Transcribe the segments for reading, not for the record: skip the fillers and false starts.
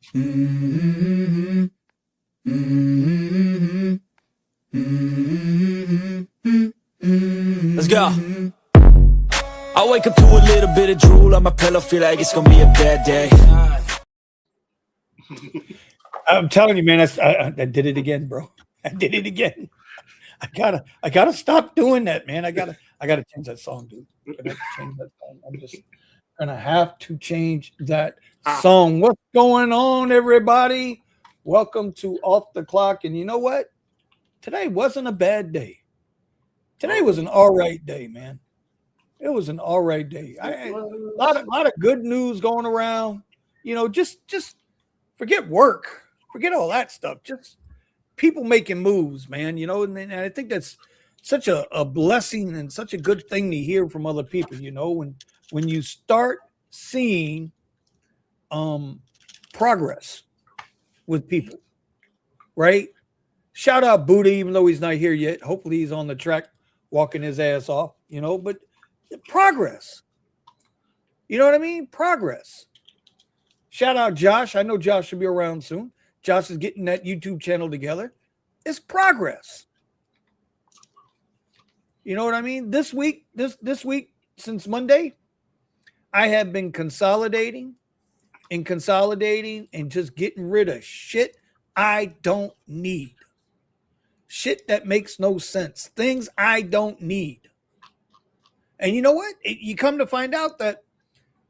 Mm-hmm. Mm-hmm. Mm-hmm. Let's go. I wake up to a little bit of drool on my pillow, feel like it's gonna be a bad day. I'm telling you, man, I did it again, bro. I did it again. I gotta stop doing that, man. I gotta change that song, dude. I gotta change that song. I'm just gonna have to change that song. What's going on, everybody? Welcome to Off the Clock. And you know what? Today wasn't a bad day. Today was an all right day, man. It was an all right day. A lot of good news going around. You know, just forget work, forget all that stuff. Just people making moves, man. You know, and I think that's such a blessing and such a good thing to hear from other people. You know, when you start seeing progress with people, right? Shout out Buddha, even though he's not here yet. Hopefully he's on the track walking his ass off, you know, but progress. You know what I mean? Progress. Shout out Josh. I know Josh should be around soon. Josh is getting that YouTube channel together. It's progress. You know what I mean? This week, since Monday, I have been consolidating and just getting rid of shit I don't need. Shit that makes no sense. Things I don't need. And you know what? You come to find out that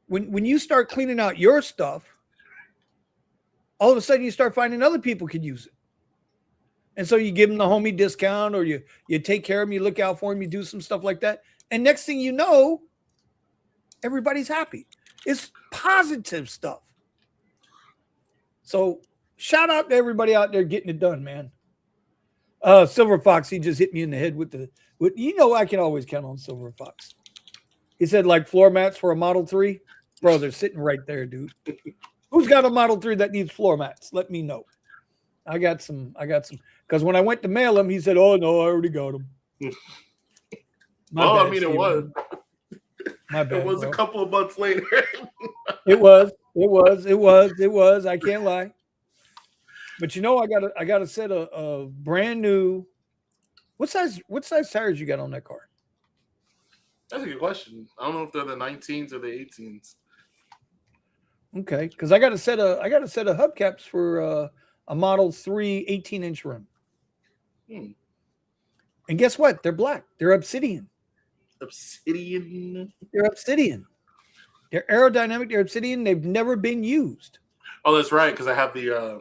when you start cleaning out your stuff, all of a sudden you start finding other people could use it. And so you give them the homie discount, or you take care of them, you look out for them, you do some stuff like that. And next thing you know, everybody's happy. It's positive stuff. So shout out to everybody out there getting it done, man. Silver Fox, he just hit me in the head with you know, I can always count on Silver Fox. He said, like floor mats for a Model 3. Bro, they're sitting right there, dude. Who's got a Model 3 that needs floor mats? Let me know. I got some. Because when I went to mail them, he said, oh, no, I already got them. I mean, it was. My bad, it was bro. A couple of months later. It was. I can't lie. But you know, I got a set of brand new. What size tires you got on that car? That's a good question. I don't know if they're the 19s or the 18s. Okay, because I got a set of hubcaps for a Model 3 18-inch rim. And guess what? They're black. They're obsidian. They're obsidian. They're aerodynamic. They're obsidian. They've never been used. Oh, that's right. Because I have the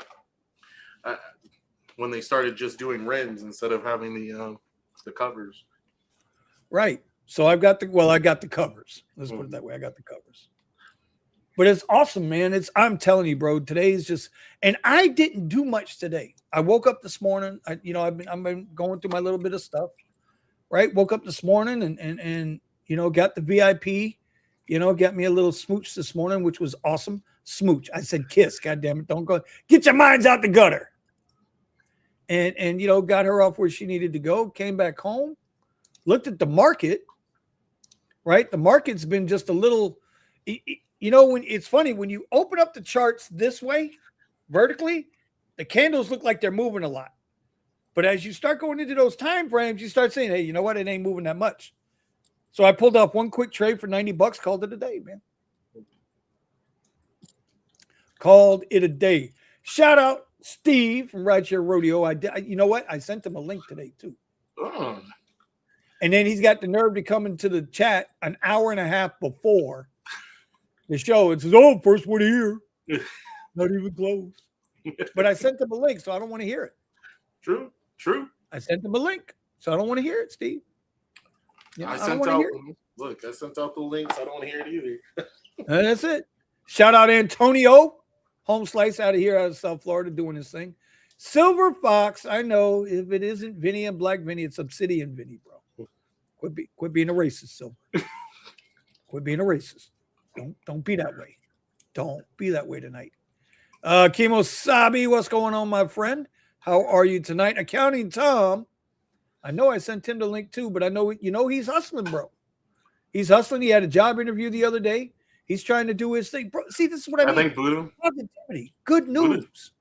when they started just doing rims instead of having the covers. Right. So I got the covers. Let's put it that way. I got the covers. But it's awesome, man. I'm telling you, bro, today's just, and I didn't do much today. I woke up this morning. I've been going through my little bit of stuff, right? Woke up this morning and you know, got the VIP, you know, got me a little smooch this morning, which was awesome. Smooch. I said kiss, God damn it. Don't go. Get your minds out the gutter. And you know, got her off where she needed to go, came back home, looked at the market, right? The market's been just a little, you know, when it's funny, when you open up the charts this way, vertically, the candles look like they're moving a lot. But as you start going into those time frames, you start saying, hey, you know what? It ain't moving that much. So I pulled off one quick trade for $90, called it a day, man. Called it a day. Shout out Steve from Rideshare Rodeo. You know what? I sent him a link today too. Oh. And then he's got the nerve to come into the chat an hour and a half before the show. It says, oh, first one here. Not even close. But I sent him a link, so I don't want to hear it. True. I sent him a link, so I don't want to hear it, Steve. I sent out the links. I don't want to hear it either. That's it. Shout out Antonio, home slice out of South Florida, doing his thing. Silver Fox, I know if it isn't Vinny and Black Vinny, it's Obsidian Vinny, bro. Quit being a racist, Silver. Quit being a racist. Don't be that way. Don't be that way tonight. Kimo Sabi, what's going on, my friend? How are you tonight? Accounting Tom. I know I sent him the link too, but I know he's hustling, bro. He's hustling. He had a job interview the other day. He's trying to do his thing. Bro, see, this is what I mean. I think Buddha. Positivity. Good news.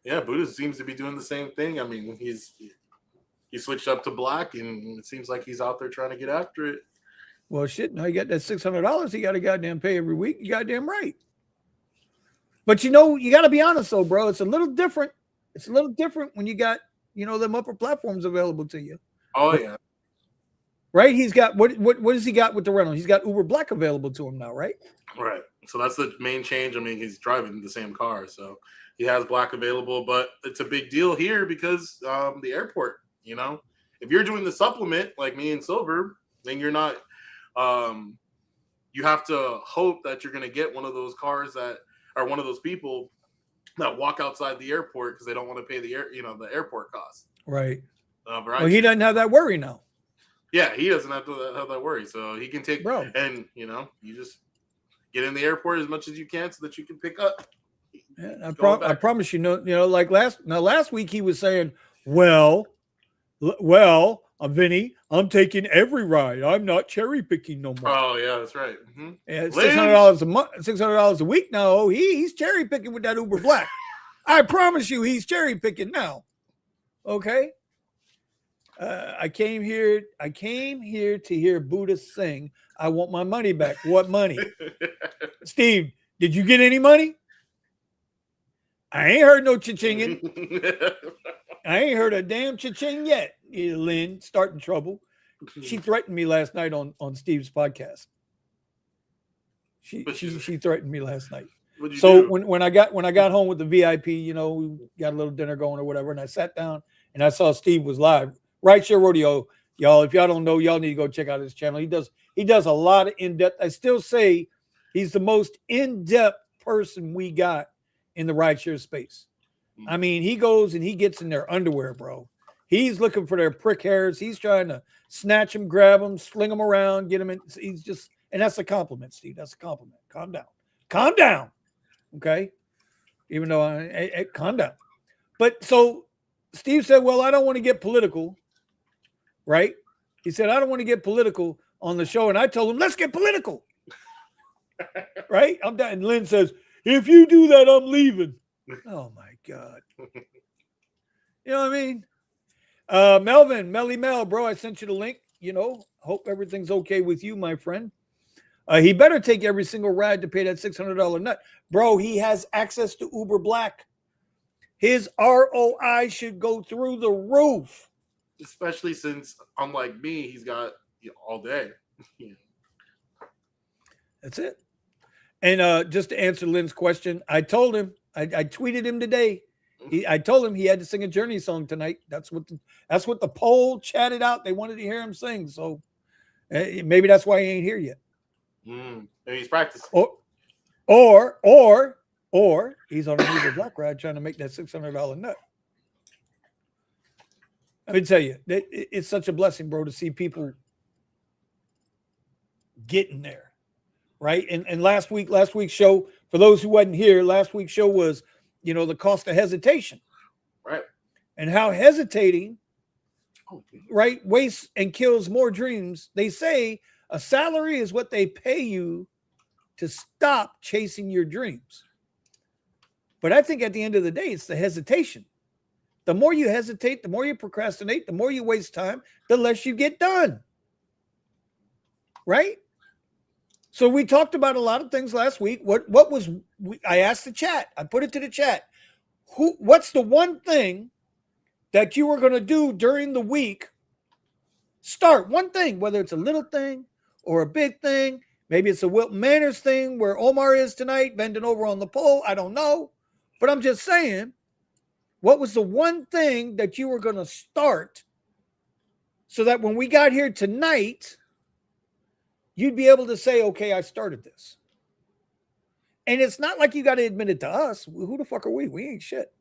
Buddha seems to be doing the same thing. I mean, he switched up to black, and it seems like he's out there trying to get after it. Well, shit, now you got that $600 he got to goddamn pay every week. You goddamn right. But, you got to be honest, though, bro. It's a little different. It's a little different when you got, them upper platforms available to you. Oh, yeah. Right? He's got, what does he got with the rental? He's got Uber Black available to him now, right? Right. So that's the main change. I mean, he's driving the same car, so he has Black available. But it's a big deal here because the airport, if you're doing the supplement like me and Silver, then you're not you have to hope that you're going to get one of those cars that are one of those people that walk outside the airport because they don't want to pay the airport costs. Right. Right. Well, he doesn't have that worry now. Yeah, he doesn't have to have that worry. So he can take, and you just get in the airport as much as you can so that you can pick up. Yeah, I promise like last week he was saying, well, Vinny, I'm taking every ride. I'm not cherry picking no more. Oh yeah, that's right. Mm-hmm. Yeah, $600 a month, $600 a week now. Oh, he's cherry picking with that Uber Black. I promise you, he's cherry picking now. Okay. I came here to hear Buddha sing. I want my money back. What money? Steve, did you get any money? I ain't heard no cha-chinging. I ain't heard a damn cha-ching yet. Lynn, starting trouble. She threatened me last night on Steve's podcast. She threatened me last night. So when I got home with the VIP, we got a little dinner going or whatever, and I sat down and I saw Steve was live. Rideshare Rodeo, y'all. If y'all don't know, y'all need to go check out his channel. He does a lot of in-depth. I still say he's the most in-depth person we got in the rideshare space. I mean, he goes and he gets in their underwear, bro. He's looking for their prick hairs. He's trying to snatch them, grab them, sling them around, get them in. He's just, and that's a compliment, Steve. That's a compliment. Calm down. Okay. Even though I calm down. But so Steve said, well, I don't want to get political. Right? He said, I don't want to get political on the show. And I told him, let's get political. Right? I'm done. And Lynn says, if you do that, I'm leaving. Oh my God. You know what I mean? Melvin, Melly Mel, bro, I sent you the link. Hope everything's okay with you, my friend. He better take every single ride to pay that $600 nut. Bro, he has access to Uber Black. His ROI should go through the roof. Especially since, unlike me, he's got all day. That's it. And just to answer Lynn's question, I told him, I tweeted him today. I told him he had to sing a Journey song tonight. That's what the poll chatted out. They wanted to hear him sing. So maybe that's why he ain't here yet. Maybe he's practicing. Or he's on a Uber Black ride trying to make that $600 nut. Let me tell you, it's such a blessing, bro, to see people getting there, right? And last week's show, for those who wasn't here, last week's show was, the cost of hesitation, right? And how hesitating, right, wastes and kills more dreams. They say a salary is what they pay you to stop chasing your dreams. But I think at the end of the day, it's the hesitation. The more you hesitate, the more you procrastinate, the more you waste time, the less you get done. Right? So we talked about a lot of things last week. I asked the chat. I put it to the chat. What's the one thing that you were going to do during the week? Start one thing, whether it's a little thing or a big thing. Maybe it's a Wilton Manors thing where Omar is tonight, bending over on the pole. I don't know. But I'm just saying, what was the one thing that you were going to start so that when we got here tonight, you'd be able to say, okay, I started this. And it's not like you got to admit it to us. Who the fuck are we? We ain't shit.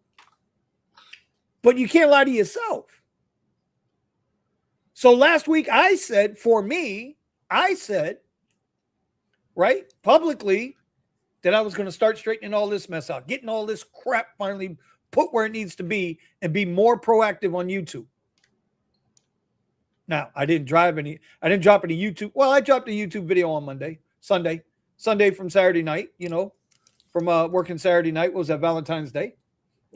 But you can't lie to yourself. So last week I said, right, publicly, that I was going to start straightening all this mess out, getting all this crap finally put where it needs to be and be more proactive on YouTube. Now, I didn't drop any YouTube. Well, I dropped a YouTube video on Sunday. Sunday from Saturday night, from working Saturday night. What was that, Valentine's Day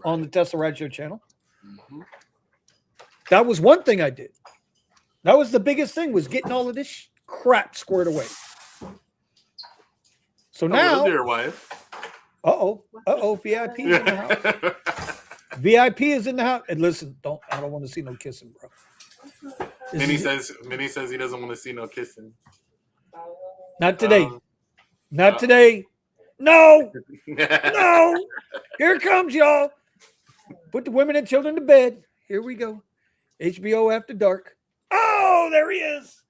on the Tesla Rideshare channel. Mm-hmm. That was one thing I did. That was the biggest thing, was getting all of this crap squared away. So now, dear wife. VIP is in the house. VIP is in the house. And listen, I don't want to see no kissing, bro. Vinny says he doesn't want to see no kissing. Not today. Not today. No. No. Here it comes, y'all. Put the women and children to bed. Here we go. HBO After Dark. Oh, there he is.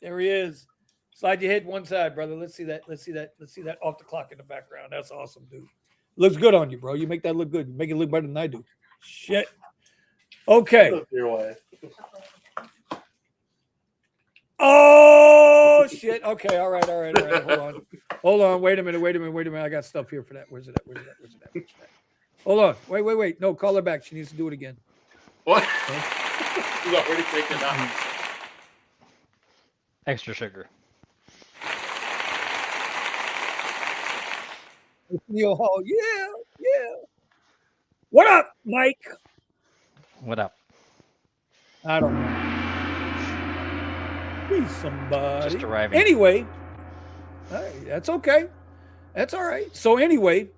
There he is. Slide your head one side, brother. Let's see that. Let's see that off the clock in the background. That's awesome, dude. Looks good on you, bro. You make that look good. You make it look better than I do. Shit. Okay. Oh, shit. Okay. All right. Hold on. Wait a minute. I got stuff here for that. Where's it at? Hold on. Wait. No, call her back. She needs to do it again. What? He's already taking it out. Extra sugar. Yeah. What up, Mike? What up? I don't know. Please, somebody. Just arriving. Anyway, that's okay. That's all right. So anyway,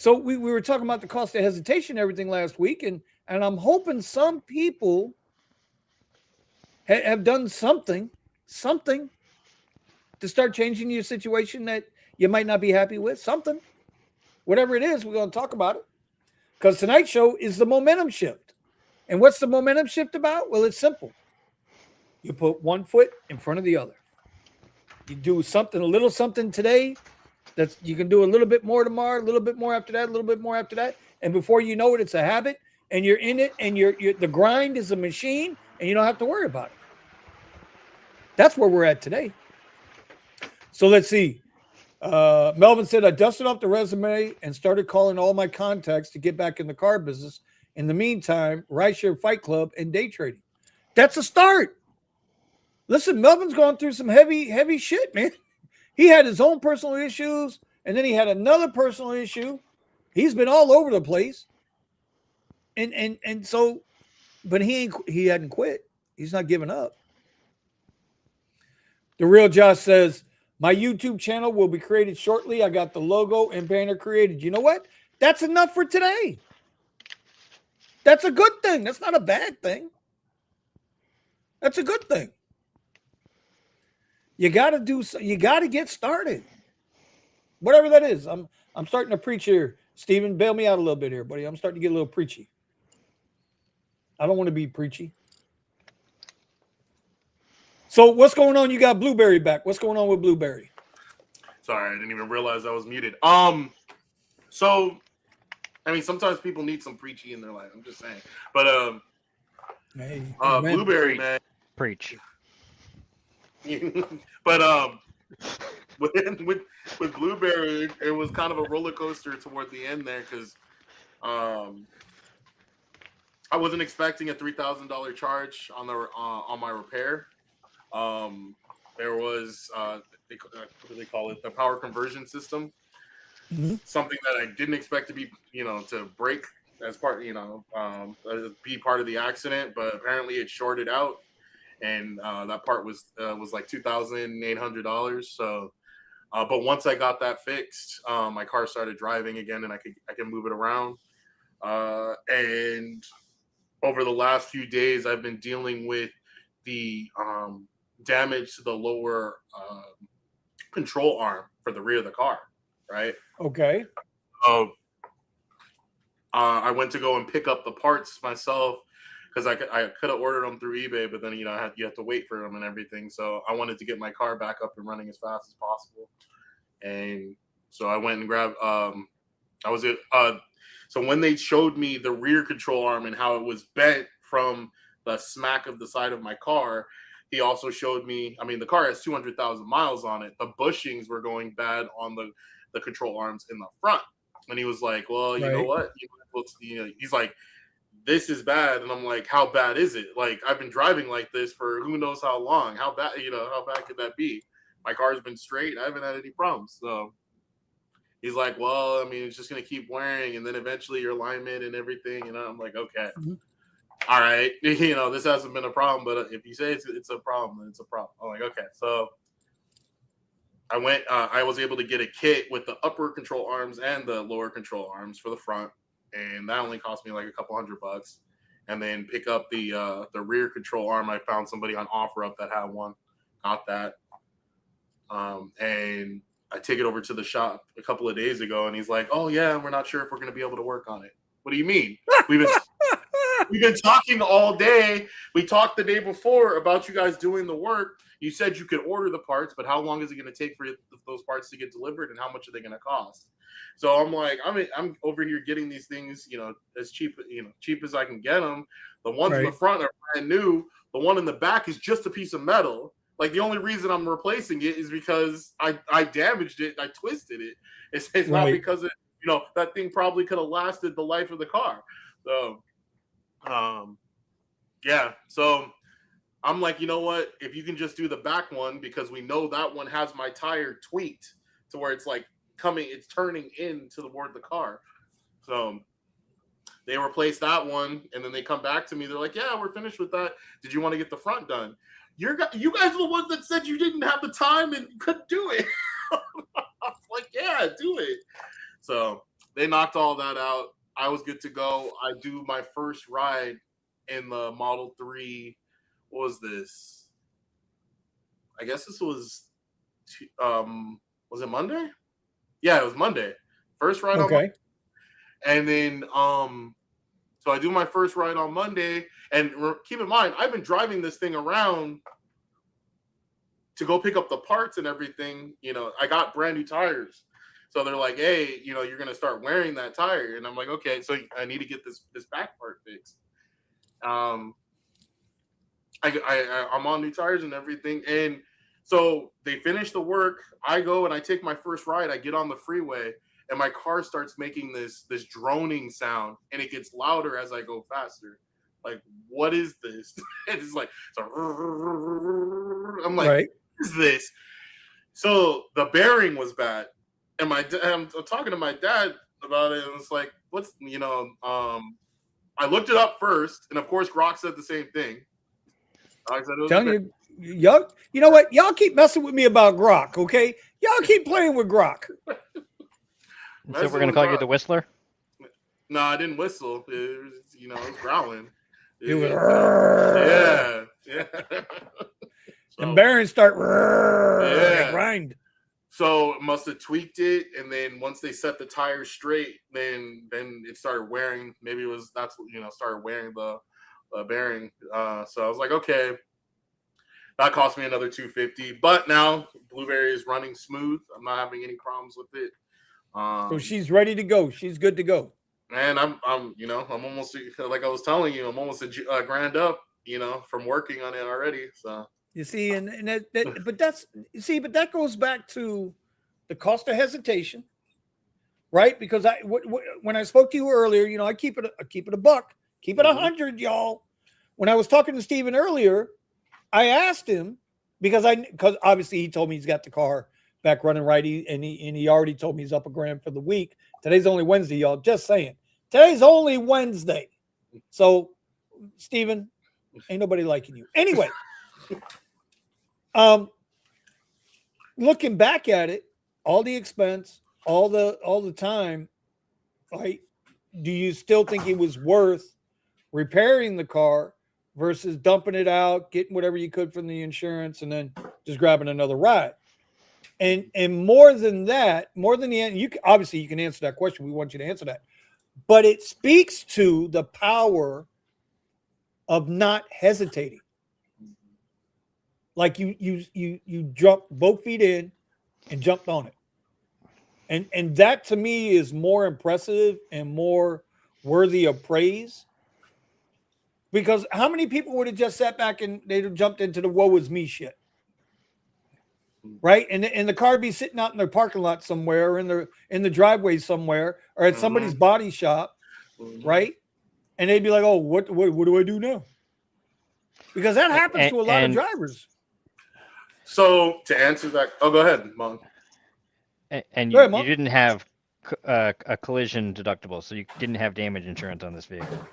we were talking about the cost of hesitation and everything last week, and I'm hoping some people have done something to start changing your situation that you might not be happy with. Something. Whatever it is, we're going to talk about it. Because tonight's show is the momentum shift. And what's the momentum shift about? Well, it's simple. You put one foot in front of the other. You do a little something today that you can do a little bit more tomorrow, a little bit more after that, a little bit more after that. And before you know it, it's a habit, and you're in it, and the grind is a machine, and you don't have to worry about it. That's where we're at today. So let's see. Melvin said, I dusted off the resume and started calling all my contacts to get back in the car business. In the meantime, rideshare, Fight Club, and day trading. That's a start. Listen, Melvin's gone through some heavy shit, man. He had his own personal issues, and then he had another personal issue. He's been all over the place. And so, but he hadn't quit. He's not giving up. The Real Josh says, my YouTube channel will be created shortly. I got the logo and banner created. You know what? That's enough for today. That's a good thing. That's not a bad thing. That's a good thing. You got to get started. Whatever that is. I'm starting to preach here. Steven, bail me out a little bit here, buddy. I'm starting to get a little preachy. I don't want to be preachy. So what's going on? You got Blueberry back. What's going on with Blueberry? Sorry, I didn't even realize I was muted. So I mean, sometimes people need some preachy in their life. I'm just saying. But hey, Blueberry, man. Preach. But with Blueberry, it was kind of a roller coaster toward the end there because I wasn't expecting a $3,000 charge on my repair. There was what do they call it? The power conversion system. Mm-hmm. Something that I didn't expect to be, to break as part, be part of the accident, but apparently it shorted out, and that part was like $2,800. So, but once I got that fixed, my car started driving again, and I can move it around. And over the last few days, I've been dealing with the damage to the lower control arm for the rear of the car. Right. Okay. So I went to go and pick up the parts myself because I could have ordered them through eBay, but then you have to wait for them and everything. So I wanted to get my car back up and running as fast as possible, and so I went and grabbed. So when they showed me the rear control arm and how it was bent from the smack of the side of my car, he also showed me. I mean, the car has 200,000 miles on it. The bushings were going bad on the control arms in the front, and he was like, well, you know what, he's like, this is bad. And I'm like, how bad is it? Like, I've been driving like this for who knows how long. How bad could that be? my car's been straight. I haven't had any problems. So he's like, well, I mean, it's just going to keep wearing. And then eventually your alignment and everything. And I'm like, okay, all right. You know, this hasn't been a problem. But if you say it's a problem, then it's a problem. I'm like, okay. So I was able to get a kit with the upper control arms and the lower control arms for the front. And that only cost me like a couple $100. And then pick up the rear control arm. I found somebody on OfferUp that had one. Got that. And I take it over to the shop a couple of days ago, and he's like, "Oh yeah, we're not sure if we're going to be able to work on it." What do you mean? We've been talking all day. We talked the day before about you guys doing the work. You said you could order the parts, but how long is it going to take for those parts to get delivered, and how much are they going to cost? So I'm like, I'm over here getting these things, you know, as cheap as I can get them. The ones in the front are brand new. The one in the back is just a piece of metal. Like, the only reason I'm replacing it is because I damaged it. I twisted it. It's not because that thing probably could have lasted the life of the car. So, yeah. So I'm like, you know what? If you can just do the back one, because we know that one has my tire tweaked to where it's like it's turning in toward the car. So they replace that one, and then they come back to me. They're like, yeah, we're finished with that. Did you want to get the front done? You guys are the ones that said you didn't have the time and couldn't do it. I was like, yeah, do it. So they knocked all that out. I was good to go. I do my first ride in the Model 3. What was this? I guess this was it Monday? Yeah, it was Monday. First ride on Monday. And then so I do my first ride on Monday, and keep in mind, I've been driving this thing around to go pick up the parts and everything. You know, I got brand new tires. So they're like, hey, you know, you're going to start wearing that tire. And I'm like, okay, so I need to get this back part fixed. I'm on new tires and everything. And so they finish the work. I go and I take my first ride. I get on the freeway, and my car starts making this droning sound, and it gets louder as I go faster. Like, what is this? It's like, I'm like, what is this? So the bearing was bad. And I'm talking to my dad about it, and it's like, I looked it up first, and of course, Grok said the same thing. I said, telling you know what? Y'all keep messing with me about Grok, okay? Y'all keep playing with Grok. So we're going to call you the Whistler? No, I didn't whistle. It was, it was growling. It was, yeah. And bearings start grind. So it must have tweaked it, and then once they set the tires straight, then it started wearing. Maybe started wearing the bearing. So I was like, okay, that cost me another $250. But now Blueberry is running smooth. I'm not having any problems with it. So she's ready to go. She's good to go. And I'm almost, like I was telling you, I'm almost a grand up, from working on it already. So. You see, but that goes back to the cost of hesitation, right? Because when I spoke to you earlier, I keep it a buck, keep it 100, y'all. When I was talking to Steven earlier, I asked him because obviously he told me he's got the car back running right, and he already told me he's up $1,000 for the week. Today's only Wednesday, y'all. Just saying, today's only Wednesday. So, Steven, ain't nobody liking you anyway. Looking back at it, all the expense, all the time, right? Do you still think it was worth repairing the car versus dumping it out, getting whatever you could from the insurance, and then just grabbing another ride? And more than that, more than the end, you can answer that question. We want you to answer that, but it speaks to the power of not hesitating. Like you jumped both feet in and jumped on it. And that to me is more impressive and more worthy of praise. Because how many people would have just sat back and they'd have jumped into the woe is me shit? Right? And the car would be sitting out in their parking lot somewhere, or in the driveway somewhere, or at somebody's body shop, right? And they'd be like, oh, what do I do now? Because that happens to a lot of drivers. So to answer that, go ahead, Mon. And Go ahead, you Mom. didn't have a collision deductible, so you didn't have damage insurance on this vehicle.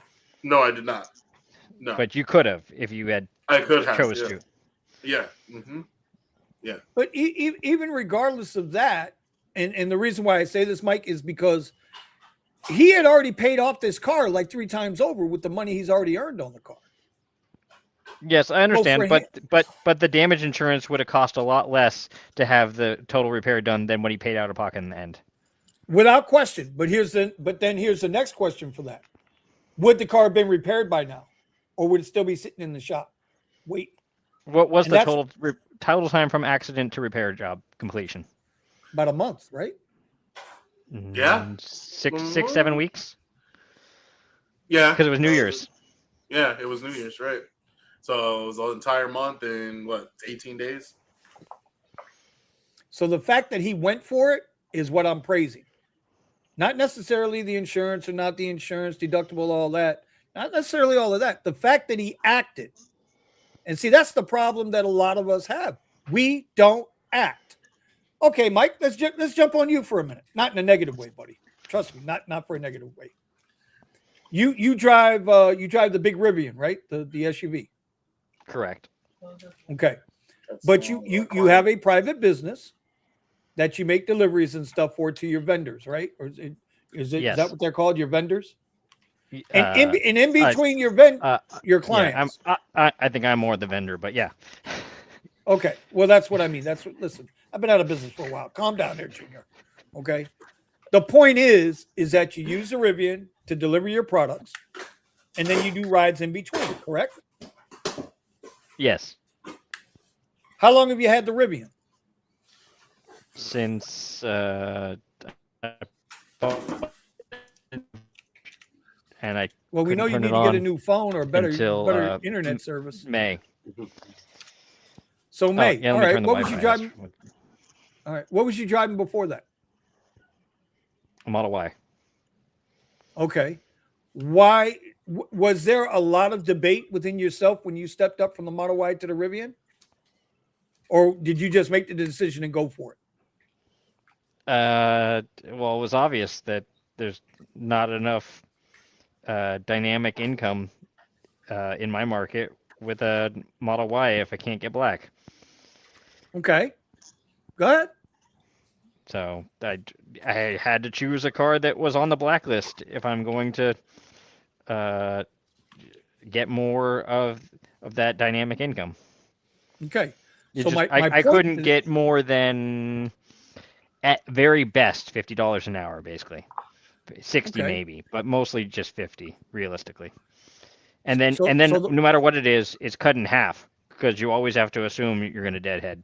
No, I did not. No, But you could have if you had I could have. chose Yeah. to. Yeah. Mm-hmm. Yeah. But even regardless of that, and the reason why I say this, Mike, is because he had already paid off this car like 3 times over with the money he's already earned on the car. Yes, I understand, for but the damage insurance would have cost a lot less to have the total repair done than what he paid out of pocket in the end. Without question. But then here's the next question for that. Would the car have been repaired by now? Or would it still be sitting in the shop? Wait. What was And the that's- total time from accident to repair job completion? About a month, right? Yeah. 7 weeks? Yeah. Because it was New Year's. Yeah, it was New Year's, right? So it was an entire month in 18 days? So the fact that he went for it is what I'm praising. Not necessarily the insurance or not the insurance deductible, all that. Not necessarily all of that. The fact that he acted. And see, that's the problem that a lot of us have. We don't act. Okay, Mike, let's jump on you for a minute. Not in a negative way, buddy. Trust me, not for a negative way. You drive the big Rivian, right? The SUV. Correct. Okay. But you have a private business that you make deliveries and stuff for to your vendors, right? Or is Yes. that what they're called, your vendors? Uh, And in between your clients. Yeah, I think I'm more the vendor, but yeah. Okay. Well, that's what I mean. Listen, I've been out of business for a while. Calm down there, Junior. Okay. The point is that you use the Rivian to deliver your products, and then you do rides in between, correct? Yes. How long have you had the Rivian? Since and I Well, we know you turn need it to get a on new phone or better until, internet service. May. So May. Yeah, All let me right. turn the What was you Wi-Fi. driving? All right. What was you driving before that? Model Y. Okay. Why was there a lot of debate within yourself when you stepped up from the Model Y to the Rivian? Or did you just make the decision and go for it? Well, it was obvious that there's not enough dynamic income in my market with a Model Y if I can't get black. Okay. Go ahead. So I had to choose a car that was on the blacklist if I'm going to get more of that dynamic income. Okay. So So my I point couldn't is- get more than at very best $50 an hour, basically 60 Okay. maybe, but mostly just 50 realistically. And then So no matter what it is, it's cut in half because you always have to assume you're going to deadhead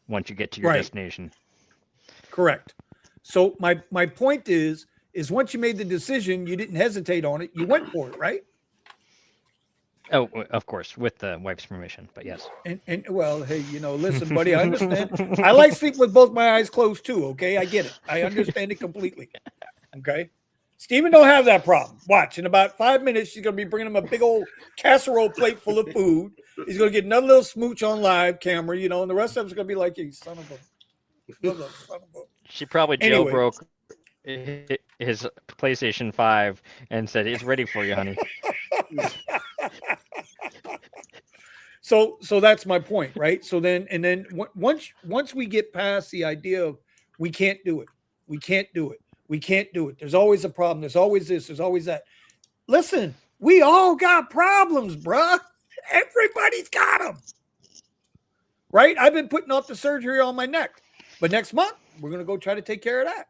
once you get to your Right. destination. Correct. So my point is once you made the decision, you didn't hesitate on it. You went for it, right? Oh, of course, with the wife's permission, but yes. And well, hey, listen, buddy, I understand. I like sleep with both my eyes closed too. Okay, I get it. I understand it completely. Okay, Steven don't have that problem. Watch, in about 5 minutes, she's gonna be bringing him a big old casserole plate full of food. He's gonna get another little smooch on live camera, and the rest of us gonna be like, "You son of a." She probably Anyway. jailbroke his PlayStation 5 and said, "It's ready for you, honey." So that's my point, right? So then once we get past the idea of we can't do it, there's always a problem, there's always this, there's always that. Listen, we all got problems, bruh. Everybody's got them, right? I've been putting off the surgery on my neck, but next month we're gonna go try to take care of that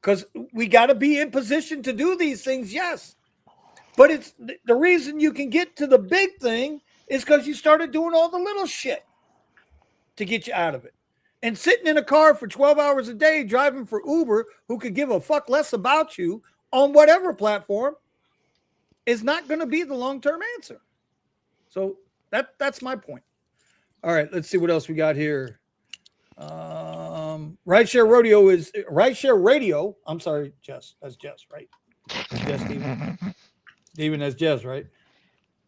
because we got to be in position to do these things. Yes, but it's the reason you can get to the big thing is because you started doing all the little shit to get you out of it. And sitting in a car for 12 hours a day, driving for Uber, who could give a fuck less about you on whatever platform, is not going to be the long-term answer. So that's my point. All right, let's see what else we got here. Rideshare Radio. I'm sorry, Jess. That's Jess, right? That's Jess, Steven. Steven, that's Jess, right?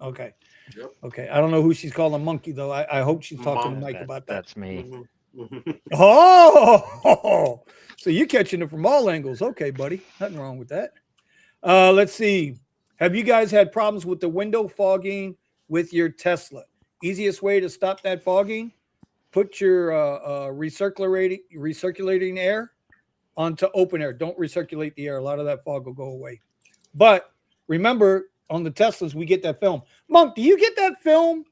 Okay. Yep. Okay. I don't know who she's calling monkey though. I hope she's talking to Monk. Mike about that. That's me. Mhm. Oh, so you're catching it from all angles. Okay, buddy. Nothing wrong with that. Let's see. Have you guys had problems with the window fogging with your Tesla? Easiest way to stop that fogging: put your recirculating air onto open air. Don't recirculate the air. A lot of that fog will go away. But remember, on the Teslas, we get that film. Monk, do you get that film,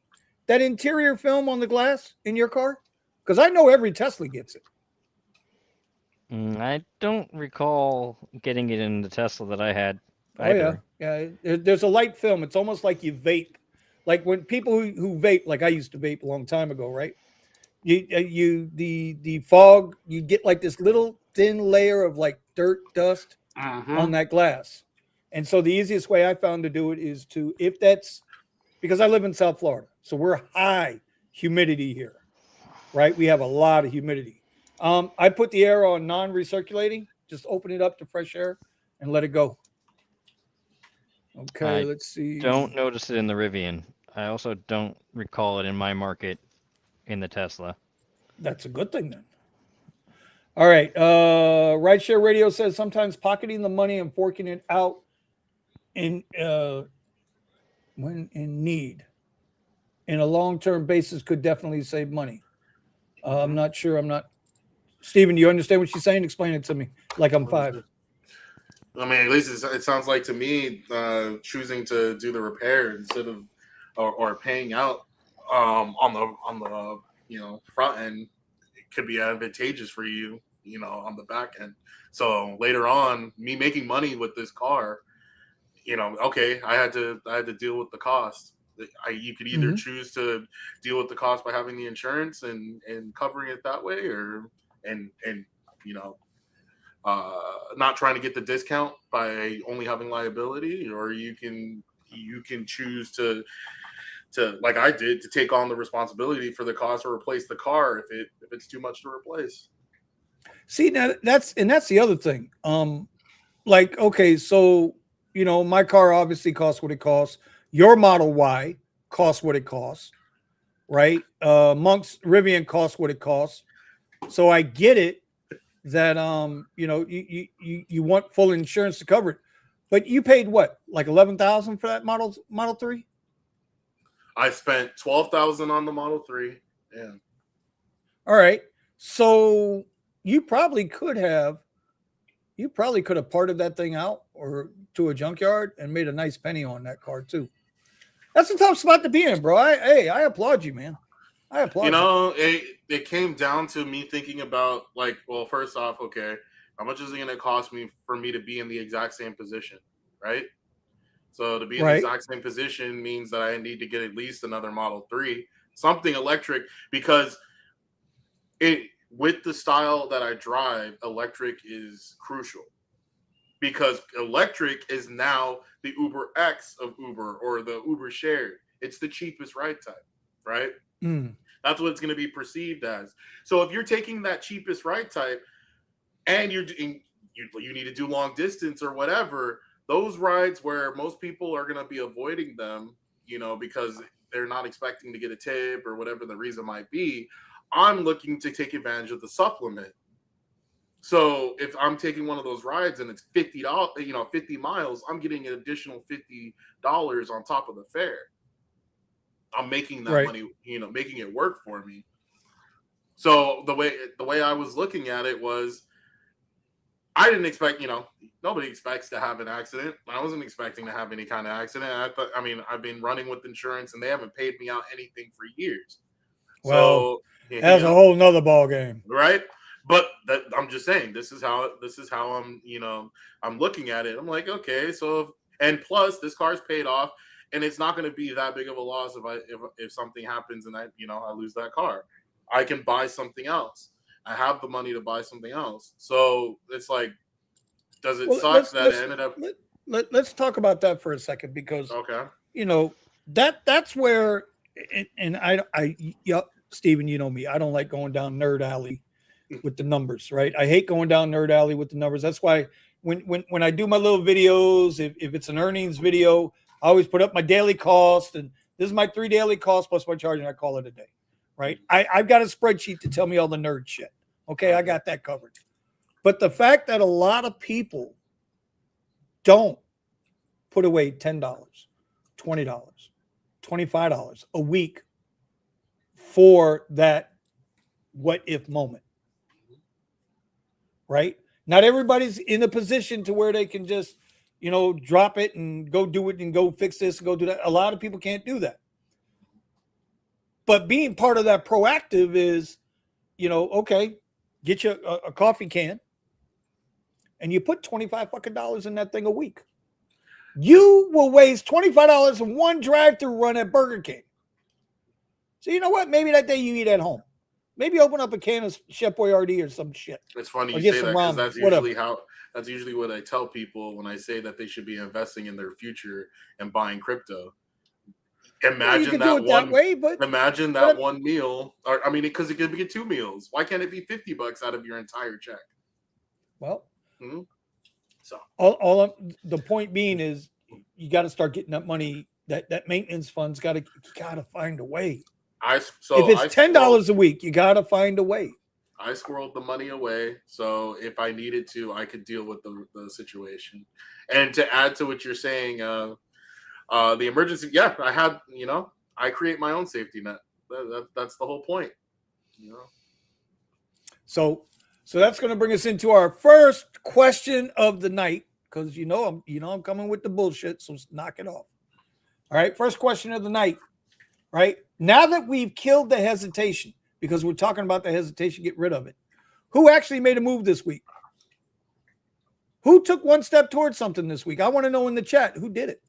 that interior film on the glass in your car? Because I know every Tesla gets it. I don't recall getting it in the Tesla that I had Oh yeah, either. yeah. There's a light film. It's almost like you vape. Like when people who vape, like I used to vape a long time ago, right? The fog, you get like this little thin layer of like dirt dust on that glass. And so the easiest way I found to do it is to, if that's because I live in South Florida, so we're high humidity here, right? We have a lot of humidity. I put the air on non-recirculating, just open it up to fresh air and let it go. Okay, I let's see. Don't notice it in the Rivian. I also don't recall it in my market in the Tesla. That's a good thing then. All right. Rideshare Radio says sometimes pocketing the money and forking it out in when in need in a long-term basis could definitely save money. I'm not sure. I'm not. Steven, do you understand what she's saying? Explain it to me like I'm 5. I mean, at least it sounds like to me, choosing to do the repair instead of or paying out on the front end, it could be advantageous for you, on the back end. So later on, me making money with this car, okay, I had to deal with the cost. You could either choose to deal with the cost by having the insurance and covering it that way, or and you know not trying to get the discount by only having liability, or you can choose to like I did, to take on the responsibility for the cost or replace the car if it's too much to replace. See, now that's the other thing. Like, okay, so my car obviously costs what it costs. Your Model Y costs what it costs, right? Monk's Rivian costs what it costs. So I get it that you want full insurance to cover it, but you paid what, like 11,000 for that Model 3? I spent 12,000 on the Model 3. Yeah. All right. So you probably could have parted that thing out or to a junkyard and made a nice penny on that car too. That's a tough spot to be in, bro. I applaud you, man. I applaud you. It came down to me thinking about, like, well, first off, okay, how much is it going to cost me for me to be in the exact same position, right? So to be in the exact same position means that I need to get at least another Model 3, something electric, because with the style that I drive, electric is crucial, because electric is now the Uber X of Uber, or the Uber shared. It's the cheapest ride type, right? That's what it's going to be perceived as. So if you're taking that cheapest ride type and you need to do long distance or whatever, those rides where most people are going to be avoiding them, because they're not expecting to get a tip or whatever the reason might be, I'm looking to take advantage of the supplement. So if I'm taking one of those rides and it's $50, 50 miles, I'm getting an additional $50 on top of the fare. I'm making that money, making it work for me. So the way I was looking at it was, I didn't expect, nobody expects to have an accident. I wasn't expecting to have any kind of accident. I've been running with insurance and they haven't paid me out anything for years. Well, so, that's a whole nother ball game. Right. But I'm just saying, this is how I'm, I'm looking at it. I'm like, okay, so, and plus this car's paid off and it's not going to be that big of a loss if something happens and I lose that car. I can buy something else. I have the money to buy something else. So it's like, does it suck that it ended up? Let's talk about that for a second, because that's where, Steven, you know me, I don't like going down nerd alley with the numbers, right? I hate going down nerd alley with the numbers. That's why when I do my little videos, if it's an earnings video, I always put up my daily cost, and this is my 3 daily costs plus my charge, and I call it a day, right? I've got a spreadsheet to tell me all the nerd shit. Okay, I got that covered. But the fact that a lot of people don't put away $10, $20, $25 a week for that what if moment, right? Not everybody's in a position to where they can just, drop it and go do it and go fix this and go do that. A lot of people can't do that. But being part of that proactive is, okay, get you a coffee can and you put $25 in that thing a week. You will waste $25 in one drive-through run at Burger King. So you know what? Maybe that day you eat at home. Maybe open up a can of Chef Boyardee or some shit. It's funny you say that because that's usually what I tell people when I say that they should be investing in their future and buying crypto. Imagine imagine that one meal, or because it could be 2 meals. Why can't it be $50 out of your entire check? Well, so the point being is you got to start getting that money. That maintenance fund's got to find a way. If it's $10 a week, you got to find a way. I squirreled the money away, so if I needed to, I could deal with the situation. And to add to what you're saying, the emergency, I had, I create my own safety net. That's the whole point. So that's going to bring us into our first question of the night, because I'm coming with the bullshit, so knock it off. All right, first question of the night. Right now that we've killed the hesitation, because we're talking about the hesitation, get rid of it. Who actually made a move this week? Who took one step towards something this week? I want to know in the chat who did it.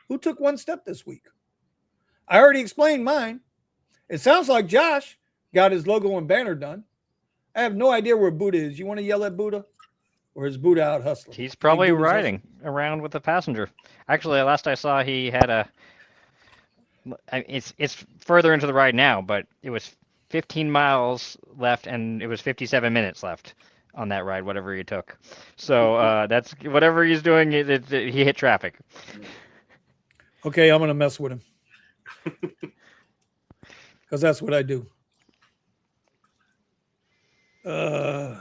Who took one step this week? I already explained mine. It sounds like Josh got his logo and banner done. I have no idea where Buddha is. You want to yell at Buddha? Or is Buddha out hustling? He's probably riding around with a passenger. Actually, last I saw, he had it's further into the ride now, but it was 15 miles left, and it was 57 minutes left on that ride, whatever he took. So that's whatever he's doing. He hit traffic. Okay, I'm gonna mess with him because that's what I do. So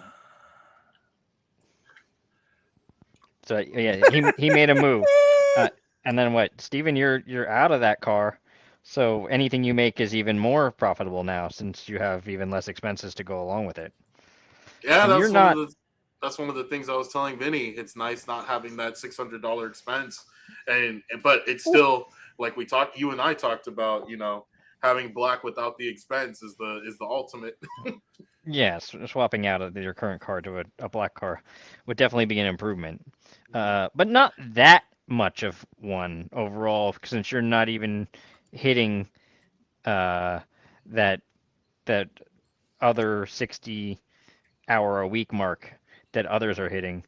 yeah, he made a move, and then what? Steven, you're out of that car. So anything you make is even more profitable now, since you have even less expenses to go along with it. Yeah, that's one of the things I was telling Vinny. It's nice not having that $600 expense, but it's still like you and I talked about. Having black without the expense is the ultimate. Yes, swapping out of your current car to a black car would definitely be an improvement, but not that much of one overall, since you're not even hitting that other 60-hour-a-week mark that others are hitting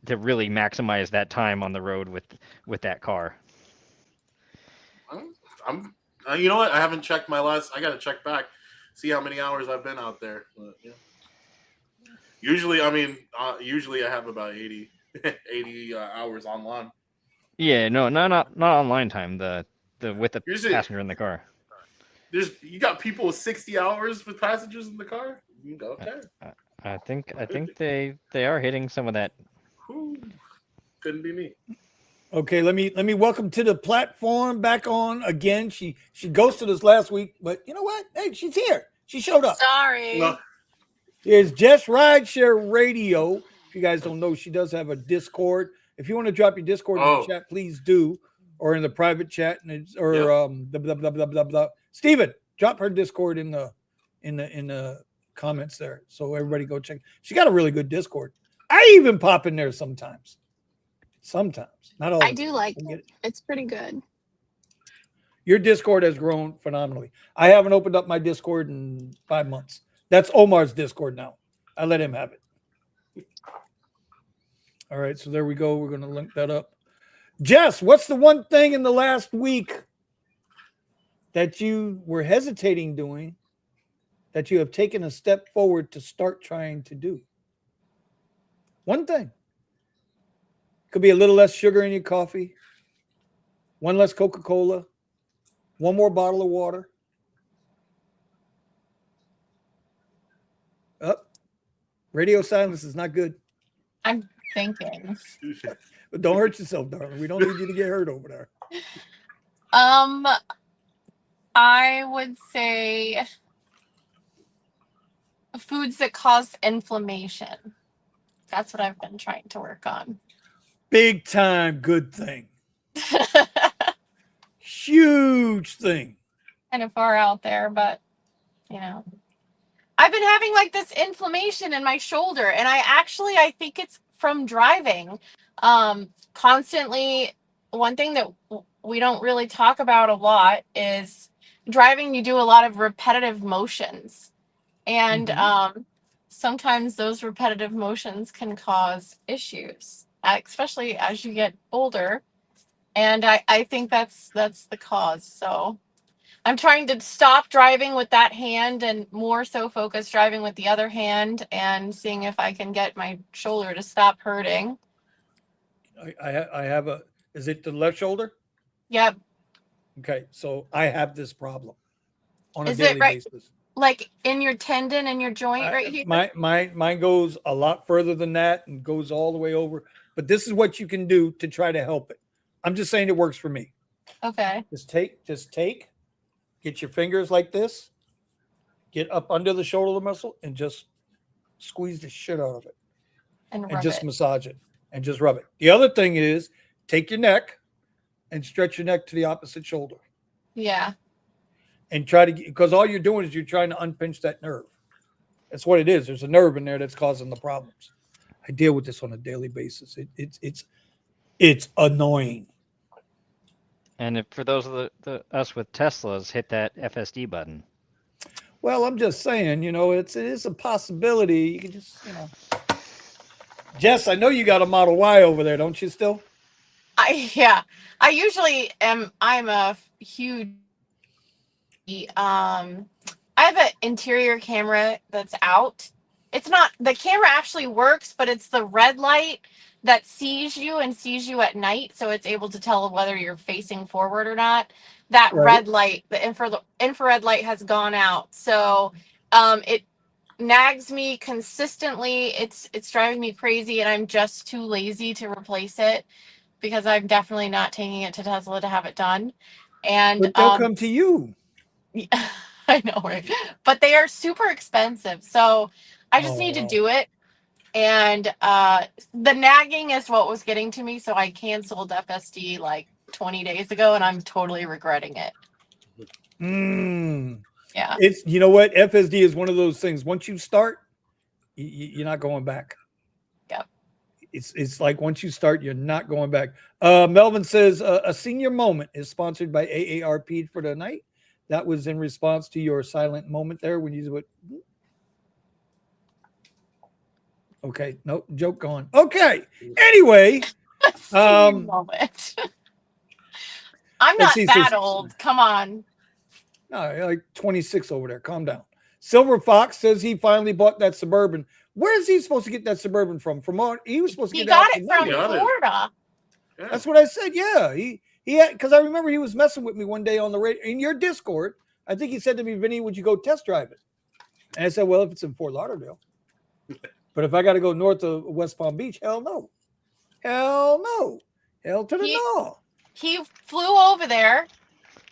to really maximize that time on the road with that car. You know what? I haven't checked I got to check back, see how many hours I've been out there. But, yeah. Usually I have about 80 hours online. Yeah, no, not online time. The with the passenger in the car. You got people with 60 hours with passengers in the car? Okay. I think they are hitting some of that. Couldn't be me. Okay, let me welcome to the platform back on again. She ghosted us last week, but you know what? Hey, she's here. She showed up. Sorry. No. It's Just Rideshare Radio. If you guys don't know, she does have a Discord. If you want to drop your Discord in the chat, please do, or in the private chat, blah. Steven, drop her Discord in the comments there, so everybody go check. She got a really good Discord. I even pop in there sometimes. Not all. I do like it. It's pretty good. Your Discord has grown phenomenally. I haven't opened up my Discord in 5 months. That's Omar's Discord now. I let him have it. All right, so there we go. We're going to link that up. Jess, what's the one thing in the last week that you were hesitating doing that you have taken a step forward to start trying to do? One thing. Could be a little less sugar in your coffee. One less Coca-Cola. One more bottle of water. Up. Radio silence is not good. I'm thinking. But don't hurt yourself, darling. We don't need you to get hurt over there. I would say foods that cause inflammation. That's what I've been trying to work on. Big time good thing. Huge thing. Kind of far out there, but you know. I've been having like this inflammation in my shoulder, and I think it's from driving. Constantly, one thing that we don't really talk about a lot is driving. You do a lot of repetitive motions, and sometimes those repetitive motions can cause issues, especially as you get older. And I think that's the cause. So I'm trying to stop driving with that hand and more so focus driving with the other hand and seeing if I can get my shoulder to stop hurting. I have is it the left shoulder? Yep. Okay, so I have this problem on a daily basis. Like in your tendon and your joint right here? Mine goes a lot further than that and goes all the way over. But this is what you can do to try to help it. I'm just saying it works for me. Okay. Just take. Get your fingers like this, get up under the shoulder muscle, and just squeeze the shit out of it. And just massage it and just rub it. The other thing is take your neck and stretch your neck to the opposite shoulder. Yeah. And try to, because all you're doing is you're trying to unpinch that nerve. That's what it is. There's a nerve in there that's causing the problems. I deal with this on a daily basis. It's annoying. And for those of us with Teslas, hit that FSD button. Well, I'm just saying, it is a possibility. You can just, Jess, I know you got a Model Y over there, don't you still? I usually am. I'm a huge, I have an interior camera that's out. It's not, the camera actually works, but it's the red light that sees you at night, so it's able to tell whether you're facing forward or not. That red light, the infrared light has gone out, so it nags me consistently. It's driving me crazy, and I'm just too lazy to replace it because I'm definitely not taking it to Tesla to have it done. And but they'll come to you. I know, right? But they are super expensive, so I just need to do it. And the nagging is what was getting to me, so I canceled FSD like 20 days ago, and I'm totally regretting it. Yeah. It's, you know what? FSD is one of those things. Once you start, you're not going back. Yep. It's like once you start, you're not going back. Melvin says a senior moment is sponsored by AARP for tonight. That was in response to your silent moment there when you went. Okay, nope, joke gone. Okay, anyway, moment. I'm not that old. Come on. No, you're like 26 over there. Calm down. Silver Fox says he finally bought that Suburban. Where is he supposed to get that Suburban from? He was supposed to get got it from Florida. Yeah. That's what I said. Yeah, he had, because I remember he was messing with me one day on the radio in your Discord. I think he said to me, "Vinny, would you go test drive it?" And I said, "Well, if it's in Fort Lauderdale." But if I got to go north of West Palm Beach, hell no. Hell no. Hell to the no. He flew over there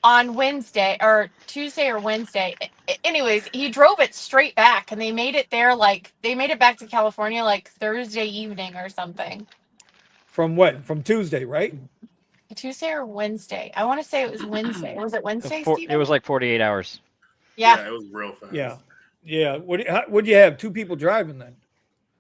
on Wednesday or Tuesday or Wednesday. Anyways, he drove it straight back, and they made it there they made it back to California like Thursday evening or something. From when? From Tuesday, right? Tuesday or Wednesday. I want to say it was Wednesday. Was it Wednesday, Steven? It was like 48 hours. Yeah. Yeah, it was real fast. Yeah. Yeah. What'd you have? Two people driving then?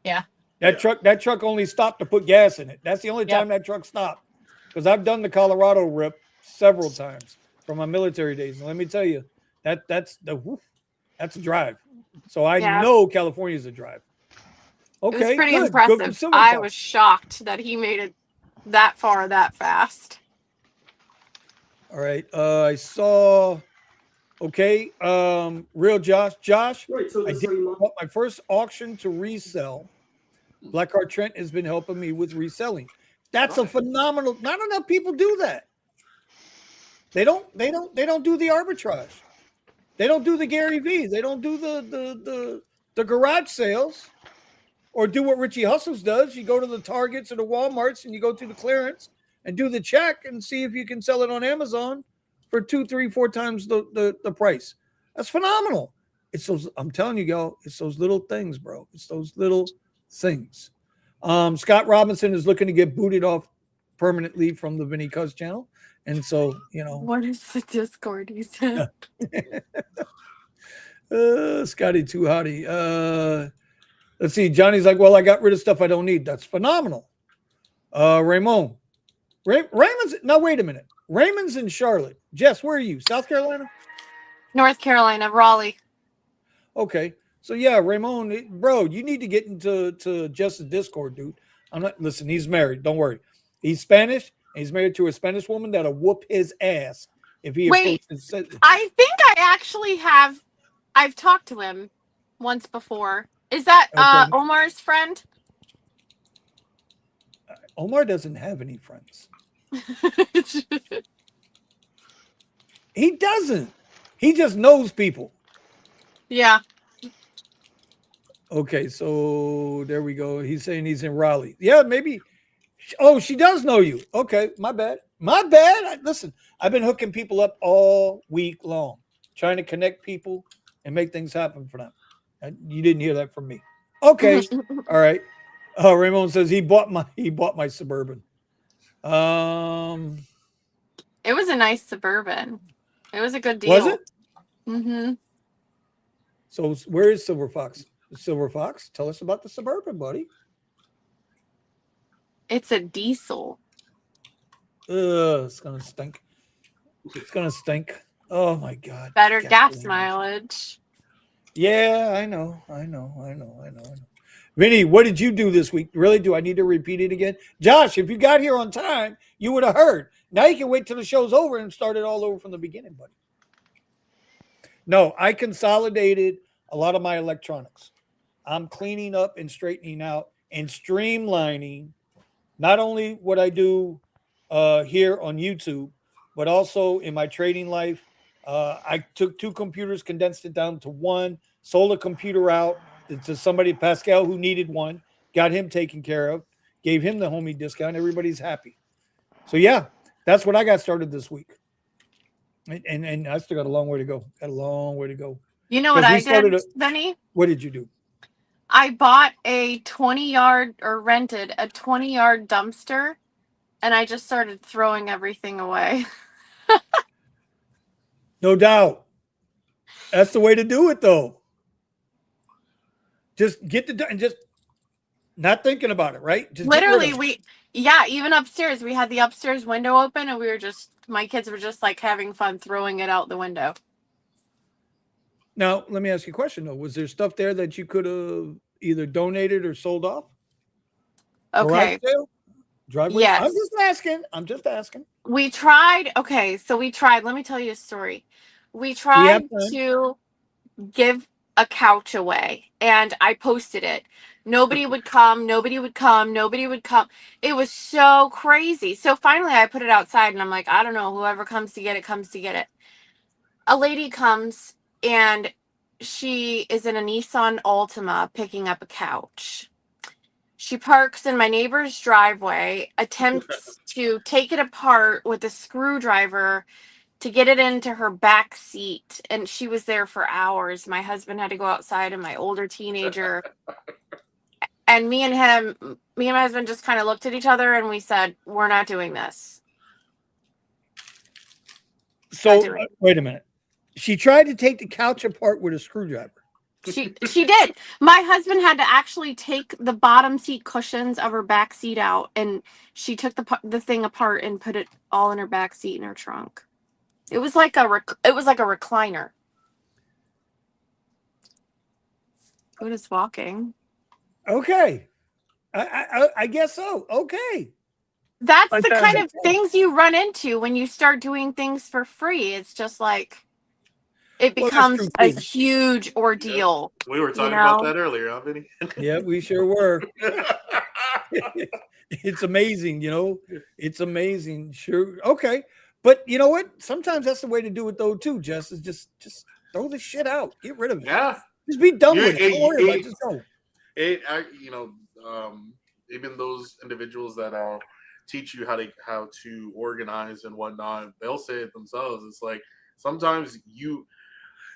Yeah. That truck only stopped to put gas in it. That's the only time that truck stopped. Because I've done the Colorado rip several times from my military days. And let me tell you, that's a drive. So I know California's a drive. Okay. It was pretty impressive. I was shocked that he made it that far that fast. All right. I saw real Josh, Right, so I did my first auction to resell. Blackheart Trent has been helping me with reselling. That's a phenomenal. Not enough people do that. They don't do the arbitrage. They don't do the Gary Vee. They don't do the garage sales, or do what Richie Hustles does. You go to the Targets or the Walmarts and you go to the clearance and do the check and see if you can sell it on Amazon for 2, 3, 4 times the price. That's phenomenal. It's those, I'm telling you, y'all, it's those little things, bro. It's those little things. Scott Robinson is looking to get booted off permanently from the Vinny Kuzz channel. And so, What is the Discord he said? Scotty too hottie. Let's see. Johnny's like, well, I got rid of stuff I don't need. That's phenomenal. Raymond. Raymond's, now wait a minute. Raymond's in Charlotte. Jess, where are you? South Carolina? North Carolina, Raleigh. Okay. So yeah, Raymond, bro, you need to get into Jess's Discord, dude. Listen, he's married. Don't worry. He's Spanish, and he's married to a Spanish woman that'll whoop his ass if he approaches. I think I actually have. I've talked to him once before. Is that Okay. Omar's friend? Omar doesn't have any friends. He doesn't. He just knows people. Yeah. Okay, so there we go. He's saying he's in Raleigh. Yeah, maybe. Oh, she does know you. Okay, my bad. My bad. Listen, I've been hooking people up all week long, trying to connect people and make things happen for them. You didn't hear that from me. Okay, all right. Ramon says he bought my Suburban. It was a nice Suburban. It was a good deal. Was it? Mm-hmm. So where is Silver Fox? Silver Fox, tell us about the Suburban, buddy. It's a diesel. It's gonna stink. It's gonna stink. Oh my god. Better gas mileage. Yeah, I know. Vinny, what did you do this week? Really? Do I need to repeat it again? Josh, if you got here on time, you would have heard. Now you can wait till the show's over and start it all over from the beginning, buddy. No, I consolidated a lot of my electronics. I'm cleaning up and straightening out and streamlining not only what I do here on YouTube, but also in my trading life. I took 2 computers, condensed it down to 1, sold a computer out to somebody, Pascal, who needed one, got him taken care of, gave him the homie discount. Everybody's happy. So, yeah, that's what I got started this week. And I still got a long way to go. You know what I did, Vinny? What did you do? I bought a 20-yard or rented a 20-yard dumpster, and I just started throwing everything away. No doubt. That's the way to do it, though. Just get and just not thinking about it, right? Just literally, even upstairs, we had the upstairs window open, and my kids were just like having fun throwing it out the window. Now, let me ask you a question, though. Was there stuff there that you could have either donated or sold off? Okay. Driveway? Yes. I'm just asking. We tried. Okay, so we tried. Let me tell you a story. We tried to give a couch away, and I posted it. Nobody would come. It was so crazy. So finally, I put it outside, and I'm like, I don't know. Whoever comes to get it, comes to get it. A lady comes, and she is in a Nissan Altima picking up a couch. She parks in my neighbor's driveway, attempts to take it apart with a screwdriver to get it into her back seat. And she was there for hours. My husband had to go outside, and my older teenager. And me and my husband just kind of looked at each other, and we said, we're not doing this. So, wait a minute. She tried to take the couch apart with a screwdriver. She did. My husband had to actually take the bottom seat cushions of her back seat out, and she took the thing apart and put it all in her back seat in her trunk. It was like a recliner. Who is walking? Okay, I guess so. Okay, that's the kind of things you run into when you start doing things for free. It's just like. It becomes a huge ordeal. Yeah. We were talking about that earlier, huh, Vinny? Yeah, we sure were. It's amazing, It's amazing. Sure. Okay. But you know what? Sometimes that's the way to do it, though, too, Jess, is just throw the shit out. Get rid of it. Yeah. Just be done with it. Don't worry about it. Just go. Even those individuals that teach you how to organize and whatnot, they'll say it themselves. It's like sometimes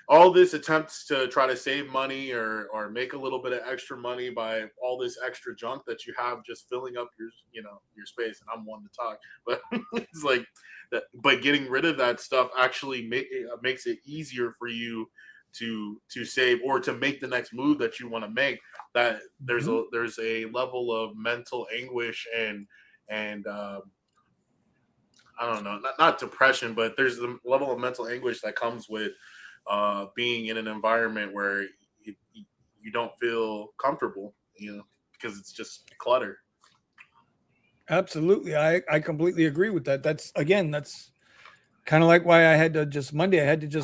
all this attempts to try to save money or make a little bit of extra money by all this extra junk that you have just filling up your space. And I'm one to talk, but it's like that. But getting rid of that stuff actually makes it easier for you to save or to make the next move that you want to make. That there's a level of mental anguish and I don't know, not depression, but there's a level of mental anguish that comes with being in an environment where you don't feel comfortable, because it's just clutter. Absolutely. I completely agree with that. That's kind of like why I had to just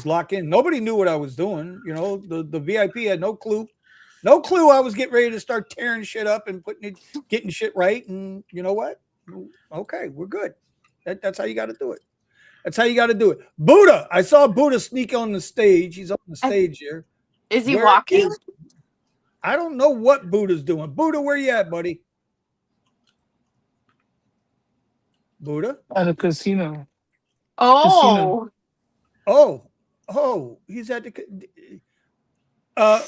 lock in. Nobody knew what I was doing. The VIP had no clue I was getting ready to start tearing shit up and getting shit right. And you know what? Okay, we're good. That's how you got to do it. That's how you got to do it. Buddha, I saw Buddha sneak on the stage. He's on the stage here. Is he walking? I don't know what Buddha's doing. Buddha, where you at, buddy? Buddha? At a casino. Oh. Oh, he's at the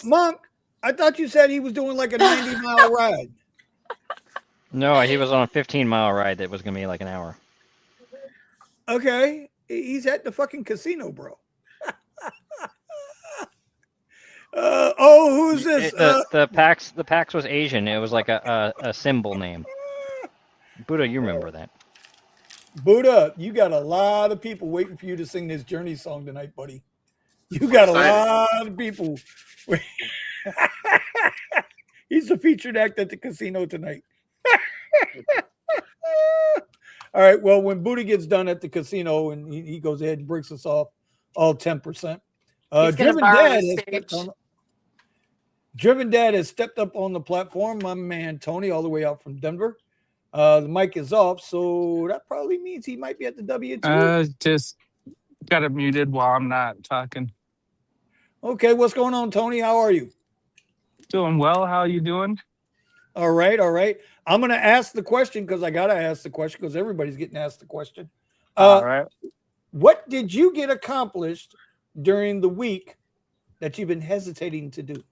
Monk, I thought you said he was doing like a 90-mile ride. No, he was on a 15-mile ride that was going to be like an hour. Okay, he's at the fucking casino, bro. Who's this? The PAX was Asian. It was like a symbol name. Buddha, you remember that? Buddha, you got a lot of people waiting for you to sing this Journey song tonight, buddy. You got a lot of people. He's the featured act at the casino tonight. All right. Well, when Buddha gets done at the casino and he goes ahead and breaks us off all 10%. Driven Dad has stepped up on the platform. My man Tony, all the way out from Denver. The mic is off, so that probably means he might be at the W2. Just got it muted while I'm not talking. Okay, what's going on, Tony? How are you? Doing well. How are you doing? All right. I'm going to ask the question because I got to ask the question because everybody's getting asked the question. All right. What did you get accomplished during the week that you've been hesitating to do?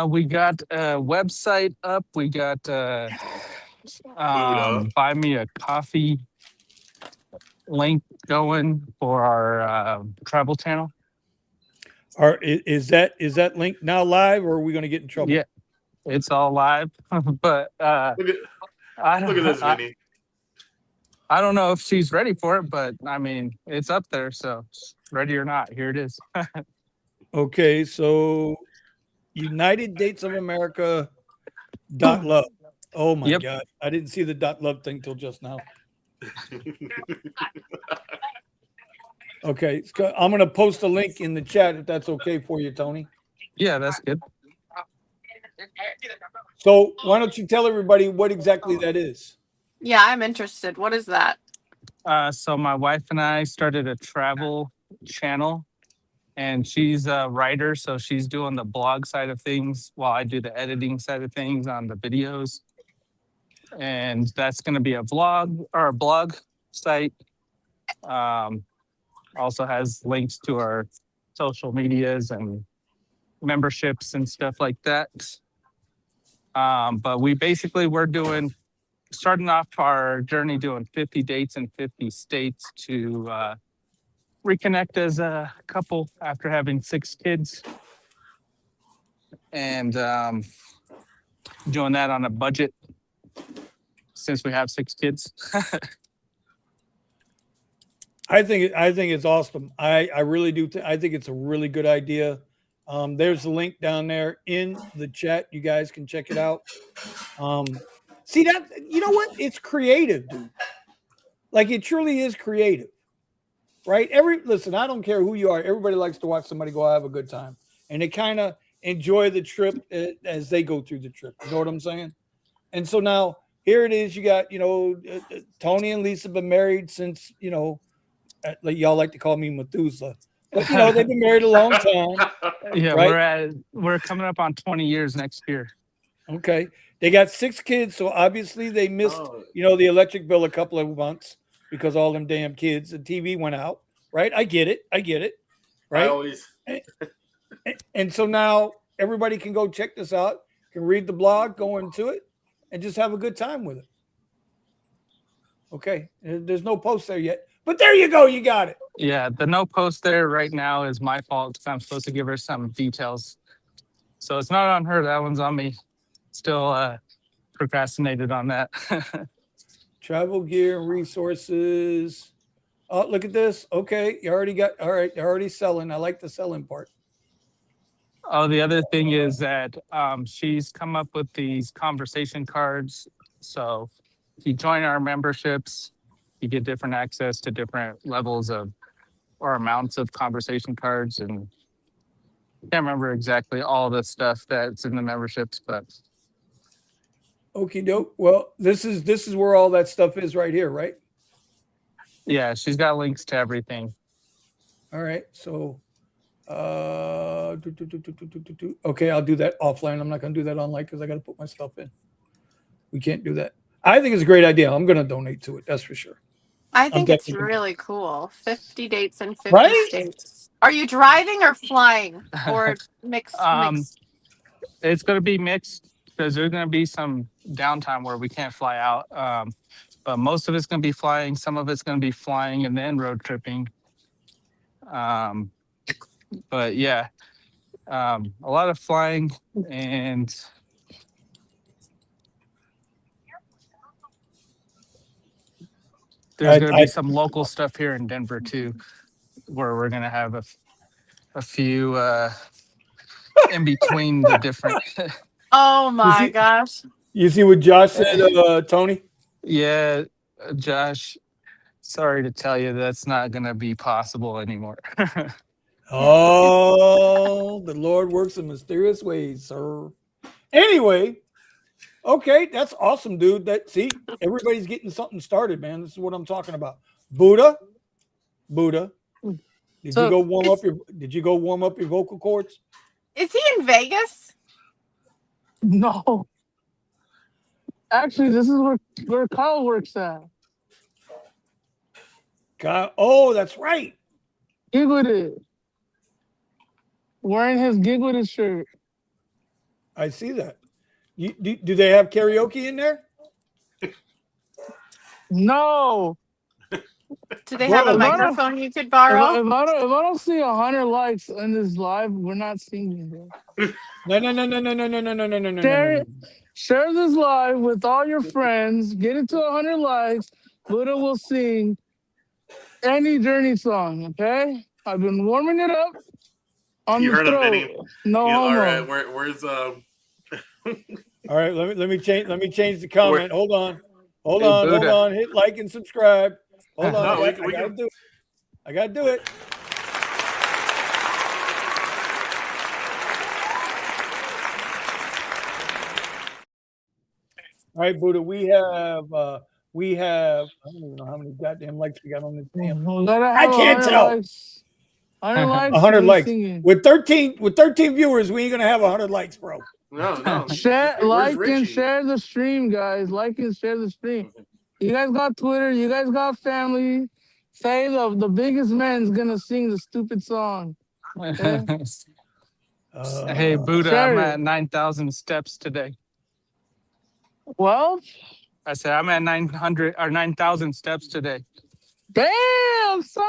We got a website up. We got buy me a coffee link going for our travel channel. Is that link now live, or are we going to get in trouble? Yeah, it's all live. But look at this, Vinny. I don't know if she's ready for it, but I mean, it's up there. So ready or not, here it is. Okay, so United Dates of America .love. Oh my God, I didn't see the .love thing till just now. Okay, I'm going to post a link in the chat if that's okay for you, Tony. Yeah, that's good. So why don't you tell everybody what exactly that is? Yeah, I'm interested. What is that? So my wife and I started a travel channel, and she's a writer, so she's doing the blog side of things while I do the editing side of things on the videos. And that's going to be a vlog or a blog site. Also has links to our social medias and memberships and stuff like that. But we're starting off our journey doing 50 dates in 50 states to reconnect as a couple after having 6 kids. And doing that on a budget since we have 6 kids. I think it's awesome. I really do. I think it's a really good idea. There's a link down there in the chat. You guys can check it out. See that? You know what? It's creative, dude. Like it truly is creative, right? Listen, I don't care who you are. Everybody likes to watch somebody go have a good time, and they kind of enjoy the trip as they go through the trip. You know what I'm saying? And so now here it is. You got, Tony and Lisa been married since, like y'all like to call me Methuselah, but they've been married a long time, Yeah, right? we're coming up on 20 years next year. Okay, they got 6 kids, so obviously they missed, Oh. the electric bill a couple of months because all them damn kids. The TV went out, right? I get it, I right? always And so now everybody can go check this out, can read the blog, go into it, and just have a good time with it. Okay, there's no post there yet, but there you go, you got it. Yeah, the no post there right now is my fault because I'm supposed to give her some details. So it's not on her. That one's on me. Still procrastinated on that. Travel gear and resources. Oh, look at this. Okay, you already got. All right, you're already selling. I like the selling part. Oh, the other thing is that she's come up with these conversation cards. So if you join our memberships, you get different access to different levels of or amounts of conversation cards. And I can't remember exactly all the stuff that's in the memberships, but Okie doke. Well, this is where all that stuff is right here, right? yeah, she's got links to everything. All right. So, okay, I'll do that offline. I'm not going to do that online because I got to put my stuff in. We can't do that. I think it's a great idea. I'm going to donate to it. That's for sure. I think it's definitely- really cool. 50 dates in 50 Right? states. Are you driving or flying or mixed? It's going to be mixed because there's going to be some downtime where we can't fly out. But most of it's going to be flying. Some of it's going to be flying and then road tripping. But yeah, a lot of flying and there's going to be some local stuff here in Denver too, where we're going to have a few in between the different. Oh my gosh. You see what Josh said, Tony? Yeah, Josh, sorry to tell you that's not going to be possible anymore. Oh, the Lord works in mysterious ways, sir. Anyway, okay, that's awesome, dude. See, everybody's getting something started, man. This is what I'm talking about. Buddha, did you go warm up your vocal cords? Is he in Vegas? No. Actually, this is where Kyle works at. Oh, that's right. Gig with it. Wearing his Gig with it shirt. I see that. Do they have karaoke in there? No. Do they have a microphone you could borrow? If I don't see 100 likes in this live, we're not singing, bro. No. Share this live with all your friends. Get it to 100 likes. Buddha will sing any Journey song, okay? I've been warming it up on You the heard of throat. Vinny. No Yeah, all homo. right, where's All right, let me change the comment. Hold on. Hold Buddha. on. Hit like and subscribe. Hold on. No, I gotta do it. All right, Buddha. We have I don't even know how many goddamn likes we got on this damn. I can't tell. 100 likes. 100 likes. Singing. With 13 viewers, we ain't gonna have 100 likes, bro. no. Share, Where's like, and Richie? share the stream, guys. Like and share the stream. You guys got Twitter. You guys got family. Say the biggest man's gonna sing the stupid song. Okay? Hey, Buddha, I'm at 9,000 steps today. Well, I said I'm at 900 or 9,000 steps today. Damn, son.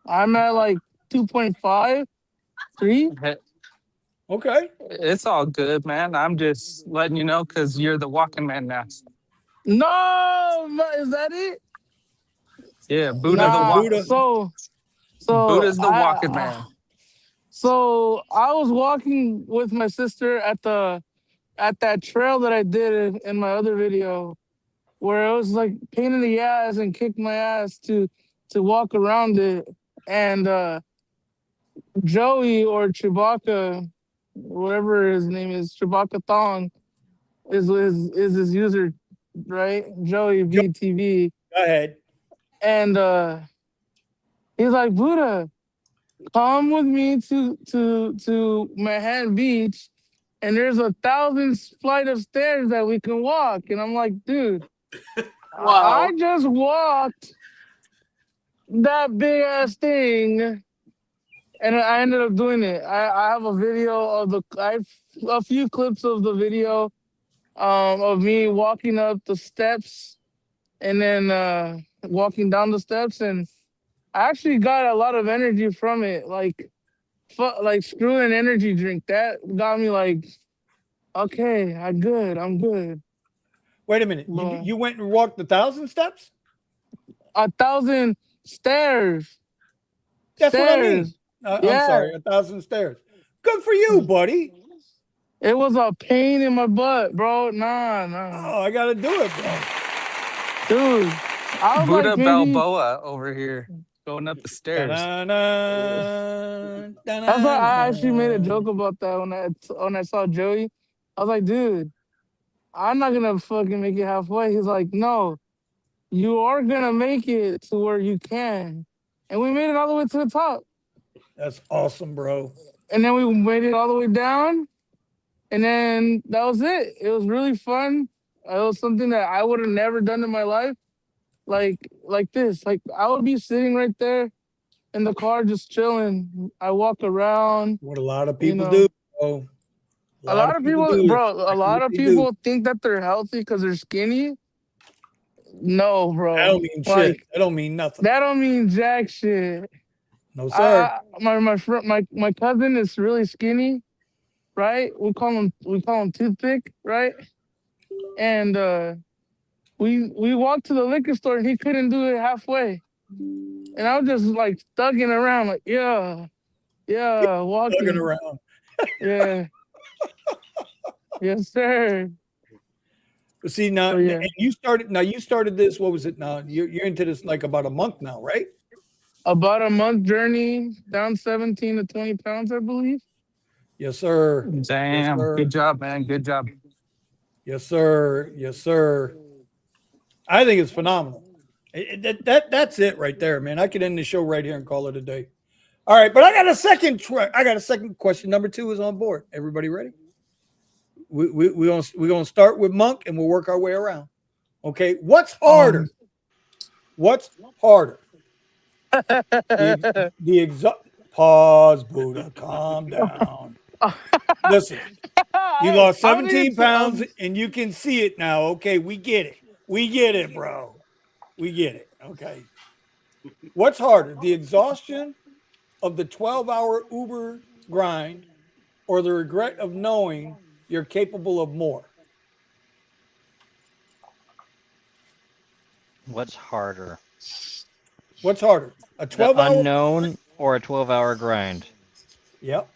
I'm at like 2.5, 3. Okay. It's all good, man. I'm just letting you know because you're the walking man now. No, is that it? Yeah, Buddha the walking. So Buddha's the walking man. So I was walking with my sister at that trail that I did in my other video, where it was like pain in the ass and kick my ass to walk around it. And Joey or Chewbacca whatever his name is, Chewbacca Thong is his user, right? Joey VTV. Go ahead. And he's like, Buddha, come with me to Manhattan Beach, and there's 1,000 flight of stairs that we can walk. And I'm like, dude, I Whoa. just walked that big ass thing, and I ended up doing it. I have a video of I have a few clips of the video of me walking up the steps and then walking down the steps, and I actually got a lot of energy from it. Like, like screw an energy drink. That got me like, okay, I'm good. Wait a minute. But You went and walked 1,000 steps? 1,000 stairs. That's what I mean. Stairs. I'm Yeah. sorry, 1,000 stairs. Good for you, buddy. It was a pain in my butt, bro. Nah. Oh, I got to do it, bro. Dude, I was Buddha like, maybe. Balboa over here going up the stairs. Da-na-na, That's why I actually made a da-na-na. joke about that when I saw Joey. I was like, dude, I'm not gonna fucking make it halfway. He's like, no, you are gonna make it to where you can. And we made it all the way to the top. That's awesome, bro. And then we made it all the way down. And then that was it. It was really fun. It was something that I would have never done in my life. Like this. Like I would be sitting right there in the car just chilling. I walk around. What a lot of people know. do, bro. A lot of people, do bro. this. A lot of people think that they're healthy because they're skinny. No, bro. That don't mean shit. Like, That don't mean nothing. that don't mean jack shit. No, sir. My cousin is really skinny, right? We call him toothpick, right? And we walked to the liquor store and he couldn't do it halfway. And I was just like thugging around, like, yeah, walking. Looking around. Yeah. Yes, sir. But see now, So, yeah. and you started this. What was it? Now you're into this like about a month now, right? About a month journey, down 17 to 20 pounds, I believe. Yes, sir. Damn. Yes, sir. Good job, man. Good job. Yes, sir. Yes, sir. I think it's phenomenal. That's it right there, man. I could end the show right here and call it a day. All right, but I got a second question. Number 2 is on board. Everybody ready? We're gonna start with Monk and we'll work our way around. Okay, what's harder? What's harder? Pause, Buddha. Calm down. Listen, you lost 17 pounds and you can see it now. Okay, we get it. We get it, bro. We get it. Okay. What's harder, the exhaustion of the 12-hour Uber grind or the regret of knowing you're capable of more? What's harder? What's harder? A The 12-hour unknown or a 12-hour grind? Yep.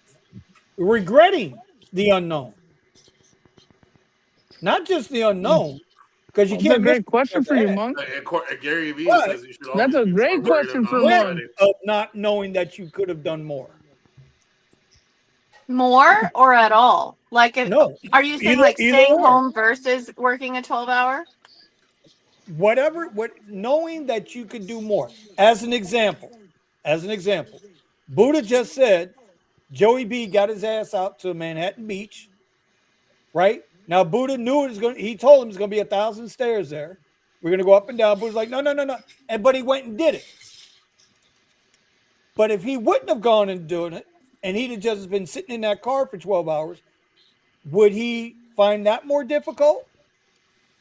Regretting the unknown. Not just the unknown, because you That's a can't miss great question for you, Monk. Gary Vee What? says you should That's a always great be worried question about for regret Monk. of not knowing that you could have done more. More or at all? Like, No. are you saying Either- like either staying or. home versus working a 12-hour? Knowing that you could do more. As an example, Buddha just said Joey B got his ass out to Manhattan Beach, right? Now Buddha knew it was going. He told him it's going to be 1,000 stairs there. We're going to go up and down. Buddha's like, no, but he went and did it. But if he wouldn't have gone and doing it, and he'd have just been sitting in that car for 12 hours, would he find that more difficult?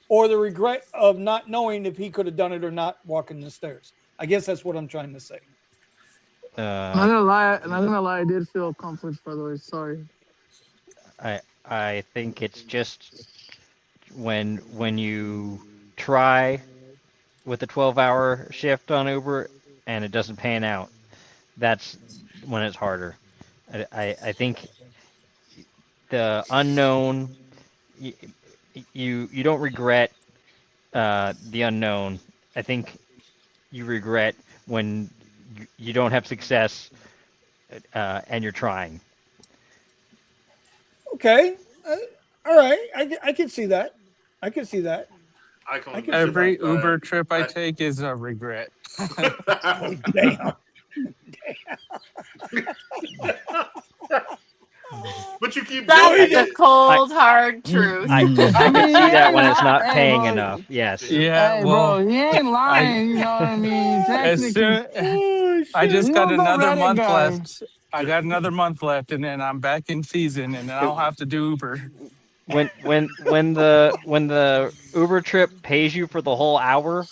Or the regret of not knowing if he could have done it or not walking the stairs? I guess that's what I'm trying to say. I'm not gonna lie, I did feel accomplished, by the way. Sorry. I think it's just when you try with a 12-hour shift on Uber and it doesn't pan out, that's when it's harder. I think the unknown, you don't regret the unknown. I think you regret when you don't have success and you're trying. Okay. All right. I can see that. I can see that. I can I can Every sympathize. Uber trip I I- take is a regret. Damn. But you keep That's doing the it. cold, hard truth. I I can mean, see he that ain't when it's lying. not Hey, paying bro. enough. Yes. Yeah, Hey, well, bro, he ain't lying. You know what I mean? as Technically, soon Oh, I shit. just you got don't go another Reddit month guy. left. I got another month left, and then I'm back in season, and then I'll have to do Uber. When the Uber trip pays you for the whole hour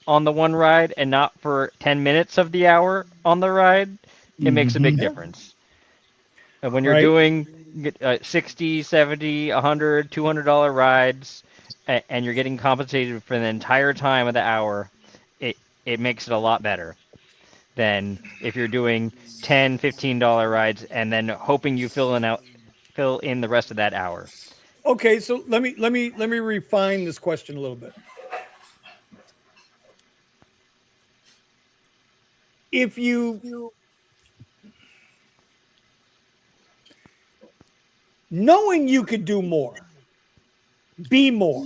on the one ride and not for 10 minutes of the hour on the ride, it makes a big Mhm. Yeah. difference. And when you're Right. doing 60, 70, 100, $200 rides and you're getting compensated for the entire time of the hour, it makes it a lot better than if you're doing 10, $15 rides and then hoping you fill in the rest of that hour. Okay, so let me refine this question a little bit. If you knowing you could do more, be more,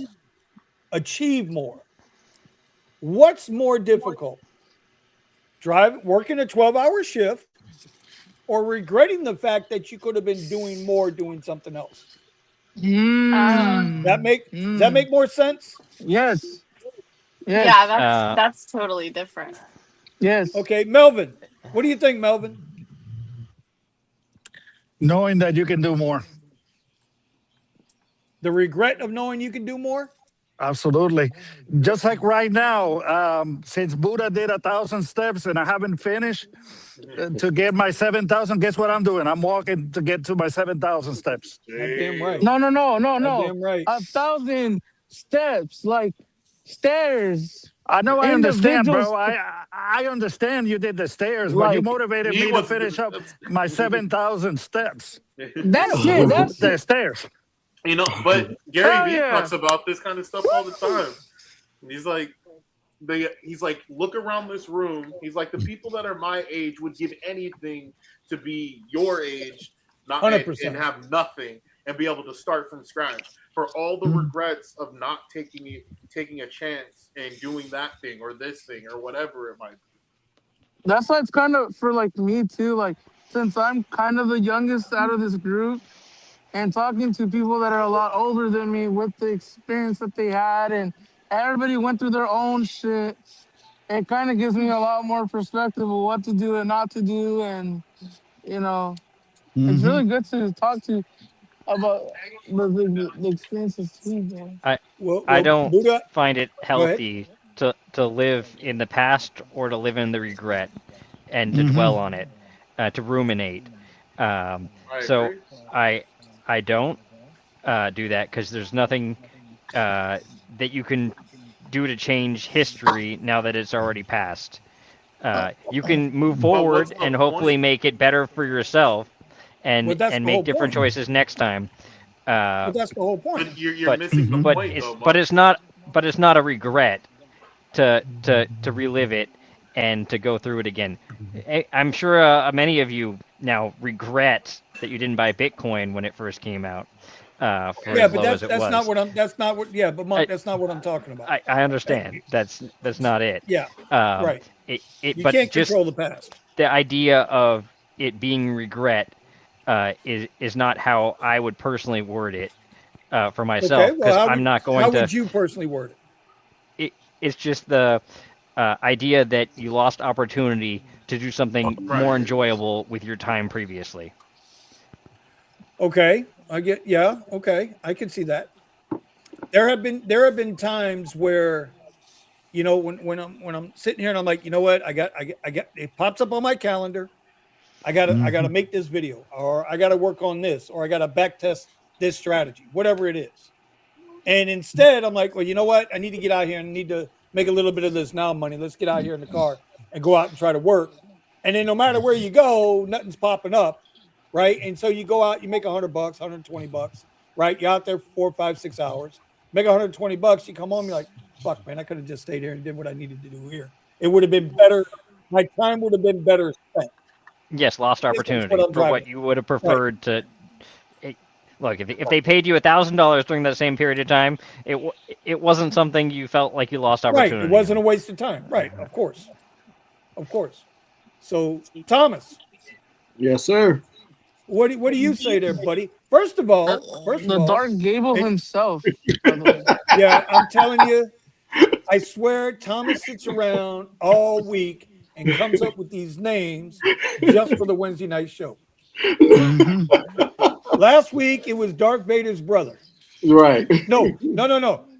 achieve more, what's more difficult? Working a 12-hour shift or regretting the fact that you could have been doing more doing something else? Does that make more sense? Yes. Yes. Yeah, Uh, that's totally different. Yes. Okay, Melvin. What do you think, Melvin? Knowing that you can do more. The regret of knowing you can do more? Absolutely. Just like right now, since Buddha did 1,000 steps and I haven't finished to get my 7,000, guess what I'm doing? I'm walking to get to my 7,000 steps. Goddamn right. No. Goddamn right. 1,000 steps, like stairs. I know, I understand, Individuals. bro. I understand you did the stairs, but you Like, motivated He me to wants to finish do up the steps. my 7,000 steps. That's it. That's The stairs. You know, but Gary Hell Vee yeah. talks about this kind of stuff all the time. He's like, look around this room. He's like, the people that are my age would give anything to be your age, not 100%. and have nothing and be able to start from scratch. For all the regrets of not taking a chance and doing that thing or this thing or whatever it might be. That's why it's kind of for like me too. Like, since I'm kind of the youngest out of this group, and talking to people that are a lot older than me with the experience that they had, and everybody went through their own shit, it kind of gives me a lot more perspective of what to do and not to do. And it's really good to talk to about the experiences too, man. I don't Buddha, find it go ahead. healthy to live in the past or to live in the regret and to dwell on it, to ruminate. So agree. I don't do that because there's nothing that you can do to change history now that it's already passed. You can move what's forward the and hopefully point? make it better for yourself Well, and that's the make whole different point. choices next time. But that's the whole point. But you're But missing the but point, it's though. but it's not a regret to relive it and to go through it again. I'm sure many of you now regret that you didn't buy Bitcoin when it first came out. For Yeah, as but low as it that's was. not what I'm. That's not what. Yeah, but Monk, I- that's not what I'm talking about. I understand. That's not it. Yeah, right. You But can't just control the past. the idea of it being regret is not how I would personally word it for myself Okay. because Well, I'm not how going to. would you personally word it? It's just the idea that you lost opportunity to do something more enjoyable with your time previously. Okay, I get. Yeah. Okay, I can see that. There have been times where, when I'm sitting here and I'm like, you know what, I got it pops up on my calendar. I gotta make this video, or I gotta work on this, or I gotta back test this strategy, whatever it is. And instead, I'm like, well, you know what, I need to get out here and need to make a little bit of this now money. Let's get out here in the car and go out and try to work. And then no matter where you go, nothing's popping up, right? And so you go out, you make $100, $120, right? You're out there 4, 5, 6 hours, make $120. You come home, you're like, fuck, man, I could have just stayed here and did what I needed to do here. It would have been better. My time would have been better spent. Yes, lost That's opportunity what I'm for what driving. you would have preferred to. look, if they paid you $1,000 during that same period of time, it wasn't something you felt like you lost opportunity. Right. It wasn't a waste of time. Right. Of course. Of course. So, Thomas, Yes, sir. what do you say there, buddy? First of all, The Dark Gable hey, himself, by the way. yeah, I'm telling you, I swear Thomas sits around all week and comes up with these names just for the Wednesday night show. Last week it was Darth Vader's brother. Right. No.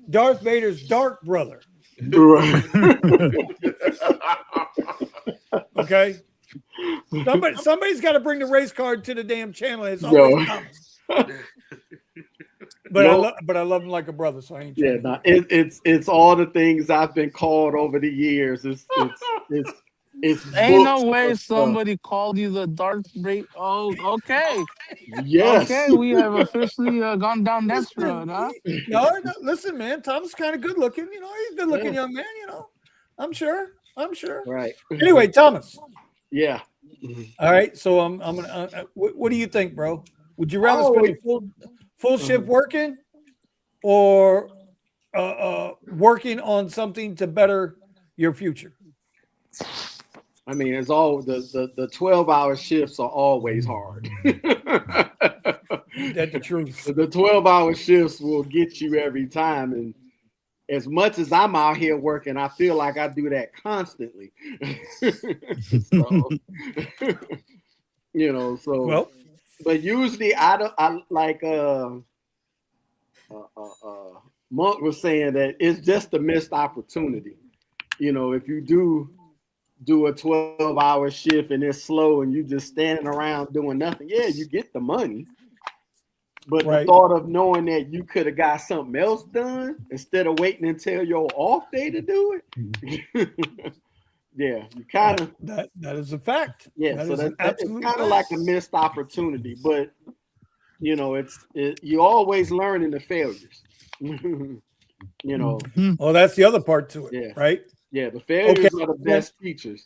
Darth Vader's dark brother. Right. Okay. Somebody's got to bring the race card to the damn channel. It's always Thomas. But I love him like a brother, so I ain't. Yeah, nah, it's all the things I've been called over the years. It's Ain't no way somebody called you the Darth Vader. Oh, okay. Yes. Okay, we have officially gone down that road, huh? No, listen, man. Tom's kind of good looking. You know, he's a good looking young man. You know, I'm sure. Right. Anyway, Thomas. Yeah. All right. So I'm gonna. What do you think, bro? Would you rather spend a full shift working, or working on something to better your future? I mean, it's all the 12-hour shifts are always hard. That's the truth. The 12-hour shifts will get you every time. And as much as I'm out here working, I feel like I do that constantly. So, you know, so well, but usually I like Monk was saying that it's just a missed opportunity. You know, if you do a 12-hour shift and it's slow and you just standing around doing nothing, yeah, you get the money. But the thought of knowing that you could have got something else done instead of waiting until your off day to do it, yeah, you kind of that is a fact. Yeah, that so it's kind of like a missed opportunity. But you know, you always learn in the failures. You know. Well, that's the other part to it. Yeah. Right. Yeah, the failures are the best teachers.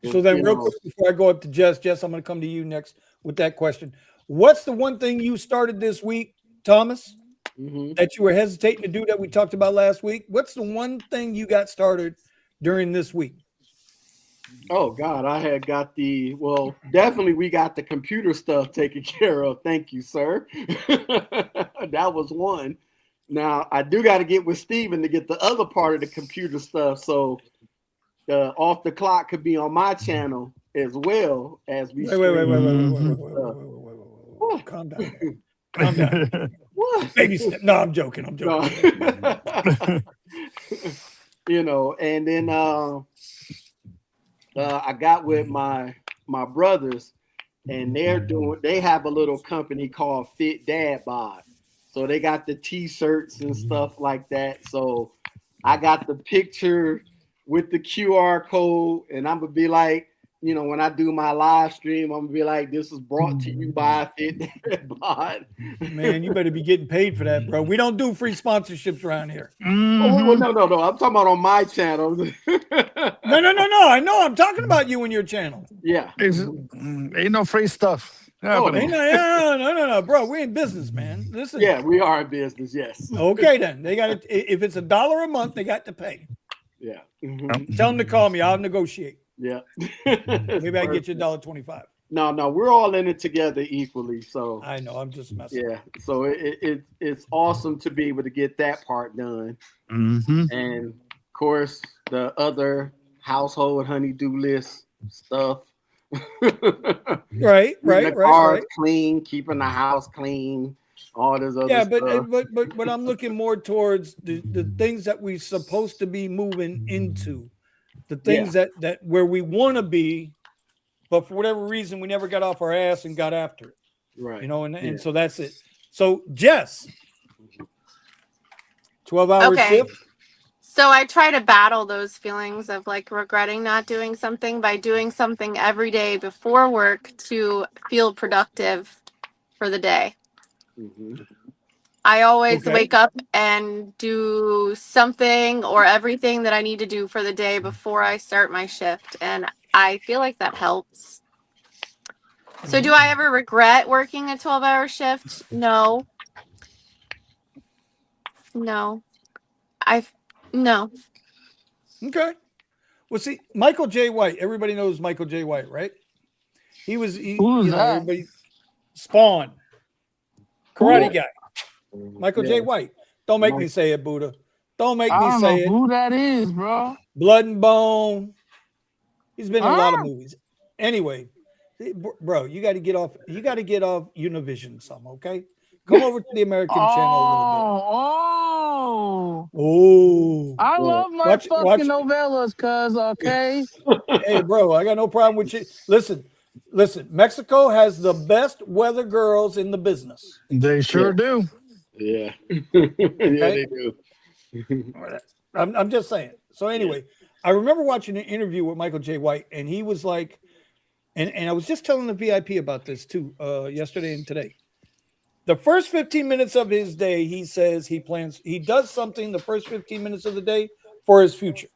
So then, real quick before I go up to Jess, I'm going to come to you next with that question. What's the one thing you started this week, Thomas, that you were hesitating to do that we talked about last week? What's the one thing you got started during this week? Oh, God, I had got definitely we got the computer stuff taken care of. Thank you, sir. That was one. Now, I do got to get with Steven to get the other part of the computer stuff. So Off the Clock could be on my channel as well as we. Wait. Calm down. Calm down. What? Baby step. No, I'm joking. No. You know, and then I got with my brothers, and they have a little company called Fit Dad Bod. So they got the t-shirts and stuff like that. So I got the picture with the QR code, and I'm gonna be like, you know, when I do my live stream, I'm gonna be like, this is brought to you by Fit Dad Bod. Man, you better be getting paid for that, bro. We don't do free sponsorships around here. Oh, no. I'm talking about on my channel. No. I know. I'm talking about you and your channel. Yeah. Ain't no free stuff. No, bro. We in business, man. Listen. Yeah, we are in business. Yes. Okay, then they got to. If it's $1 a month, they got to pay. Yeah. Tell them to call me. I'll negotiate. Yeah. Maybe I can get you $1.25. No, we're all in it together equally. So I know. I'm just messing. Yeah. So it's awesome to be able to get that part done. And of course, the other household honey-do list stuff. Right. Clean, keeping the house clean, all this other stuff. But I'm looking more towards the things that we're supposed to be moving into, the things that where we want to be, but for whatever reason we never got off our ass and got after it. Right. You know, and so that's it. So Jess, 12-hour shift. So I try to battle those feelings of like regretting not doing something by doing something every day before work to feel productive for the day. I always wake up and do something or everything that I need to do for the day before I start my shift. And I feel like that helps. So do I ever regret working a 12-hour shift? No. No. No. Okay. Well, see, Michael J. White. Everybody knows Michael J. White, right? Who's you know, that? everybody. Spawn, karate Who? guy, Michael Yeah. J. White. Don't make me Mike- say it, Buddha. Don't make I me don't know say it. who that is, bro. Blood and Bone. He's been in a lot of Huh? movies. Anyway, bro, you got to get off. You got to get off Univision some, okay? Come over to the American channel a Oh, little bit. Oh, I love my watch. fucking novellas, cuz, okay? Hey, bro, I got no problem with you. Listen. Mexico has the best weather girls in the business. They sure do. Yeah. Yeah, they do. I'm just saying. So anyway, I remember watching an interview with Michael J. White, and he was like, and I was just telling the VIP about this too, yesterday and today. The first 15 minutes of his day, he says he does something the first 15 minutes of the day for his future.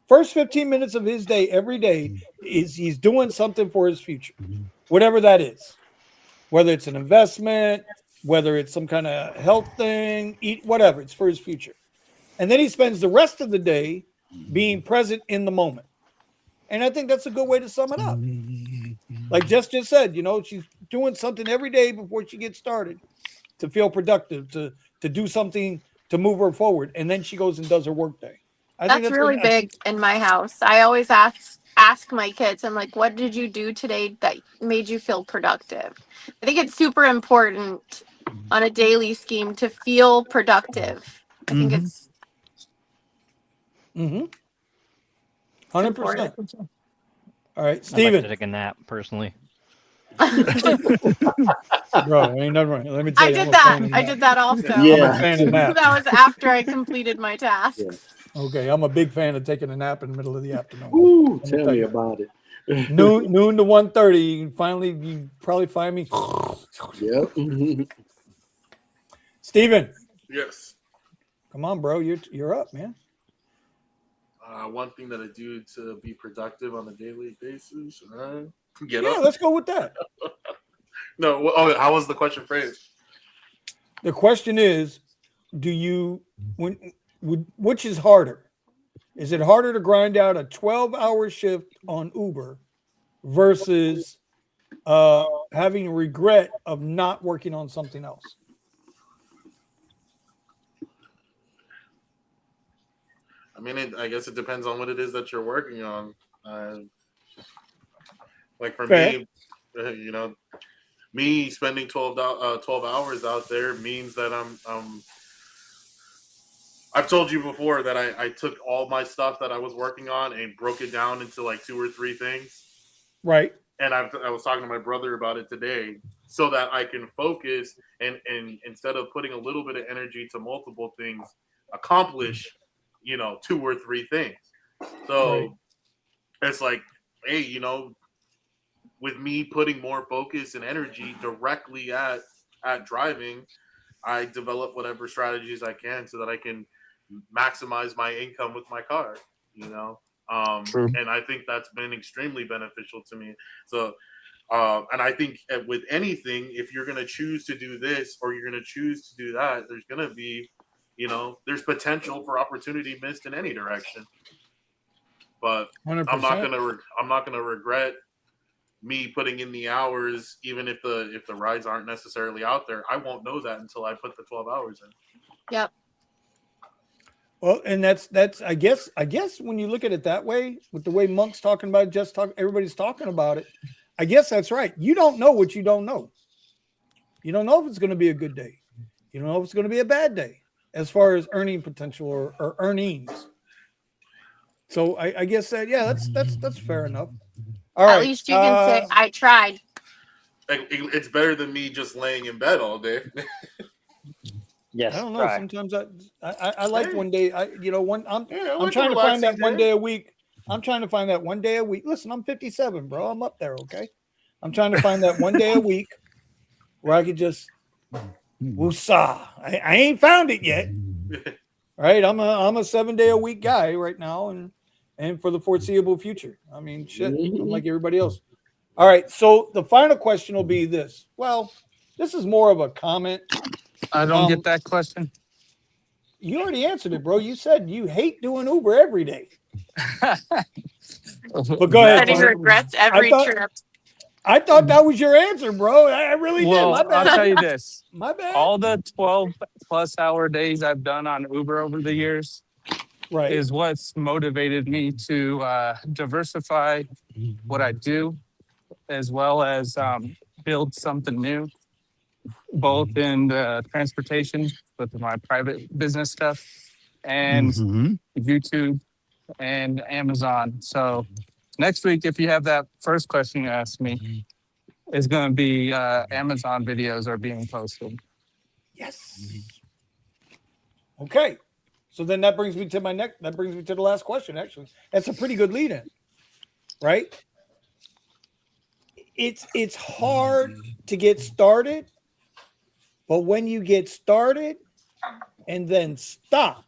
First 15 minutes of his day every day is he's doing something for his future, whatever that is, whether it's an investment, whether it's some kind of health thing, whatever, it's for his future. And then he spends the rest of the day being present in the moment. And I think that's a good way to sum it up. Like Jess just said, she's doing something every day before she gets started to feel productive, to do something to move her forward. And then she goes and does her work day. That's really big in my house. I always ask my kids, I'm like, what did you do today that made you feel productive? I think it's super important on a daily scheme to feel productive. I think it's 100%. important. All right, I'd like Steven. to take a nap personally. Bro, ain't nothing wrong. Let me tell I you. did I'm a that. fan of I naps. did that also. I'm a fan of naps. That was after I completed my tasks. Okay, I'm a big fan of taking a nap in the middle of the afternoon. Ooh, tell me about it. Noon to 1:30. You probably find me. Yep. Steven, Yes. come on, bro. You're up, man. One thing that I do to be productive on a daily basis. Get Yeah, up. let's go with that. No. Oh, how was the question phrased? The question is, which is harder? Is it harder to grind out a 12-hour shift on Uber versus having regret of not working on something else? I mean, I guess it depends on what it is that you're working on. Like for Fair. me, me spending 12 hours out there means that I've told you before that I took all my stuff that I was working on and broke it down into like 2 or 3 things. Right. And I was talking to my brother about it today so that I can focus and instead of putting a little bit of energy to multiple things, accomplish, 2 or 3 things. So Right. It's like, hey, with me putting more focus and energy directly at driving, I develop whatever strategies I can so that I can maximize my income with my car, True. and I think that's been extremely beneficial to me. So and I think with anything, if you're going to choose to do this or you're going to choose to do that, there's going to be, there's potential for opportunity missed in any direction. But 100%. I'm not going to regret me putting in the hours, even if the rides aren't necessarily out there. I won't know that until I put the 12 hours in. Yep. Well, and that's I guess when you look at it that way, with the way Monk's talking about it, everybody's talking about it. I guess that's right. You don't know what you don't know. You don't know if it's going to be a good day. You don't know if it's going to be a bad day as far as earning potential or earnings. So I guess that that's fair enough. All right. At least you can say I tried. It's better than me just laying in bed all day. Yes. I don't know. try. Sometimes I like one day. I'm like trying a to find that relaxing one day. day a week. I'm trying to find that one day a week. Listen, I'm 57, bro. I'm up there. Okay. I'm trying to find that one day a week where I could just woosah. I ain't found it yet. Right. I'm a 7-day-a-week guy right now, and for the foreseeable future. I mean, shit. I'm like everybody else. All right. So the final question will be this. Well, this is more of a comment. I don't get that question. You already answered it, bro. You said you hate doing Uber every day. But go ahead. Said he regrets every trip. I thought that was your answer, bro. I really did. My bad. I'll tell you this. My bad. All the 12+ hour days I've done on Uber over the years is what's motivated me to diversify what I do, as well as build something new, both in transportation with my private business stuff and YouTube and Amazon. So next week, if you have that first question you asked me, is going to be Amazon videos are being posted. Yes. Okay. So then that brings me to the last question, actually. That's a pretty good lead in, right? It's hard to get started, but when you get started and then stop,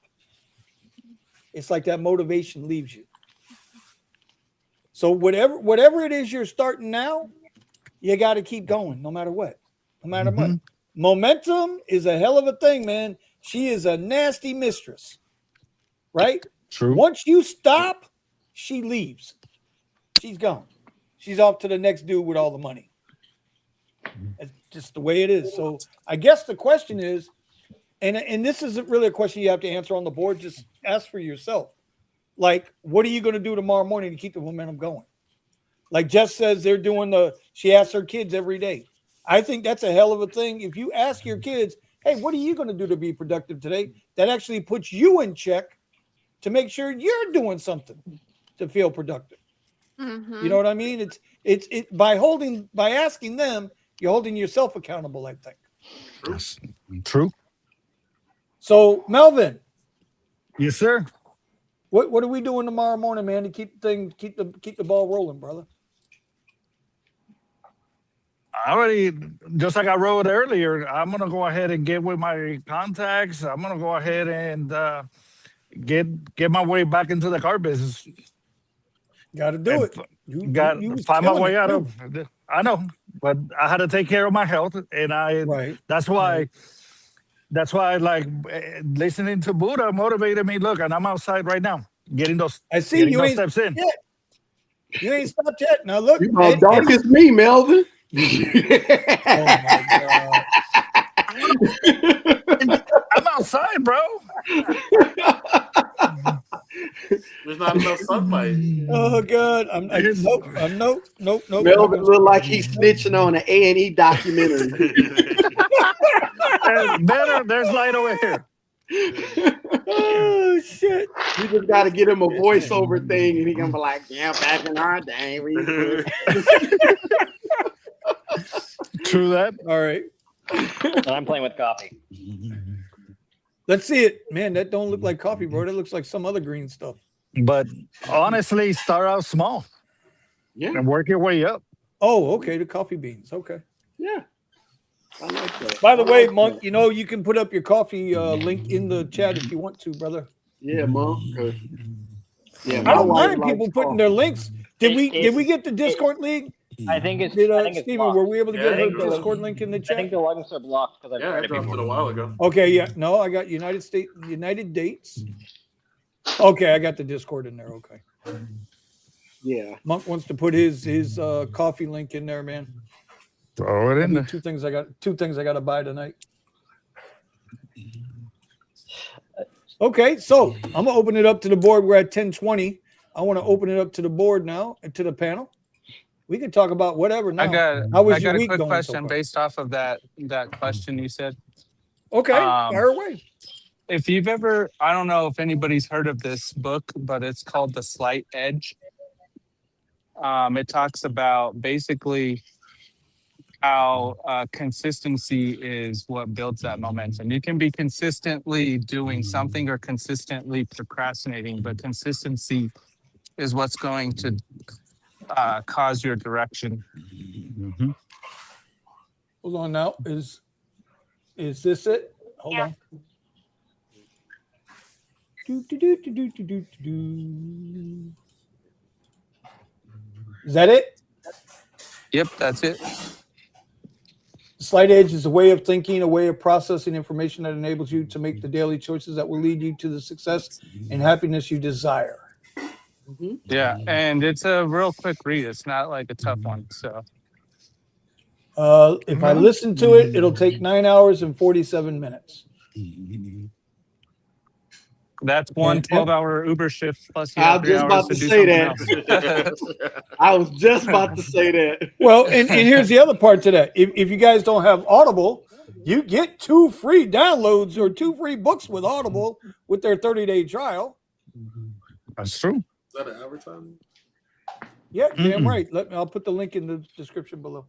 it's like that motivation leaves you. So whatever it is you're starting now, you got to keep going no matter what. No matter what. Momentum is a hell of a thing, man. She is a nasty mistress, right? True. Once you stop, she leaves. She's gone. She's off to the next dude with all the money. It's just the way it is. So I guess the question is, and this isn't really a question you have to answer on the board. Just ask for yourself. Like, what are you going to do tomorrow morning to keep the momentum going? Like Jess says, she asks her kids every day. I think that's a hell of a thing. If you ask your kids, hey, what are you going to do to be productive today? That actually puts you in check to make sure you're doing something to feel productive. Mm-hmm. You know what I mean? It's by asking them, you're holding yourself accountable, I think. Yes. True. So Melvin. Yes, sir. What are we doing tomorrow morning, man, to keep the ball rolling, brother? Just like I wrote earlier, I'm gonna go ahead and get with my contacts. I'm gonna go ahead and get my way back into the car business. Got to do it. You find my way out of. I know, but I had to take care of my health, and that's why like listening to Buddha motivated me. Look, and I'm outside right now getting those. I see you those ain't steps in. Yet. You ain't stopped yet. Now look, don't kiss me, Melvin. Oh my God. I'm outside, bro. There's not enough sunlight. Oh God, I'm nope. Melvin look like he's snitching on an A&E documentary. There's light over here. Oh shit! You just got to get him a voiceover thing, and he gonna be like, "Yeah, back in our day, we." True that. All right. I'm playing with coffee. Let's see it, man. That don't look like coffee, bro. That looks like some other green stuff. But honestly, start out small. Yeah. And work your way up. Oh, okay. The coffee beans. Okay. Yeah. I like that. By the way, Monk, you can put up your coffee link in the chat if you want to, brother. Yeah, Monk. Yeah, I don't mind people putting their links. Did we get the Discord link? I think it's. Steven, were we able to get the Discord link in the chat? I think the logins are blocked because I dropped it a while ago. Okay, yeah. No, I got United Dates. Okay, I got the Discord in there. Okay. Yeah. Monk wants to put his coffee link in there, man. Throw it in there. Two things I got to buy tonight. Okay, so I'm gonna open it up to the board. We're at 10:20. I want to open it up to the board now and to the panel. We can talk about whatever now. I got a quick question based off of that question you said. Okay, fire away. If you've ever, I don't know if anybody's heard of this book, but it's called The Slight Edge. It talks about basically how consistency is what builds that momentum. You can be consistently doing something or consistently procrastinating, but consistency is what's going to cause your direction. Mm-hmm. Hold on now. Is this it? Hold on. Is that it? Yep, that's it. Slight edge is a way of thinking, a way of processing information that enables you to make the daily choices that will lead you to the success and happiness you desire. Yeah, and it's a real quick read. It's not like a tough one. So if I listen to it, it'll take 9 hours and 47 minutes. that's one 12-hour Uber shift plus you I have was 3 just hours about to to do say something that. else. I was just about to say that. Well, and here's the other part to that. If you guys don't have Audible, you get 2 free downloads or 2 free books with Audible with their 30-day trial. That's true. Is that an advertisement? Yeah, damn right. I'll put the link in the description below.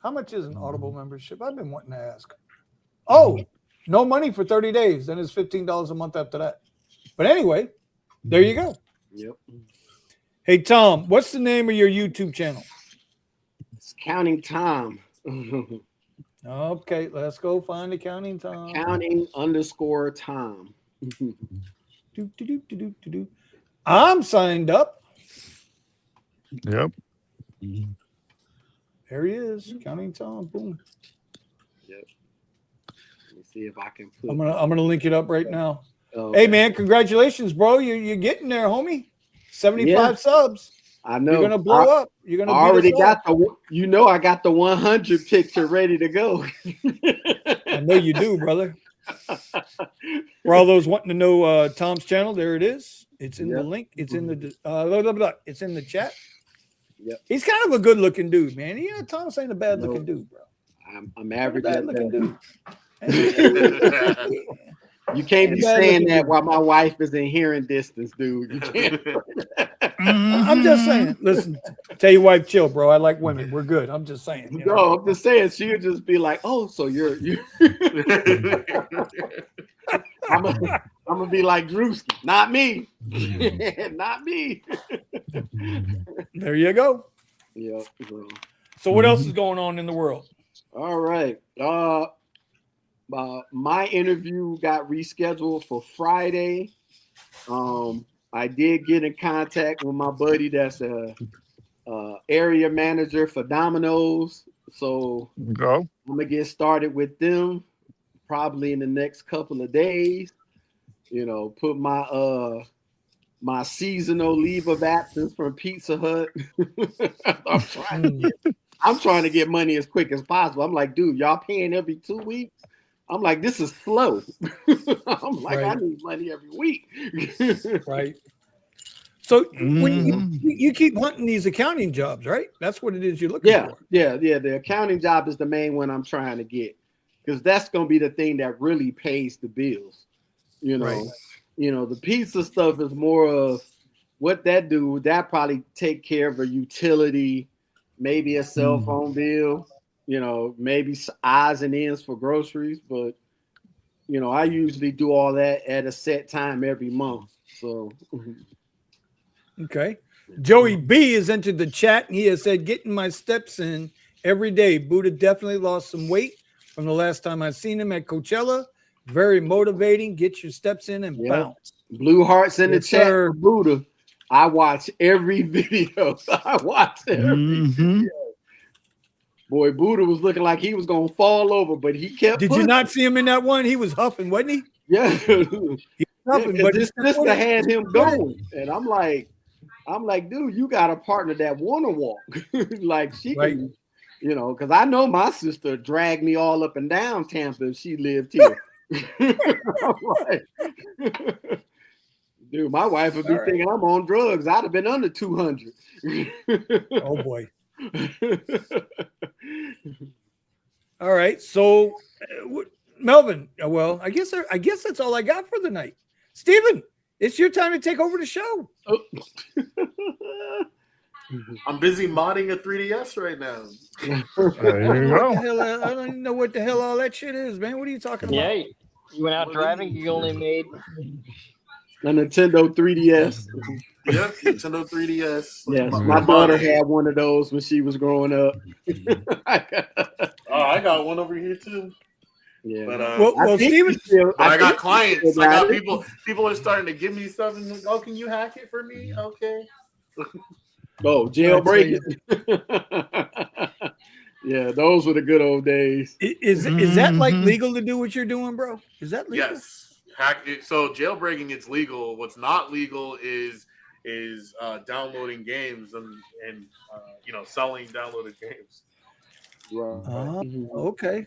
How much is an Audible membership? I've been wanting to ask. Oh, no money for 30 days. Then it's $15 a month after that. But anyway, there you go. Yep. Hey, Tom, what's the name of your YouTube channel? It's Counting Time. Okay, let's go find the Counting Time. Counting_time. I'm signed up. Yep. There he is, Counting Time. Boom. Yep. Let me see if I can put. I'm gonna link it up right now. Okay. Hey man, congratulations, bro. You're getting there, homie. 75 subs. I know. You're gonna blow up. You're gonna. I already got the. I got the 100 picture ready to go. I know you do, brother. For all those wanting to know Tom's channel, there it is. It's in the link. It's in the. It's in the chat. Yep. He's kind of a good-looking dude, man. You know, Thomas ain't a bad-looking dude, bro. I'm average. Bad-looking dude. You can't be saying that while my wife is in hearing distance, dude. You can't. I'm just saying. Listen, tell your wife, chill, bro. I like women. We're good. I'm just saying. You know? No, I'm just saying. She'll just be like, "Oh, so you're." I'm gonna be like Drewski, not me, not me. There you go. Yeah. So what else is going on in the world? All right. My interview got rescheduled for Friday. I did get in contact with my buddy that's a area manager for Domino's. So I'm gonna get started with them probably in the next couple of days. You know, put my my seasonal leave of absence from Pizza Hut. I'm trying to get money as quick as possible. I'm like, dude, y'all paying every 2 weeks? I'm like, this is slow. I'm like, I need money every week. Right. So when you keep hunting these accounting jobs, right? That's what it is you're looking for. Yeah. The accounting job is the main one I'm trying to get because that's going to be the thing that really pays the bills. You know, the pizza stuff is more of what that do. That probably take care of a utility, maybe a cell phone bill. You know, maybe odds and ends for groceries, but you know, I usually do all that at a set time every month. So, okay. Joey B has entered the chat and he has said, "Getting my steps in every day. Buddha definitely lost some weight from the last time I seen him at Coachella. Very motivating. Get your steps in and bounce." Blue hearts in the chat for Buddha. I watch every video. I watch every video. Boy, Buddha was looking like he was gonna fall over, but he kept. Did you not see him in that one? He was huffing, wasn't he? Yeah. He was huffing, but his sister had him going, and I'm like, dude, you got a partner that wanna walk, like she can, you know, because I know my sister dragged me all up and down Tampa if she lived here. Like, dude, my wife would be thinking I'm on drugs. I'd have been under 200. Oh boy. All right, so Melvin. Well, I guess that's all I got for the night. Steven, it's your time to take over the show. I'm busy modding a 3DS right now. There you go. I don't even know what the hell all that shit is, man. What are you talking about? Yeah, you went out driving. You only made a Nintendo 3DS. Yep, Nintendo 3DS. Yes, my daughter had one of those when she was growing up. I got one over here too. Yeah. But, well Steven, I got clients. I got people. People are starting to give me stuff and like, oh, can you hack it for me? Okay. Oh, jailbreak. Yeah, those were the good old days. Is that like legal to do what you're doing, bro? Is that legal? Yes. So jailbreaking it's legal. What's not legal is downloading games and selling downloaded games. Right. Okay.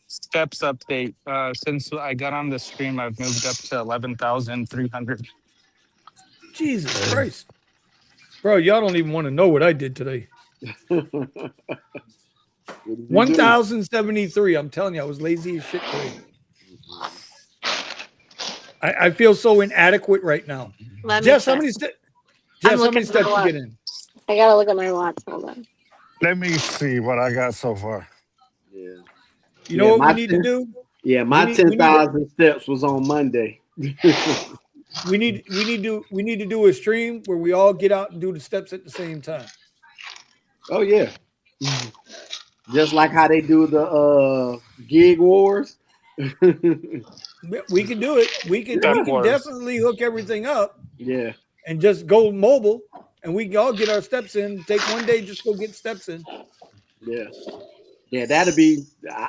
Steps update. Since I got on the stream, I've moved up to 11,300. Jesus Christ. Bro, y'all don't even want to know what I did today. 1,073. I'm telling you, I was lazy as shit today. I feel so inadequate right now. Jess, how many steps you get in? I gotta look at my watch. Hold on. Let me see what I got so far. Yeah. You know what we need to do? Yeah, my 10,000 steps was on Monday. We need to do a stream where we all get out and do the steps at the same time. Oh yeah. Just like how they do the gig wars. We can do it. We can definitely hook everything up. Yeah. And just go mobile, and we can all get our steps in. Take one day, just go get steps in. Yeah. Yeah, that'll be.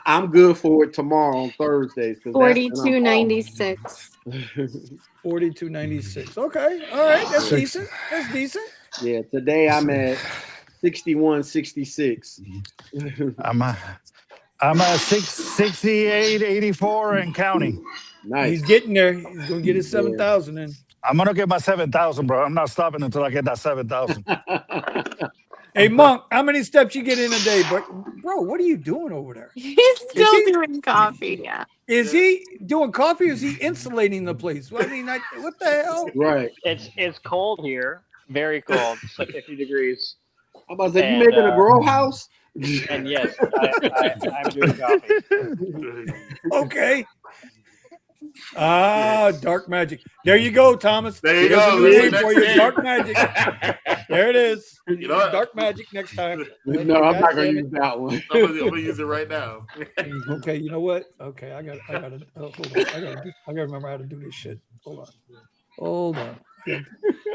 I'm good for it tomorrow on Thursdays. 42.96. 42.96. Okay, all right, that's decent. That's decent. Yeah, today I'm at 61.66. I'm at 68.84 and counting. Nice. He's getting there. He's gonna get his 7,000 in. I'm gonna get my 7,000, bro. I'm not stopping until I get that 7,000. Hey, Monk, how many steps you get in a day? But bro, what are you doing over there? He's still doing coffee. Yeah. Is he doing coffee? Or is he insulating the place? What the hell? Right. It's cold here. Very cold. It's like 50 degrees. I'm about to say, you making a grow house? And yes, I'm doing coffee. Okay. Dark magic. There you go, Thomas. There you There's go. a new name for you. Dark magic. There it is. You know what? Dark magic next time. No, I'm not gonna use that one. I'm gonna use it right now. Okay, you know what? Okay, I gotta hold on. I gotta remember how to do this shit. Hold on.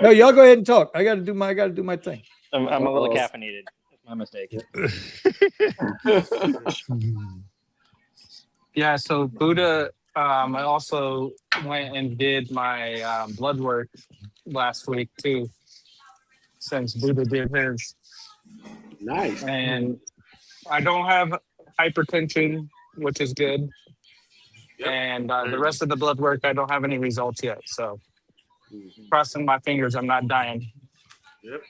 No, y'all go ahead and talk. I gotta do my thing. I'm a little caffeinated. That's my mistake. Yeah, so Buddha, I also went and did my blood work last week too, since Buddha did his. Nice. And I don't have hypertension, which is good. Yep. And the rest of the blood work, I don't have any results yet. So crossing my fingers, I'm not dying. Yep.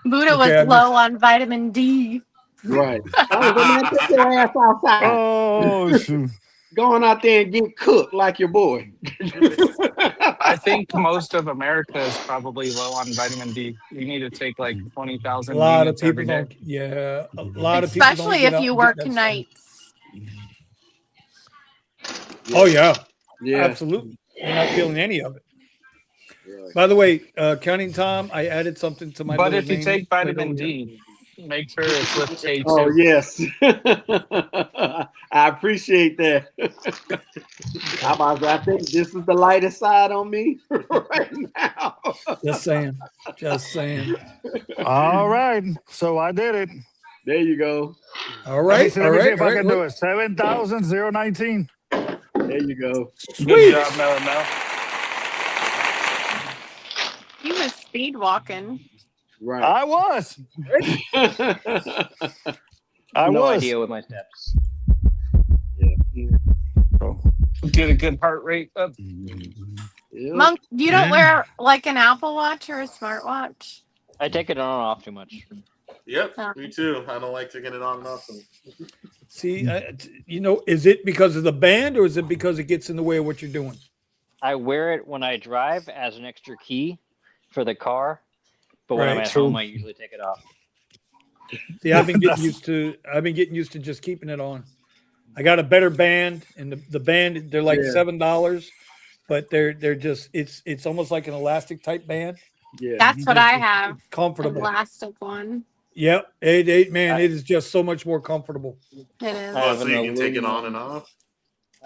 Buddha was low on vitamin D. Right. Get your ass outside. Oh, shoot. Going out there and get cooked like your boy. I think most of America is probably low on vitamin D. You need to take like 20,000 A lot of units people every day. don't. Yeah, a lot of people. Especially if you work nights. Oh yeah, Yeah. absolutely. You're not feeling any of it. By the way, counting Tom, I added something to my. But little if you name. take vitamin D, make sure it's with K2. Oh yes. I appreciate that. I think this is the lightest side on me right now. Just saying. All right. So I did it. There you go. All right. Let me see if I can do it. 7,019. There you go. Good job, Mel. He was speed walking. Right. I was. No idea with my steps. Get a good heart rate up. Yeah. Monk, you don't wear like an Apple Watch or a smartwatch? I take it on and off too much. Yep, me too. I don't like taking it on and off. See, is it because of the band or is it because it gets in the way of what you're doing? I wear it when I drive as an extra key for the car, but when I'm at home, I usually take it off. See, I've been getting used to just keeping it on. I got a better band, and the band, they're like $7, but they're just it's almost like an elastic type band. Yeah, That's what I have. Comfortable. Elastic one. Yep, it is just so much more comfortable. It is. Oh, so you can take it on and off?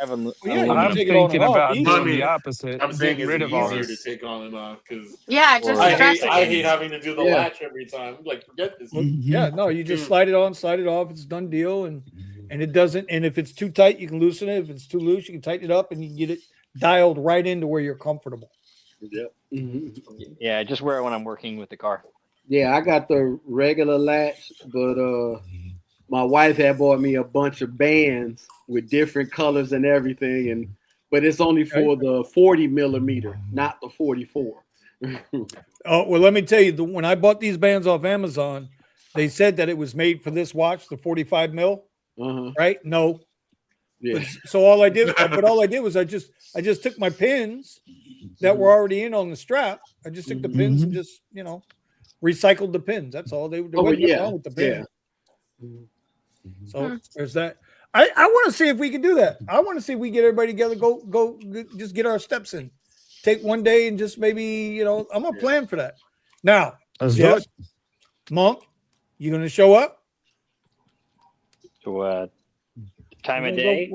I'm thinking about doing the opposite. I'm saying getting rid it's of all easier this. to take on and off because Yeah, just I stretches. hate having to do the latch every time. I'm like, forget this. Well, yeah, no, you just slide it on, slide it off. It's a done deal, and it doesn't. And if it's too tight, you can loosen it. If it's too loose, you can tighten it up, and you can get it dialed right into where you're comfortable. Yep. Yeah, I just wear it when I'm working with the car. Yeah, I got the regular latch, but my wife had bought me a bunch of bands with different colors and everything, but it's only for the 40 millimeter, not the 44. Oh, well, let me tell you, when I bought these bands off Amazon, they said that it was made for this watch, the 45 mil, right? No. Yeah. So all I did was I just took my pins that were already in on the strap. I just took the pins and just, recycled the pins. That's all. There wasn't nothing wrong with the pins. So there's that. I want to see if we can do that. I want to see if we get everybody together, go just get our steps in. Take one day and just maybe, I'm gonna plan for that. Now, Jeff, Monk, you gonna show up? To time of day?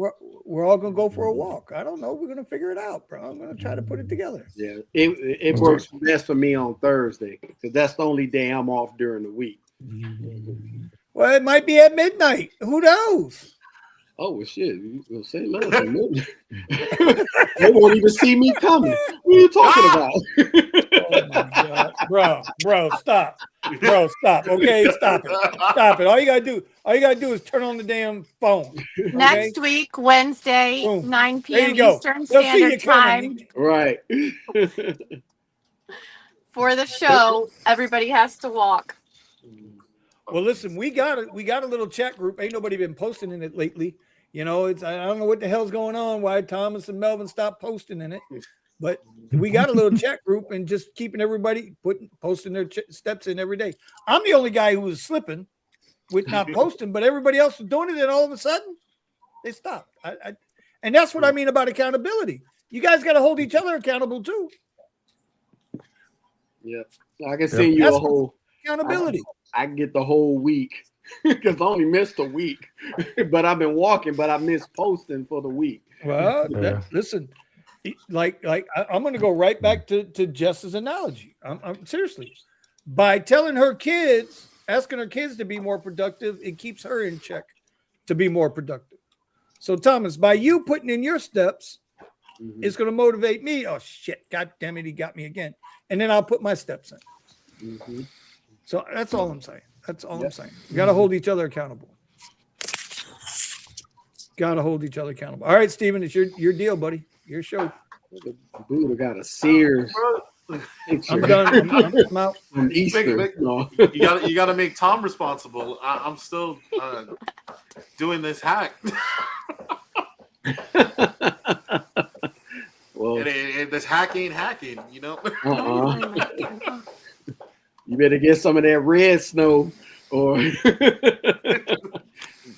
We're all gonna go for a walk. I don't know. We're gonna figure it out, bro. I'm gonna try to put it together. Yeah, it works best for me on Thursday because that's the only day I'm off during the week. Well, it might be at midnight. Who knows? Oh, well, shit. We'll say love. They won't even see me coming. What are you talking about? Oh, my God. Bro, stop. Bro, stop. Okay, stop it. Stop it. All you gotta do is turn on the damn phone. Okay? Next week, Wednesday, Boom. 9 There p.m. you go. Eastern They'll see Standard you coming. Time. Right. For the show, everybody has to walk. Well, listen, we got a little chat group. Ain't nobody been posting in it lately. I don't know what the hell's going on. Why Thomas and Melvin stopped posting in it, but we got a little chat group and just keeping everybody posting their steps in every day. I'm the only guy who was slipping with not posting, but everybody else was doing it, and all of a sudden they stopped. And that's what I mean about accountability. You guys got to hold each other accountable too. Yeah, I can send you a whole accountability. I get the whole week because I only missed a week, but I've been walking, but I missed posting for the week. Well, listen, like I'm going to go right back to Jess's analogy. I'm seriously, by telling her kids, asking her kids to be more productive, it keeps her in check to be more productive. So Thomas, by you putting in your steps, it's going to motivate me. Oh shit! God damn it, he got me again. And then I'll put my steps in. So that's all I'm saying. That's all I'm saying. We got to hold each other accountable. Got to hold each other accountable. All right, Steven, it's your deal, buddy. Your show. Buddha got a Sears picture. I'm done. I'm out. From Easter. You got to make Tom responsible. I'm still doing this hack. Well, this hack ain't hacking, You better get some of that red snow, or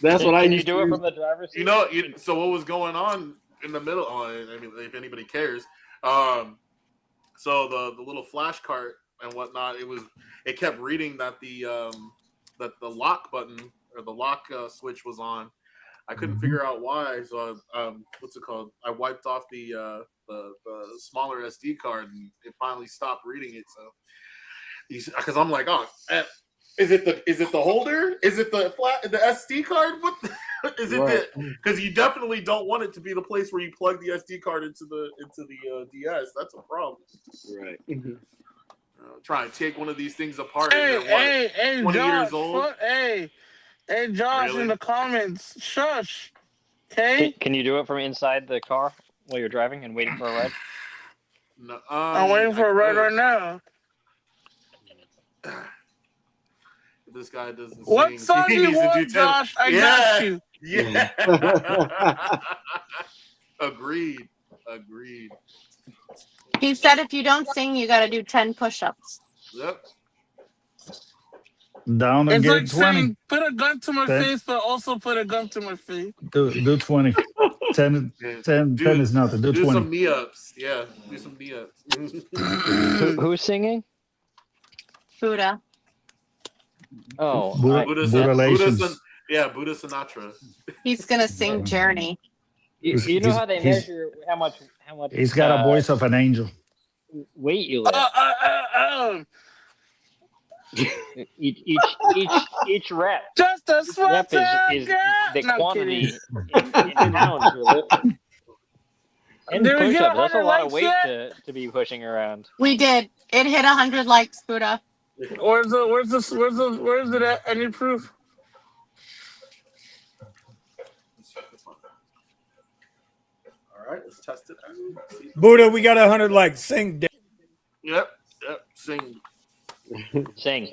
that's what I used to do. It from the driver's seat? So what was going on in the middle? I mean, if anybody cares, so the little flash cart and whatnot, it kept reading that the lock button or the lock switch was on. I couldn't figure out why, so what's it called? I wiped off the smaller SD card, and it finally stopped reading it. So, because I'm like, is it the holder? Is it the SD card? What is it? Because you definitely don't want it to be the place where you plug the SD card into the DS. That's a problem. Right. Try and take one of these things apart. Hey, 20 Josh, years old. Hey, Josh, Really? in the comments, shush. Okay. Can you do it from inside the car while you're driving and waiting for a ride? No, I'm waiting for a ride right now. This guy doesn't. What song he you needs to want, do 10. Josh? I got you. Yeah. Agreed. He said if you don't sing, you got to do 10 push-ups. Yep. Down and It's get like 20. saying, put a gun to my 10. face, but also put a gun to my face. Do 20. 10 is nothing. Do 20. Some knee-ups. Yeah, do some knee-ups. Who's singing? Buddha. Oh, Buddha Sinatra. He's going to sing Journey. You know how they measure how much He's got a voice of an angel. weight you lift. Each rep. Just a Rep sweater, is girl. the No, quantity in pounds you're lifting. And Did we get push-ups. That's a 100 lot of likes weight yet? to be pushing around. We did. It hit 100 likes, Buddha. Where's it at? I need proof. All right, let's test it out. Buddha, we got 100 likes. Sing. Yep. Sing. Sing,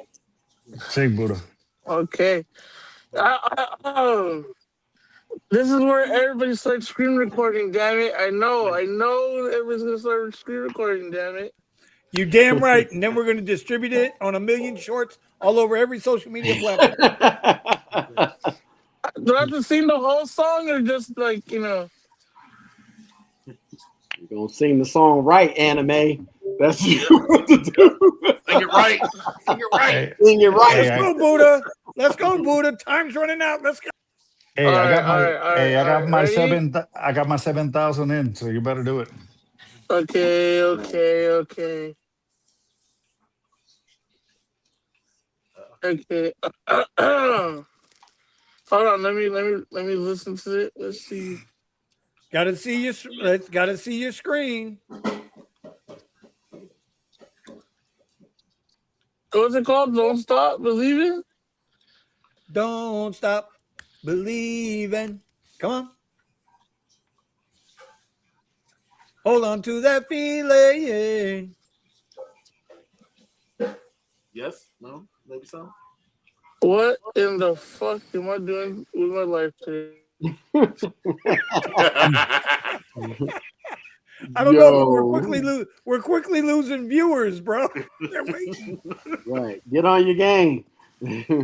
Buddha. Okay. This is where everybody starts screen recording, damn it. I know everybody's gonna start screen recording, damn it. You damn right. And then we're going to distribute it on 1 million shorts all over every social media platform. Do I have to sing the whole song or just like, you know? You're gonna sing the song right, anime. That's what to do. Sing it right. Sing it right. Sing it right. Let's go, Buddha. Let's go, Buddha. Time's running out. Let's go. Hey, I got my ready? I got my 7,000 in, so you better do it. Okay. Okay. Hold on, let me listen to it. Let's see. Gotta see your screen. What's it called? Don't Stop Believing? Don't stop believing. Come on. Hold on to that feeling. Yes? No? Maybe so? What in the fuck am I doing with my life today? I don't know, but we're quickly losing viewers, bro. They're waiting. Right. Get on your game.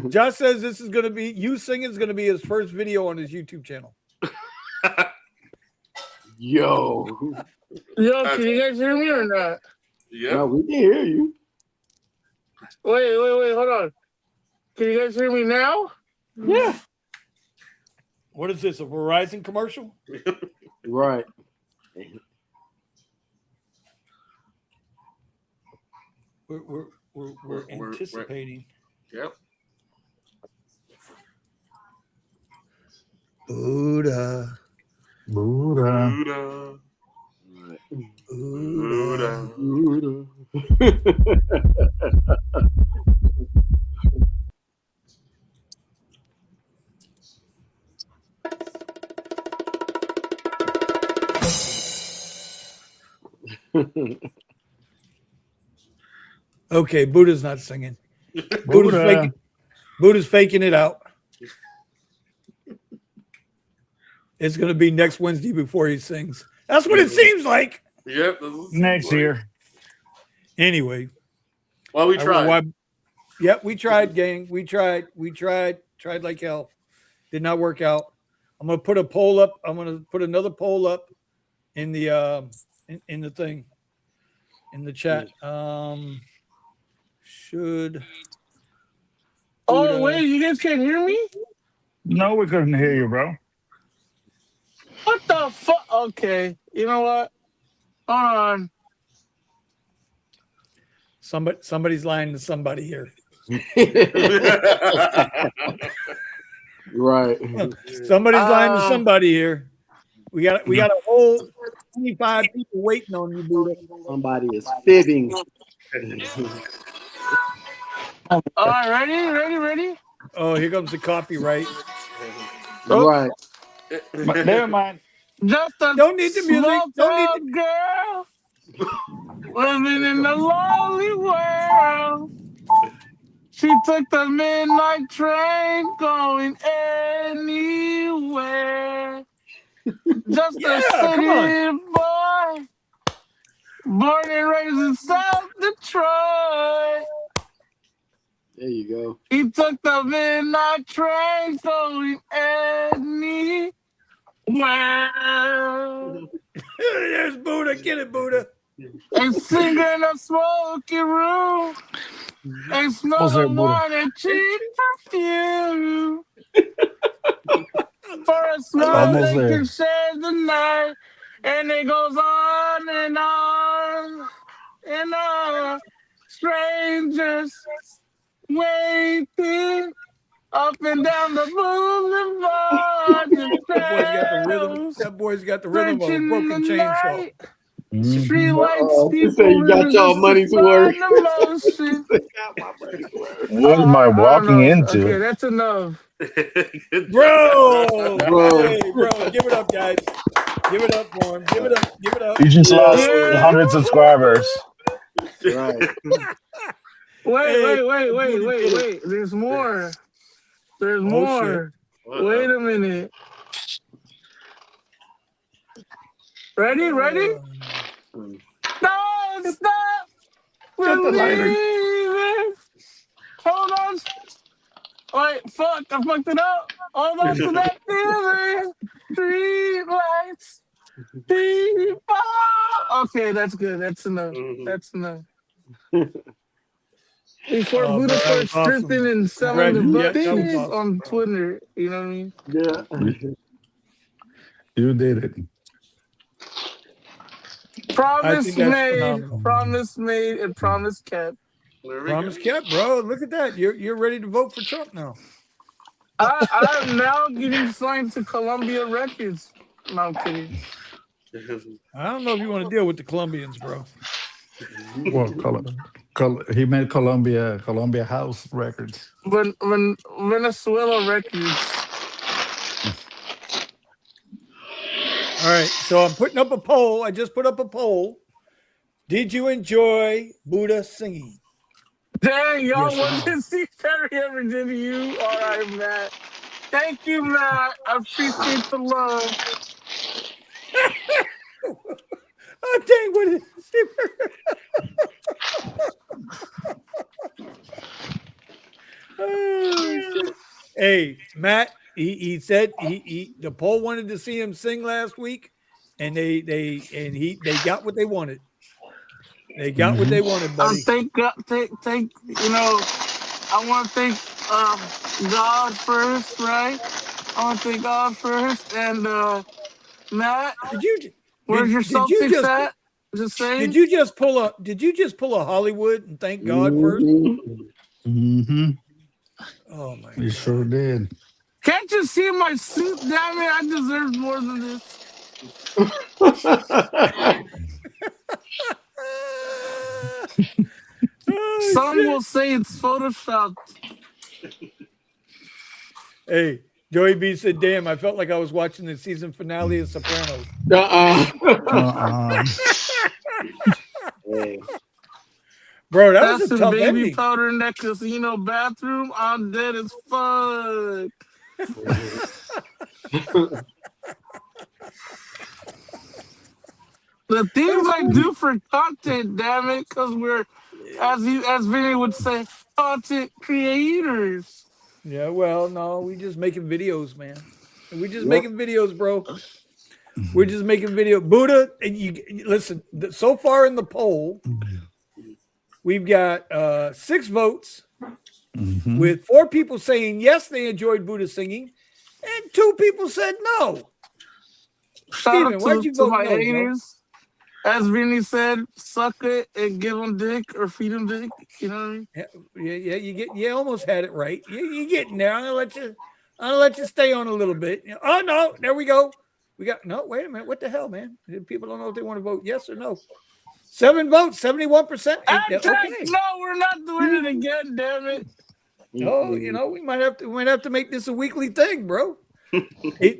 Josh says this is going to be, you singing is going to be his first video on his YouTube channel. Yo, can you guys hear me or not? Yeah. No, we can hear you. Wait, hold on. Can you guys hear me now? Yeah. What is this, a Verizon commercial? Right. We're anticipating. Yep. Buddha. Buddha. Buddha. Okay, Buddha's not singing. Buddha's faking it out. It's going to be next Wednesday before he sings. That's what it seems like. Yep. Next year. Anyway. Well, we tried. Yep, we tried, gang. We tried like hell. Did not work out. I'm going to put a poll up. I'm going to put another poll up in the in the thing, in the chat. Oh, wait, you guys can't hear me? No, we couldn't hear you, bro. What the fuck? Okay, you know what? Hold on. Somebody's lying to somebody here. Right. Somebody's lying to somebody here. We got a whole 25 people waiting on you, Buddha. Somebody is fibbing. All right, ready? Oh, here comes the copyright. Right. Never mind. Just a don't need the music. Don't need the girl living in the lonely world. She took the midnight train going anywhere. Just a city boy, born and raised in South Detroit. There you go. He took the midnight train going anywhere. There's Buddha. Get it, Buddha. And sing in a smoky room. And smell the wine and cheap perfume. For a smile, Almost they there. can share the night. And it goes on and on and on. Strangers waiting up and down the boulevard. The That boy's got the rhythm. shadows That boy's got the rhythm of a searching in the broken chainsaw. night. Mhm. Streetlights, She said people you got living y'all just to money's worth. find emotion. Got my money's worth. What am I I don't walking know. into? Okay, that's enough. Bro, Bro. hey, bro, give it up, guys. Give it up for him. Give it up. Give it up. You just lost Yeah. 100 subscribers. Right. Wait. There's more. There's more. Wait a minute. Ready? Don't stop Get the lighter. believing. Hold on. Wait, fuck, I fucked it up. Hold on to that feeling. Street lights. People. Okay, that's good. That's enough. That's enough. Before Oh, Buddha man, that starts was awesome. stripping and selling the butt Yeah, that was cheeks awesome. on Twitter, you know what I mean? Yeah. You did it. Promise think that's made, phenomenal. promise made, and promise kept. Promise kept, bro. Look at that. You're ready to vote for Trump now. I'm now getting signed to Columbia Records. No, I'm kidding. I don't know if you want to deal with the Colombians, bro. Well, he meant Columbia House Records. When Venezuela Records. All right, so I'm putting up a poll. I just put up a poll. Did you enjoy Buddha singing? Dang, y'all Yes or want no? to see Terry ever did to you? All right, Matt. Thank you, Matt. I appreciate the love. Oh, dang, what is it? Hey, Matt, he said the poll wanted to see him sing last week, and they got what they wanted. They got what they wanted, buddy. Thank God, thank you know, I want to thank God first, right? I want to thank God first, and Matt, where's your Celtics at? Just saying. Did you just pull a Hollywood and thank God first? Mm-hmm. Oh my! You sure did. Can't you see my suit? Damn it! I deserve more than this. Some will say it's photoshopped. Hey, Joey B said, "Damn, I felt like I was watching the season finale of Sopranos." Bro, that was a tough baby ending. powder in that casino bathroom. I'm dead as fuck. The things I do for content, damn it, because we're, as Vinny would say, content creators. Yeah, well, no, we just making videos, man. We're just making videos, bro. We're just making video. Buddha, and you listen. So far in the poll, we've got 6 votes, with 4 people saying yes, they enjoyed Buddha singing, and 2 people said no. Steven, why'd you vote my no, bro? haters? As Vinny said, suck it and give them dick or feed them dick. You know what I mean? You almost had it right. You're getting there. I'm gonna let you stay on a little bit. Oh no, there we go. We got no. Wait a minute. What the hell, man? People don't know if they want to vote yes or no. 7 votes, 71%. Okay. No, we're not doing it again. Damn it. No, we might have to make this a weekly thing, bro.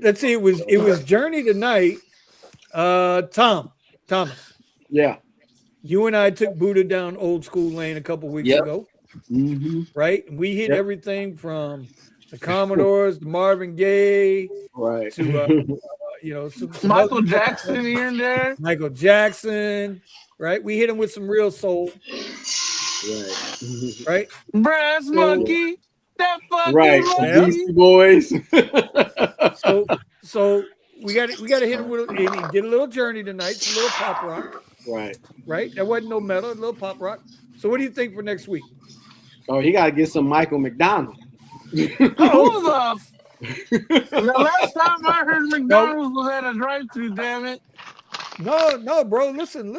Let's see. It was Journey tonight. Thomas. Yeah. You and I took Buddha down Old School Lane a couple weeks ago. Right? And we hit everything from the Commodores, the Marvin Gaye, right, to some Michael Jackson here and there. Michael Jackson, right? We hit him with some real soul. Right? Brass Monkey. That fucking monkey. Beastie Boys. So we got to hit him with, and he did a little Journey tonight, it's a little pop rock. Right. There wasn't no metal, a little pop rock. So what do you think for next week? Oh, he got to get some Michael McDonald. Who the The last time I heard McDonald's was at a drive-thru, damn it. No, bro. Listen.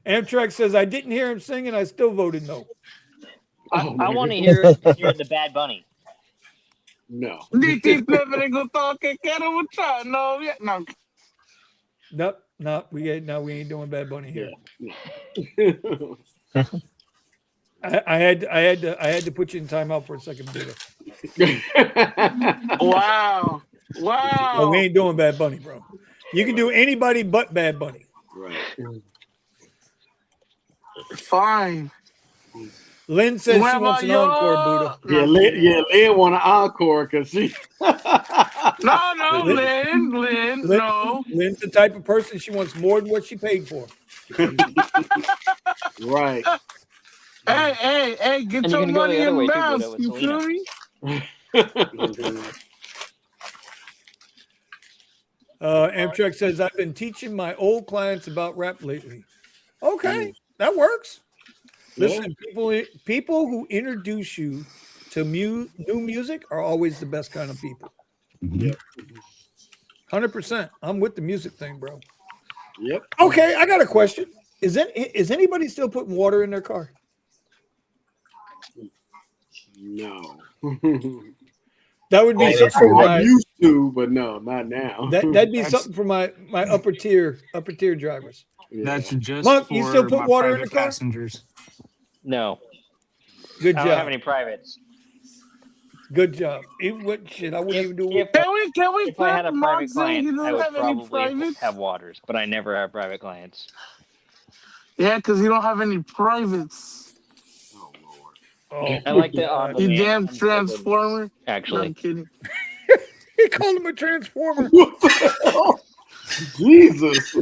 Amtrak says I didn't hear him sing and I still voted no. I want to hear the Bad Bunny. No. No. Nope. We ain't doing Bad Bunny here. Yeah. I had to put you in timeout for a second, Buddha. Wow. Oh, we ain't doing Bad Bunny, bro. You can do anybody but Bad Bunny. Right. Fine. Lynn says she wants an encore, Buddha. Yeah, Lynn want an encore because she. No, Lynn, no. Lynn's the type of person she wants more than what she paid for. Right. Hey, get And your you can go money the other in way too, bounce. Buddha, with You feel Selena. me? Amtrak says I've been teaching my old clients about rap lately. Okay, that works. Listen, people who introduce you to new music are always the best kind of people. Yep. 100%. I'm with the music thing, bro. Yep. Okay, I got a question. Is anybody still putting water in their car? No. That would be something for I used to, but no, not now. That'd be something for my upper tier drivers. Yeah. That's just Monk, for you still put my water in private the car? passengers. No, Good I don't have job. any privates. Good job. I wouldn't even do it. Can we If I had a Mark private saying he client, I doesn't would have any probably privates? have waters, but I never have private clients. Yeah, because you don't have any privates. Oh, I like the on You demand. damn transformer. No, Actually, I'm kidding. he called him a transformer. What the hell? Jesus.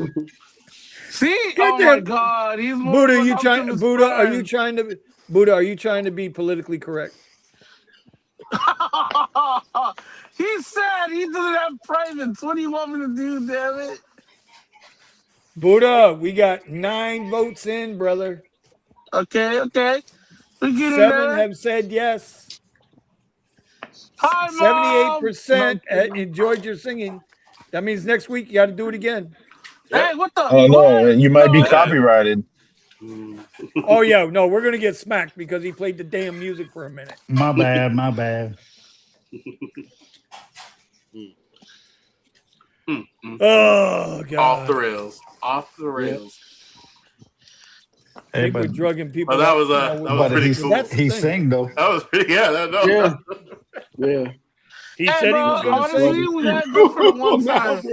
See? Oh my God, he's more Buddha, of an you trying? Optimus Buddha, are Prime. you trying to? Buddha, are you trying to be politically correct? He said he doesn't have privates. What do you want me to do, damn it? Buddha, we got 9 votes in, brother. Okay. We get in 7 there. have said yes. Hi, Mom. 78% enjoyed your singing. That means next week you got to do it again. Hey, what the? Oh no, what? you might be No. copyrighted. Oh yeah, no, we're gonna get smacked because he played the damn music for a minute. My bad. Oh god, Off the rails. I think we're drugging people. Oh, that was pretty cool. He sang though. That was pretty. Yeah. He said bro, he was gonna honestly, sing. we gotta do for the one time.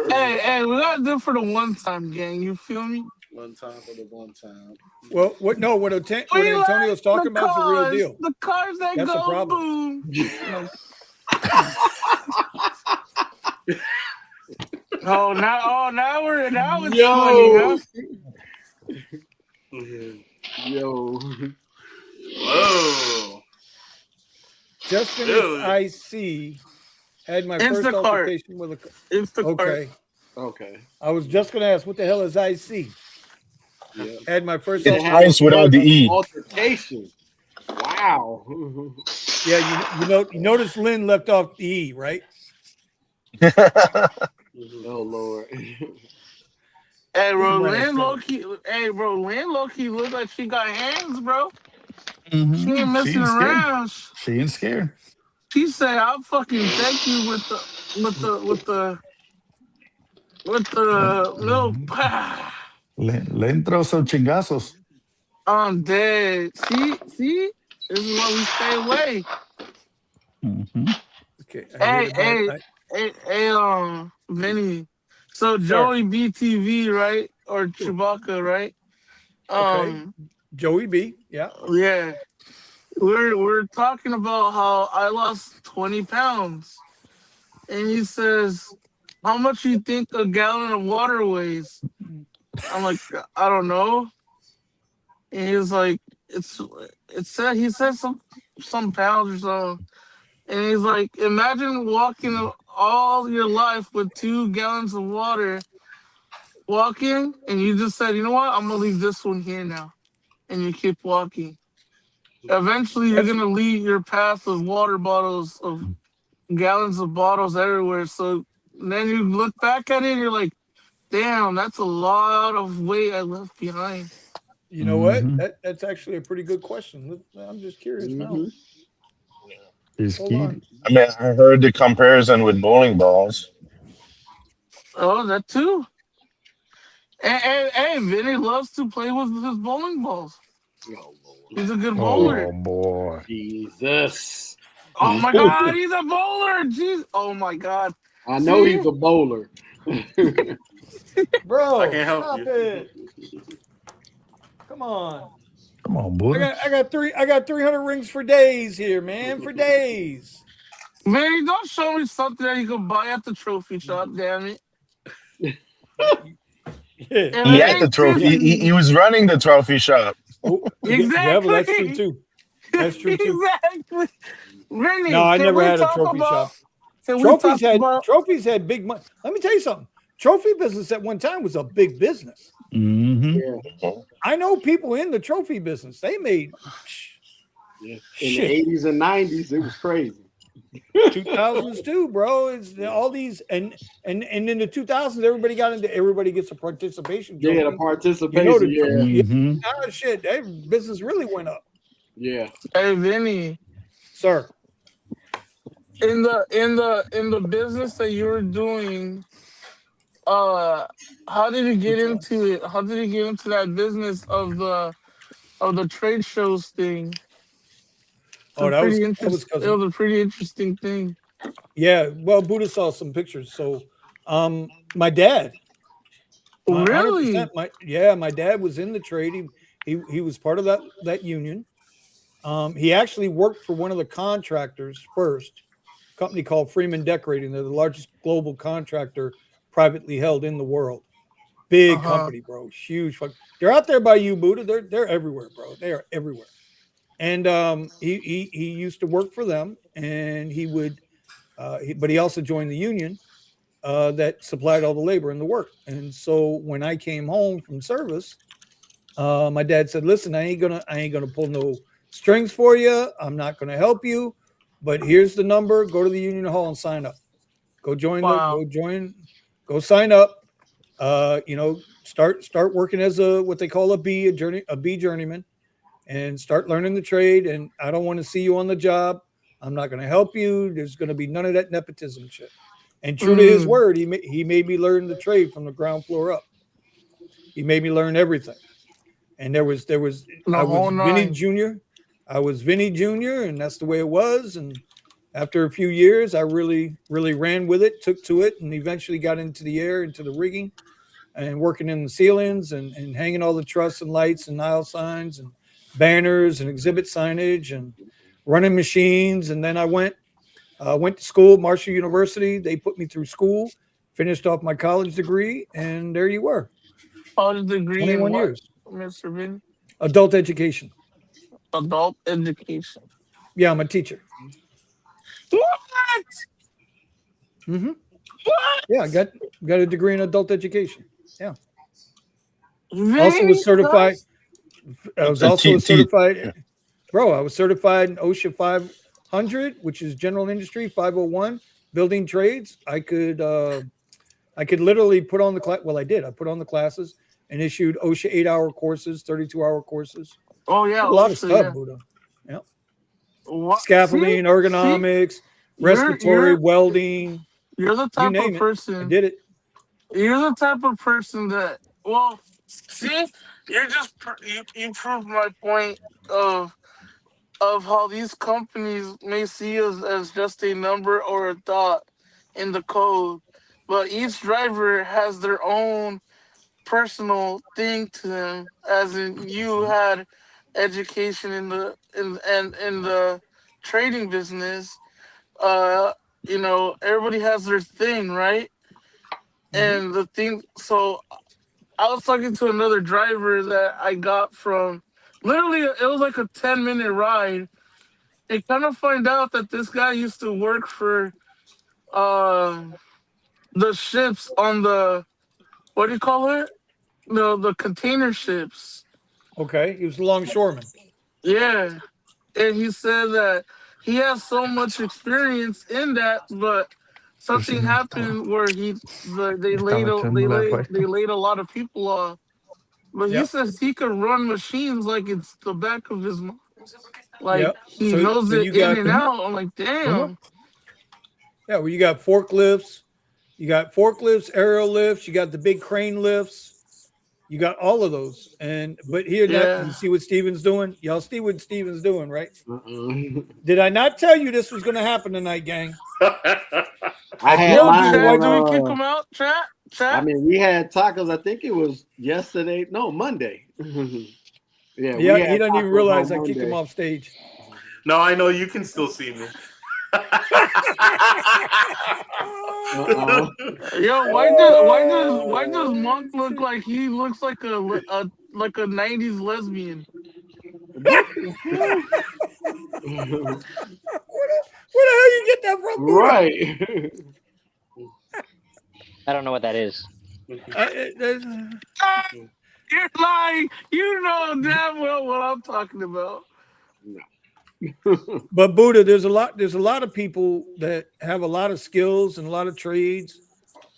Hey, we gotta do for the one time, gang. You feel me? One time for the one time. Well, what Antonio's talking about is the real deal. The cars that That's the go problem. boom. now it's funny, huh? Yo. Whoa. Just finished IC. Had my first altercation with a Instacart. Okay. I was just gonna ask, what the hell is IC? Yeah. Had my first It's ice without the E. Altercation. Wow. Yeah, you notice Lynn left off the E, right? Oh Lord. Hey, bro, Lynn low-key look like she got hands, bro. Mm-hmm. She ain't messing around. She ain't scared. She said, "I'll fucking thank you with the milk." Le entro esos chingazos. I'm dead. See, this is why we stay away. Mm-hmm. Okay. Hey, Vinny. So Joey BTV, right, or Chewbacca, right? Okay. Joey B. Yeah. Yeah. We're talking about how I lost 20 pounds, and he says, "How much do you think a gallon of water weighs?" I'm like, "I don't know." And he was like, he said some pounds or something. And he's like, imagine walking all your life with 2 gallons of water, walking, and you just said, you know what, I'm gonna leave this one here now, and you keep walking. Eventually, you're gonna leave your path of water bottles, of gallons of bottles everywhere. So then you look back at it, and you're like, "Damn, that's a lot of weight I left behind." You know what? That's actually a pretty good question. I'm just curious now. Hold on. I mean, I heard the comparison with bowling balls. Oh, that too. And Vinny loves to play with his bowling balls. He's a good bowler. Oh boy. Jesus. Oh my God, he's a bowler. Jeez. Oh my God. I know he's a bowler. Bro, I can't help stop you. it. Come on. Come on, Buddha. I got 300 rings for days here, man. For days. Vinny, don't show me something that you can buy at the trophy shop, damn it. He had the trophy. He was running the trophy shop. Exactly. Yeah, but that's true too. That's true too. Exactly. Vinny, No, I never had a trophy shop. Trophies had big money. Let me tell you something. Trophy business at one time was a big business. Yeah. I know people in the trophy business. They made in the 80s and 90s, it was crazy. 2000s too, bro. It's all these and in the 2000s, everybody gets a participation trophy. Yeah, the participation. Oh shit, that business really went up. Yeah. Hey Vinny, sir. In the business that you were doing, how did you get into it? How did you get into that business of the trade shows thing? Oh, that was a pretty interesting thing. Yeah, well, Buddha saw some pictures. So, my dad. Really? My dad was in the trade. He was part of that union. He actually worked for one of the contractors first, a company called Freeman Decorating. They're the largest global contractor privately held in the world. Big company, bro. Huge. They're out there by you, Buddha. They're everywhere, bro. They are everywhere. And he used to work for them, and he would, but he also joined the union that supplied all the labor and the work. And so when I came home from service, my dad said, "Listen, I ain't gonna pull no strings for you. I'm not gonna help you, but here's the number. Go to the union hall and sign up. Go join. Go sign up. Start working as what they call a B journeyman." And start learning the trade. And I don't want to see you on the job. I'm not going to help you. There's going to be none of that nepotism shit. And true to his word, he made me learn the trade from the ground floor up. He made me learn everything. And I was Vinny Jr. I was Vinny Jr. and that's the way it was. And after a few years, I really, really ran with it, took to it, and eventually got into the air, into the rigging, and working in the ceilings and hanging all the truss and lights and aisle signs and banners and exhibit signage and running machines. And then I went to school, Marshall University. They put me through school, finished off my college degree, and there you were. College degree 21 in what, years. Mr. Vinny? Adult education. Adult education. Yeah, I'm a teacher. What? Mm-hmm. What? Yeah, I got a degree in adult education. Yeah. Vinny, also was certified. I was also certified, bro. I was certified in OSHA 500, which is general industry, 501 building trades. I could literally put on the class. Well, I did. I put on the classes and issued OSHA 8-hour courses, 32-hour courses. Oh yeah, a lot of stuff, Buddha. Yeah. Scaffolding, ergonomics, respiratory, welding. You're the type of person. I did it. You're the type of person that. Well, see. You proved my point of how these companies may see us as just a number or a dot in the code, but each driver has their own personal thing to them. As in, you had education in the trading business. Everybody has their thing, right? And the thing, so. I was talking to another driver that I got from, literally, it was like a 10-minute ride. And kind of find out that this guy used to work for the ships on the, what do you call it? The container ships. Okay, he was a longshoreman. Yeah. and he said that he has so much experience in that, but something happened where they laid a lot of people off. But he Yep. says he could run machines like it's the back of his mind. Like Yep. he So knows it you in got and out. I'm like, damn. yeah, well, you got forklifts, aerial lifts, you got the big crane lifts, you got all of those. But here, you see what Steven's doing? Y'all see what Steven's doing, right? Did I not tell you this was going to happen tonight, gang? I had mine Chad, do we on, kick him out, chat? I mean, we had tacos. I think it was yesterday. No, Monday. Yeah, he doesn't even realize I kicked him off stage. No, I know you can still see me. Yo, why does Monk look like he looks like a 90s lesbian? Where the hell you get that from? Right. I don't know what that is. You're lying. You know damn well what I'm talking about. But Buddha, there's a lot of people that have a lot of skills and a lot of trades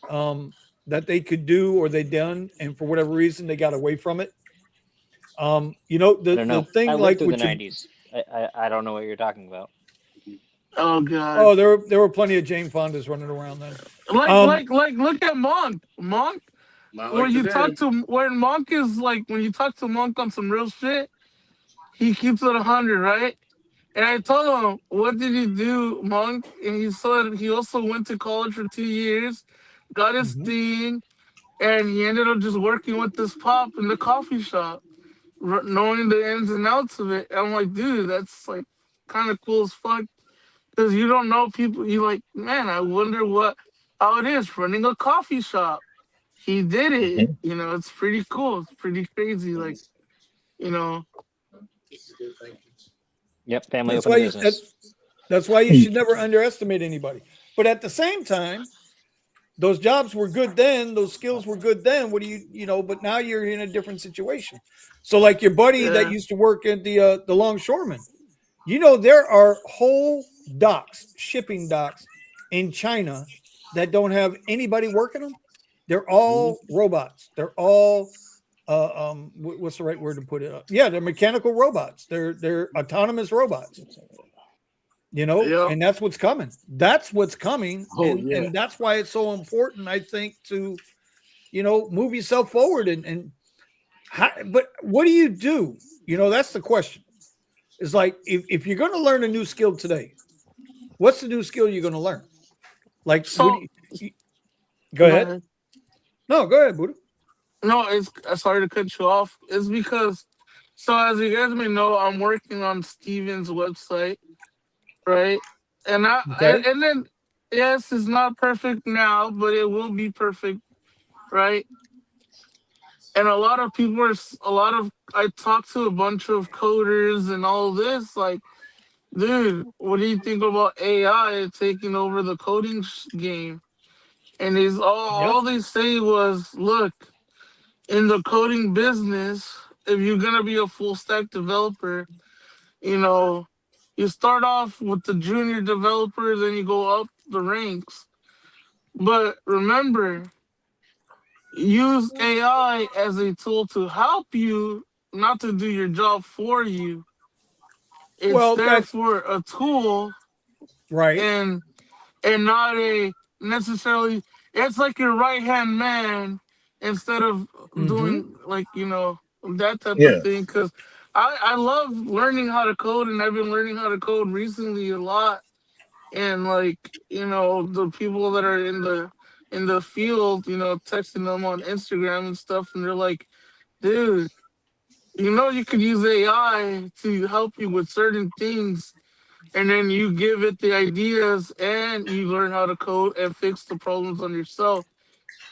that they could do or they done, and for whatever reason they got away from it. The thing I like through the 90s. I don't know what you're talking about. Oh god. Oh, there were plenty of Jane Fondas running around then. Like look at Monk. Monk. Not When like you today. talk to Monk on some real shit, he keeps it 100, right? And I told him, what did he do, Monk? And he said he also went to college for 2 years, got his thing, and he ended up just working with this pop in the coffee shop, knowing the ins and outs of it. And I'm like, dude, that's like kind of cool as fuck. Because you don't know people. You're like, man, I wonder how it is running a coffee shop. He did it. You know, it's pretty cool. It's pretty crazy. Like, you know. Yep, family open business. That's why you should never underestimate anybody. But at the same time, those jobs were good then. Those skills were good then. What do you know? But now you're in a different situation. So, like your buddy that used to work at the longshoreman, there are whole shipping docks in China that don't have anybody working them. They're all robots. They're all what's the right word to put it up? Yeah, they're mechanical robots. They're autonomous robots. And that's what's coming. That's what's coming. And that's why it's so important, I think, to move yourself forward but what do you do? That's the question. It's like if you're going to learn a new skill today, what's the new skill you're going to learn? Like, go ahead. No, go ahead, Buddha. No, it's sorry to cut you off. It's because, so as you guys may know, I'm working on Steven's website, right? And and then yes, it's not perfect now, but it will be perfect, right? And I talked to a bunch of coders and all this, like, dude, what do you think about AI taking over the coding game? And all they say was, look, in the coding business, if you're gonna be a full stack developer, you start off with the junior developer, then you go up the ranks. But remember, use AI as a tool to help you, not to do your job for you. It's there for a tool, right? And not a necessarily. It's like your right hand man instead of doing that type of thing. Because I love learning how to code, and I've been learning how to code recently a lot. And the people that are in the field, texting them on Instagram and stuff, and they're like, dude, you could use AI to help you with certain things, and then you give it the ideas and you learn how to code and fix the problems on yourself.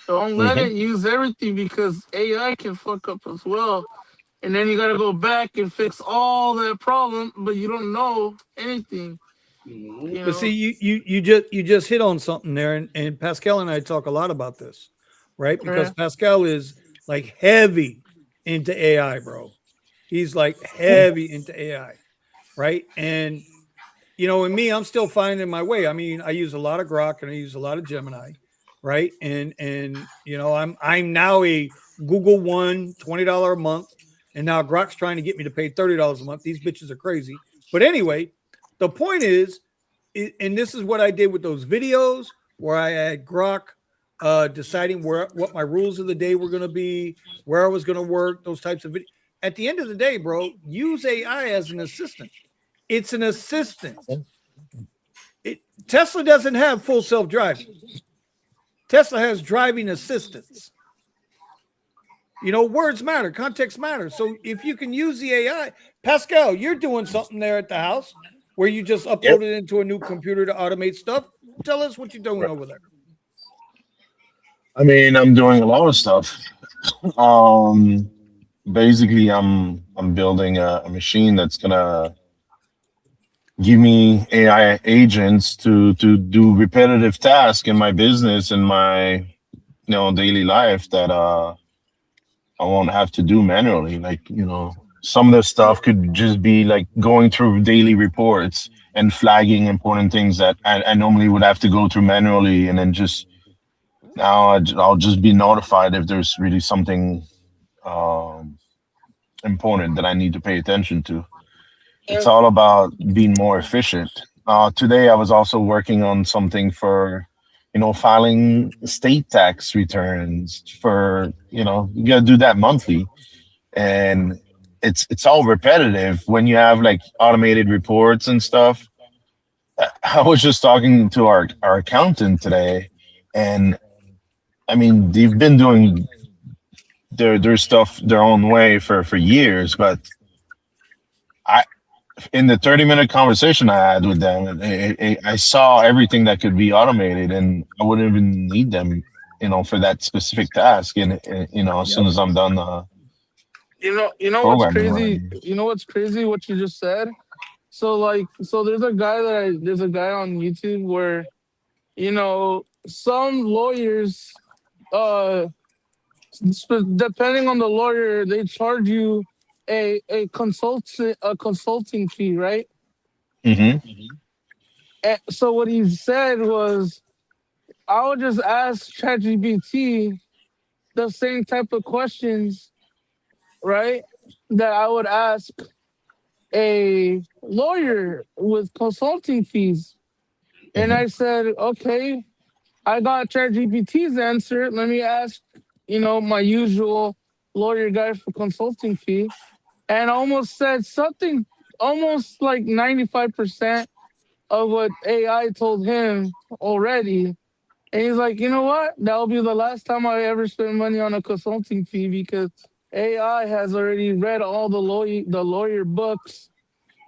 Don't let it use everything, because AI can fuck up as well. And then you got to go back and fix all that problem, but you don't know anything. But see, you just hit on something there, and Pascal and I talk a lot about this, right? Because Pascal is like heavy into AI, bro. He's like heavy into AI. right? And and me, I'm still finding my way. I mean, I use a lot of Grok and I use a lot of Gemini, right? And I'm now a Google One, $20 a month, and now Grok's trying to get me to pay $30 a month. These bitches are crazy. But anyway, the point is, and this is what I did with those videos where I had Grok deciding what my rules of the day were going to be, where I was going to work, those types of videos. At the end of the day, bro, use AI as an assistant. It's an assistant. Tesla doesn't have full self-driving. Tesla has driving assistance. Words matter, context matters. So if you can use the AI, Pascal, you're doing something there at the house where you just upload it into a new computer to automate stuff. Tell us what you're doing over there. I mean, I'm doing a lot of stuff. Basically, I'm building a machine that's gonna give me AI agents to do repetitive tasks in my business and my daily life that I won't have to do manually. Like some of the stuff could just be like going through daily reports and flagging important things that I normally would have to go through manually, and then just now I'll just be notified if there's really something important that I need to pay attention to. It's all about being more efficient. Today, I was also working on something for, filing state tax returns for, you got to do that monthly. And it's all repetitive when you have like automated reports and stuff. I was just talking to our accountant today, and I mean, they've been doing their stuff their own way for years, but in the 30-minute conversation I had with them, I saw everything that could be automated, and I wouldn't even need them, for that specific task. And as soon as I'm done, what's crazy? What's crazy? What you just said. So there's a guy on YouTube where, some lawyers, depending on the lawyer, they charge you a consulting fee, right? Mm-hmm. And so what he said was, I would just ask ChatGPT the same type of questions, right, that I would ask a lawyer with consulting fees. And I said, okay, I got ChatGPT's answer. Let me ask, my usual lawyer guy for consulting fee. And almost said something almost like 95% of what AI told him already. And he's like, you know what? That'll be the last time I ever spend money on a consulting fee, because AI has already read all the lawyer books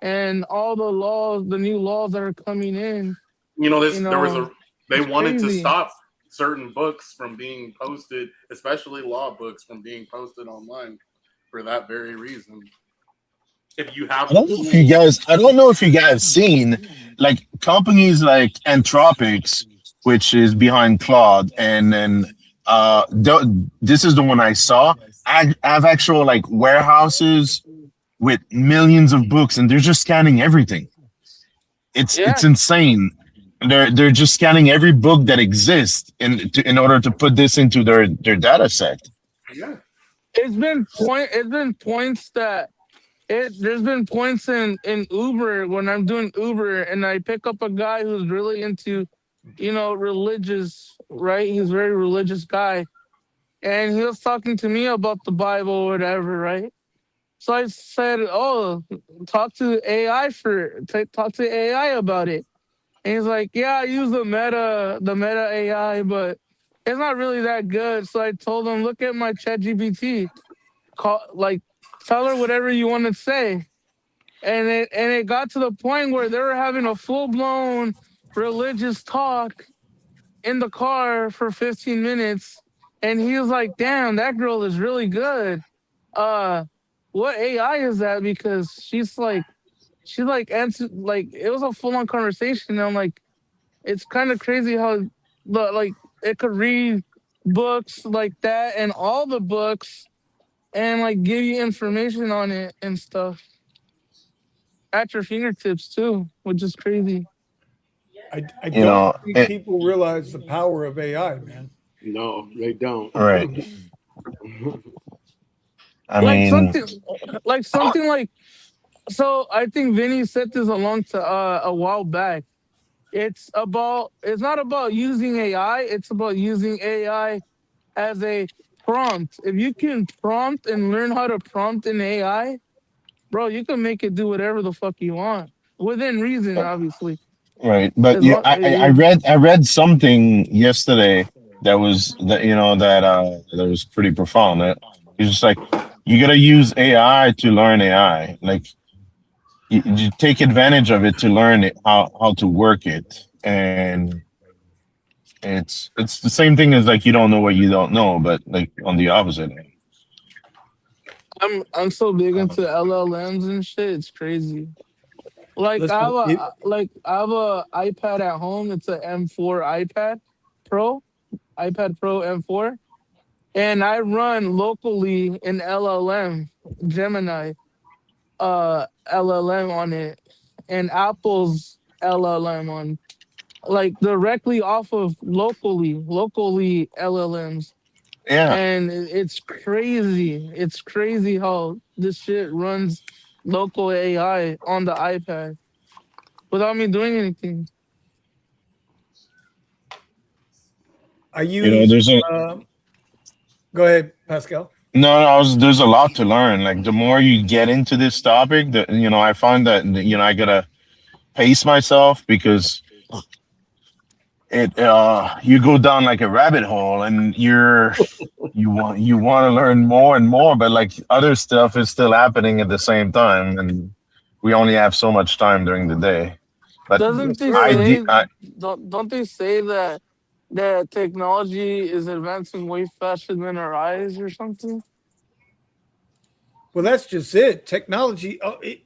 and all the new laws that are coming in. They wanted crazy. to stop certain books from being posted, especially law books, from being posted online for that very reason. If you have, I don't know if you guys seen like companies like Anthropics, which is behind Claude, and then this is the one I saw. I have actual like warehouses with millions of books, and they're just scanning everything. It's insane. They're just scanning every book that exists in order to put this into their data set. Yeah. There's been points in Uber when I'm doing Uber and I pick up a guy who's really into, religious, right? He's a very religious guy. And he was talking to me about the Bible or whatever, right? So I said, oh, talk to AI about it. And he's like, yeah, I use the Meta AI, but it's not really that good. So I told him, look at my ChatGPT. Tell her whatever you want to say. And it got to the point where they were having a full-blown religious talk in the car for 15 minutes. And he was like, damn, that girl is really good. What AI is that? Because she's answered, it was a full-on conversation. And I'm like, it's kind of crazy how it could read books like that and all the books and give you information on it and stuff. at your fingertips too, which is crazy. I You don't know, think people realize the power of AI, man. No, they don't. right. I Like mean, something like so. I think Vinny said this a while back. It's not about using AI. It's about using AI as a prompt. If you can prompt and learn how to prompt an AI, bro, you can make it do whatever the fuck you want within reason, obviously. right. But As yeah, long I read something yesterday that was that that was pretty profound. It's just like you gotta use AI to learn AI. Like you take advantage of it to learn it how to work it, and it's the same thing as like you don't know what you don't know, but like on the opposite end. I'm so big into LLMs and shit. It's crazy. Listen, I have a iPad at home. It's a M4 Pro, iPad Pro M4, and I run locally an LLM, Gemini, LLM on it, and Apple's LLM on, like directly off of locally LLMs, Yeah, and it's crazy. It's crazy how this shit runs local AI on the iPad without me doing anything. I you know, use. there's a Go ahead, Pascal. no, no, there's a lot to learn. Like the more you get into this topic, I find that I gotta pace myself because it you go down like a rabbit hole and you want to learn more and more, but like other stuff is still happening at the same time, and we only have so much time during the day. But Yes, Doesn't they I sir. did. say don't they say that technology is advancing way faster than our eyes or something? Well, that's just it. Technology,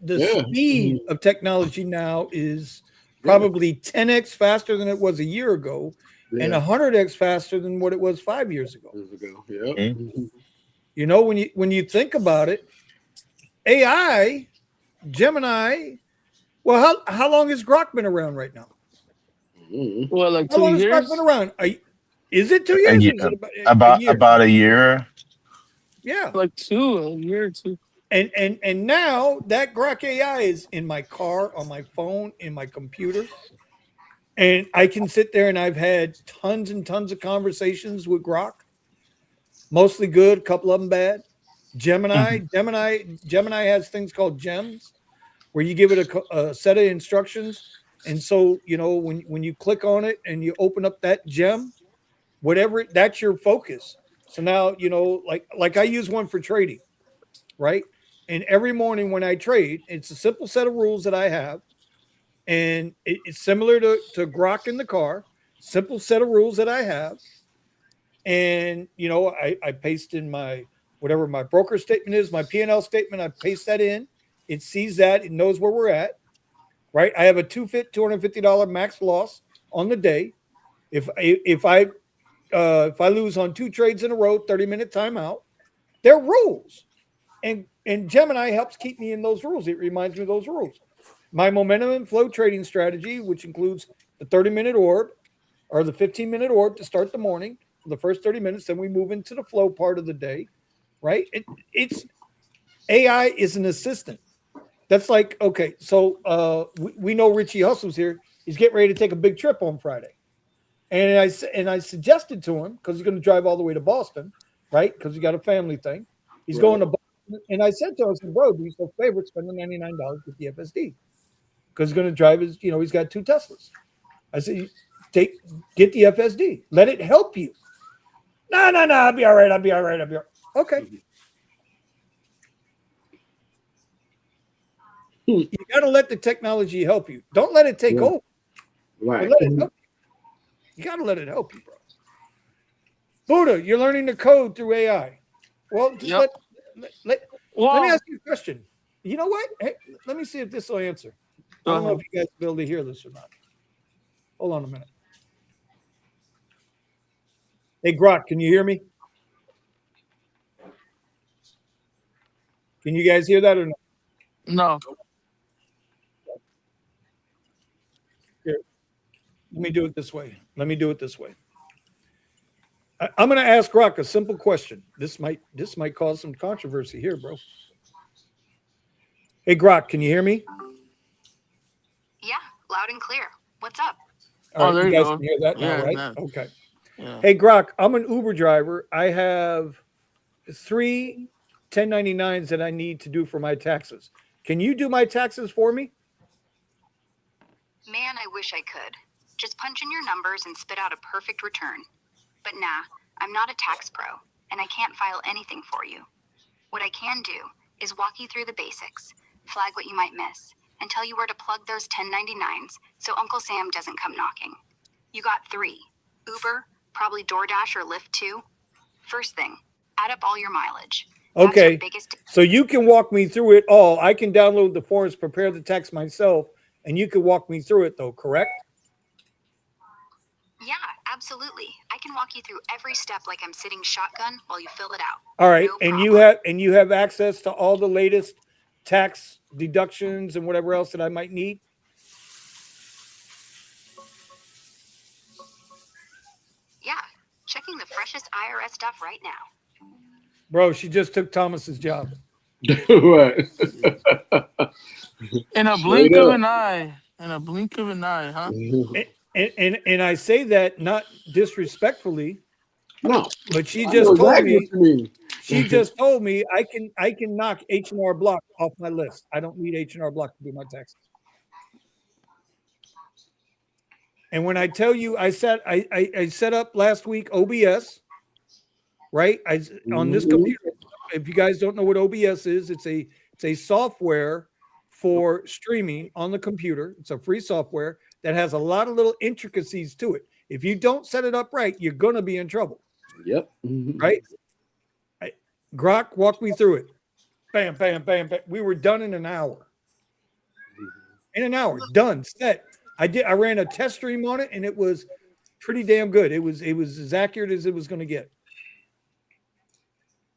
the Yeah. speed of technology now is Yeah. probably 10x faster than it was a year ago, and Yeah. 100x faster than what it was 5 years ago. Years ago. Yep. Mhm. You know, when you think about it, AI, Gemini. Well, how long has Grok been around right now? Mhm. Well, like How two long has Grok been years, around? Is it 2 years or is it a about year? about a year. Yeah. like a year or two. And now that Grok AI is in my car, on my phone, in my computer, and I can sit there and I've had tons and tons of conversations with Grok, mostly good, a couple of them bad. Gemini, Mhm. Gemini has things called gems where you give it a set of instructions, and so when you click on it and you open up that gem, that's your focus. So now like I use one for trading, right? And every morning when I trade, it's a simple set of rules that I have, and it's similar to Grok in the car. Simple set of rules that I have, and I paste in my whatever my broker statement is, my P&L statement. I paste that in. It sees that. It knows where we're at. Right. I have a $250 max loss on the day. If I lose on two trades in a row, 30-minute timeout. They're rules. And Gemini helps keep me in those rules. It reminds me of those rules. My momentum and flow trading strategy, which includes the 30-minute orb or the 15-minute orb to start the morning, the first 30 minutes, then we move into the flow part of the day, right? It's AI is an assistant. That's like, okay, so we know Richie Hustle's here. He's getting ready to take a big trip on Friday. And I suggested to him, because he's going to drive all the way to Boston, right? Because he got a family thing. He's Right. going to Boston. And I said to him, I said, bro, do you so favorite spending $99 with the FSD? Because he's going to drive he's got two Teslas. I said, get the FSD. Let it help you. No, I'll be all right. I'll be all right. Okay. You got to let the technology help you. Don't let it take Right. over. Right. But let it help you. You got to let it help you, bro. Buddha, you're learning to code through AI. Well, just Yep. let me Well, ask you a question. You know what? Hey, let me see if this will answer. I go don't know if ahead. you guys will be able to hear this or not. Hold on a minute. Hey, Grok, can you hear me? Can you guys hear that or not? No. Let me do it this way. I'm going to ask Grok a simple question. This might cause some controversy here, bro. Hey, Grok, can you hear me? Yeah, loud and clear. What's up? All right, there you you guys go. can hear that now, Yeah, right? no. Okay. Yeah. Hey, Grok, I'm an Uber driver. I have 3 1099s that I need to do for my taxes. Can you do my taxes for me? Man, I wish I could. Just punch in your numbers and spit out a perfect return. But nah, I'm not a tax pro, and I can't file anything for you. What I can do is walk you through the basics, flag what you might miss, and tell you where to plug those 1099s so Uncle Sam doesn't come knocking. You got 3. Uber, probably DoorDash or Lyft too. First thing, add up all your mileage. Okay. So you can walk me through it all. I can download the forms, prepare the tax myself, and you can walk me through it though, correct? Yeah, absolutely. I can walk you through every step like I'm sitting shotgun while you fill it out. All right. And you have access to all the latest tax deductions and whatever else that I might need? Yeah, checking the freshest IRS stuff right now. Bro, she just took Thomas's job. Right. In a blink of an eye. In a blink of an eye, huh? And I say that not disrespectfully. No. But she just told me. She just just told me I can knock H&R Block off my list. I don't need H&R Block to do my taxes. And when I tell you, I set up last week OBS, right? On this computer. If you guys don't know what OBS is, it's a software for streaming on the computer. It's a free software that has a lot of little intricacies to it. If you don't set it up right, you're gonna be in trouble. Yep. Right? Grok, walk me through it. Bam, bam, bam, bam. We were done in an hour. In an hour, done, set. I ran a test stream on it, and it was pretty damn good. It was as accurate as it was going to get.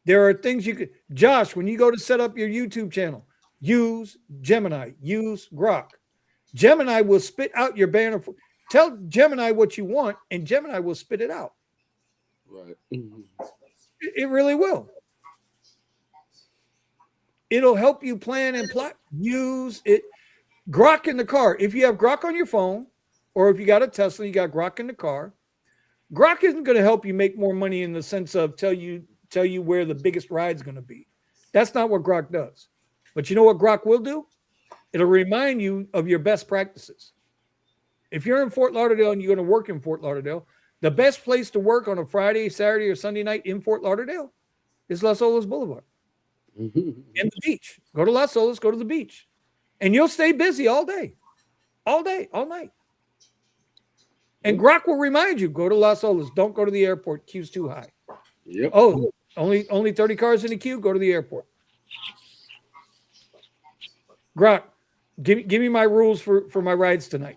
There are things you could, Josh, when you go to set up your YouTube channel, use Gemini, use Grok. Gemini will spit out your banner. Tell Gemini what you want, and Gemini will spit it out. Right. It really will. It'll help you plan and plot. Use it. Grok in the car. If you have Grok on your phone, or if you got a Tesla, you got Grok in the car. Grok isn't going to help you make more money in the sense of tell you where the biggest ride's going to be. That's not what Grok does. But you know what Grok will do? It'll remind you of your best practices. If you're in Fort Lauderdale and you're going to work in Fort Lauderdale, the best place to work on a Friday, Saturday, or Sunday night in Fort Lauderdale is Las Olas Boulevard. And the beach. Go to Las Olas, go to the beach. And you'll stay busy all day, all night. And Grok will remind you, go to Las Olas. Don't go to the airport. Queue's too high. Yep. Oh, only 30 cars in the queue. Go to the airport. Grok, give me my rules for my rides tonight.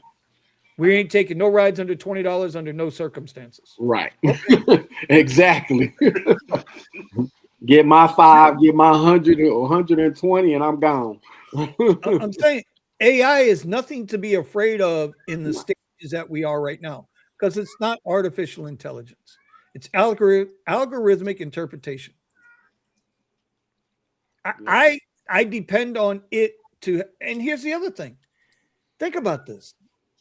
We ain't taking no rides under $20 under no circumstances. Right. Exactly. Get my 5, get my 100 or 120, and I'm gone. I'm saying AI is nothing to be afraid of in the stages that we are right now, because it's not artificial intelligence. It's algorithmic interpretation. I depend on it to, and here's the other thing. Think about this.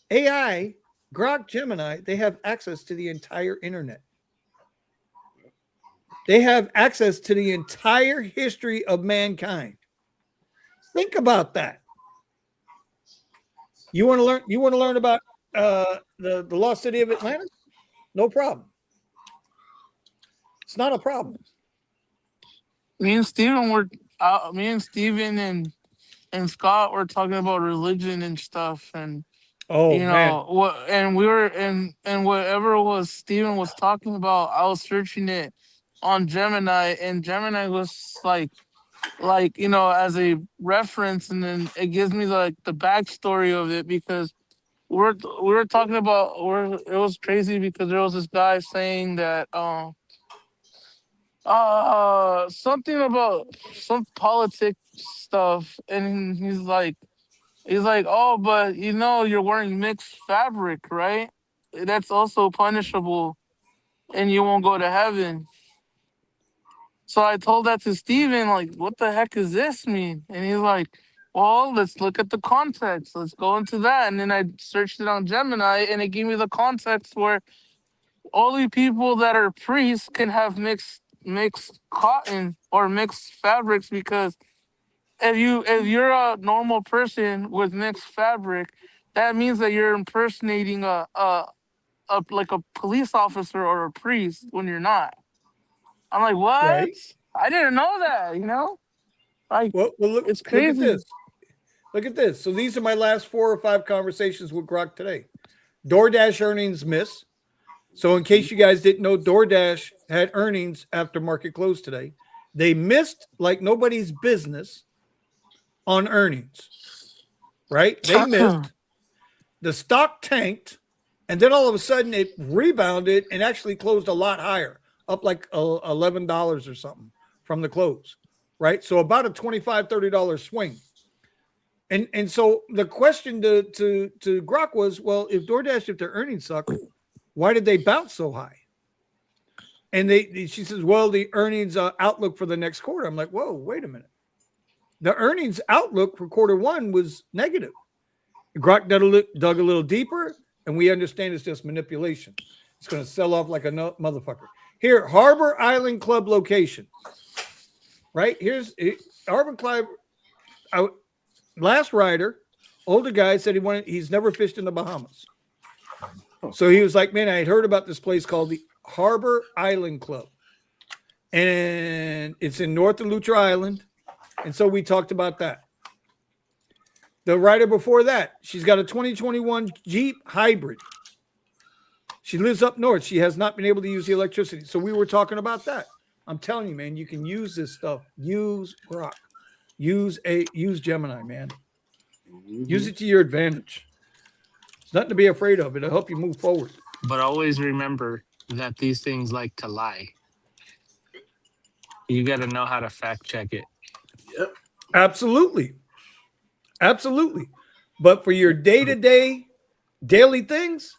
AI, Grok, Gemini, they have access to the entire internet. They have access to the entire history of mankind. Think about that. You want to learn about the lost city of Atlantis? No problem. It's not a problem. Me and Steven and Scott were talking about religion and stuff, and whatever was Steven was talking about, I was searching it on Gemini, and Gemini was like as a reference, and then it gives me like the backstory of it, because we were talking about it was crazy because there was this guy saying that something about some politics stuff, and he's like, oh, but you're wearing mixed fabric, right? that's also punishable, and you won't go to heaven. So I told that to Steven, like, what the heck does this mean? And he's like, well, let's look at the context. Let's go into that. And then I searched it on Gemini, and it gave me the context where only people that are priests can have mixed cotton or mixed fabrics, because if you're a normal person with mixed fabric, that means that you're impersonating a like a police officer or a priest when you're not. I'm like, what? Right. I didn't know that, Like, well look, it's look crazy. at this. Look at this. So these are my last 4 or 5 conversations with Grok today. DoorDash earnings miss. So in case you guys didn't know, DoorDash had earnings after market close today. They missed like nobody's business on earnings, right? They missed. The stock tanked, and then all of a sudden it rebounded and actually closed a lot higher, up like $11 or something from the close, right? So about a $25, $30 swing. And so the question to Grok was, well, if DoorDash, if their earnings suck, why did they bounce so high? And she says, well, the earnings outlook for the next quarter. I'm like, whoa, wait a minute. The earnings outlook for quarter one was negative. Grok dug a little deeper, and we understand it's just manipulation. It's going to sell off like a motherfucker. Here, Harbor Island Club location. Right? Here's Harbor Club. Last rider, older guy, said he's never fished in the Bahamas. So he was like, man, I had heard about this place called the Harbor Island Club. And it's in north of Lutra Island. And so we talked about that. The rider before that, she's got a 2021 Jeep hybrid. She lives up north. She has not been able to use the electricity. So we were talking about that. I'm telling you, man, you can use this stuff. Use Grok. Use Gemini, man. Use it to your advantage. It's nothing to be afraid of. It'll help you move forward. But always remember that these things like to lie. You got to know how to fact check it. Yep. Absolutely. But for your day-to-day, daily things,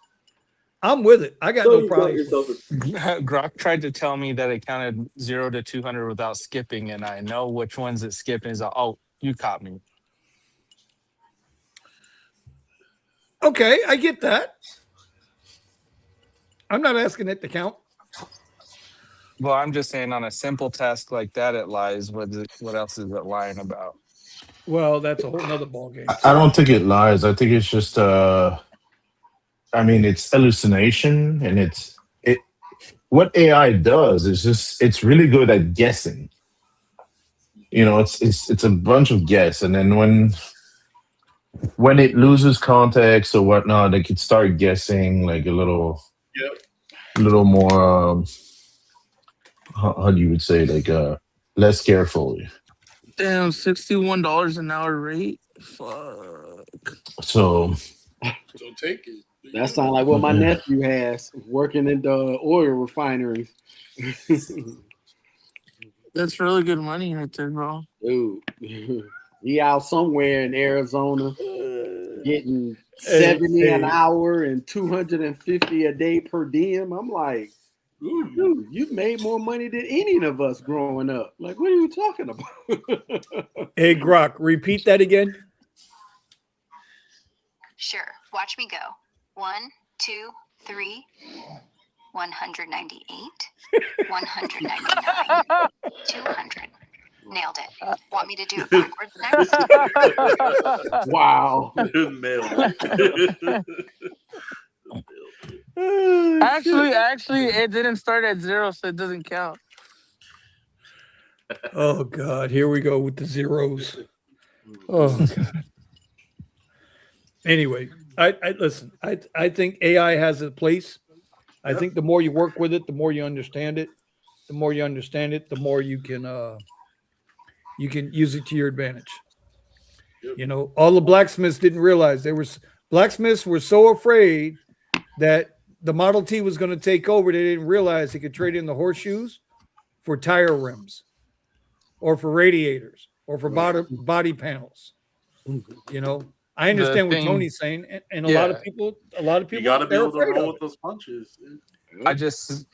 I'm with it. I got no problem. Grok tried to tell me that it counted 0 to 200 without skipping, and I know which ones it skipped. And he's like, oh, you caught me. Okay, I get that. I'm not asking it to count. Well, I'm just saying on a simple task like that, it lies. What else is it lying about? Well, that's a whole nother ballgame. I don't think it lies. I think it's just it's hallucination, and what AI does is it's really good at guessing. It's a bunch of guess, and then when it loses context or whatnot, it could start guessing like a little more. How do you would say, like less carefully? Damn, $61 an hour rate. Fuck. So take it. That sounds like what my nephew has working in the oil refineries. That's really good money right there, bro. Dude, he out somewhere in Arizona getting 70 an hour and 250 a day per diem. I'm like, dude, you've made more money than any of us growing up. Like, what are you talking about? Hey, Grok, repeat that again. Sure. Watch me go. 1, 2, 3, 198, 199, 200. Nailed it. Want me to do it backwards next? Wow. Nailed it. Actually, it didn't start at 0, so it doesn't count. Oh, God. Here we go with the zeros. Oh, God. Anyway, I listen. I think AI has a place. I think the more you work with it, the more you understand it. The more you understand it, the more you can use it to your advantage. All the blacksmiths didn't realize blacksmiths were so afraid that the Model T was going to take over. They didn't realize they could trade in the horseshoes for tire rims, or for radiators, or for body panels. I understand what Tony's saying, and a lot of people, you got to be able to roll with those punches. I just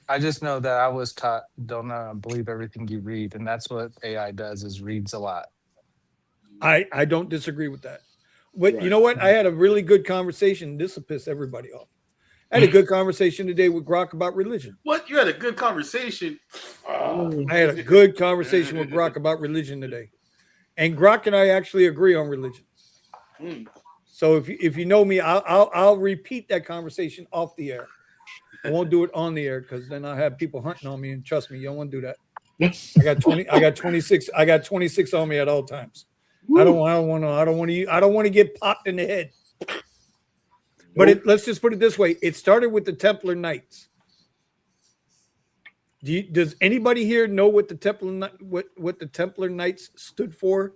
know that I was taught don't believe everything you read, and that's what AI does is reads a lot. I don't disagree with that. But you know what? I had a really good conversation. This will piss everybody off. I had a good conversation today with Grok about religion. What? You had a good conversation? I had a good conversation with Grok about religion today. And Grok and I actually agree on religion. So if you know me, I'll repeat that conversation off the air. I won't do it on the air because then I have people hunting on me, and trust me, you don't want to do that. I got 26 on me at all times. I don't want to get popped in the head. But let's just put it this way: it started with the Templar Knights. Does anybody here know what the Templar Knights stood for?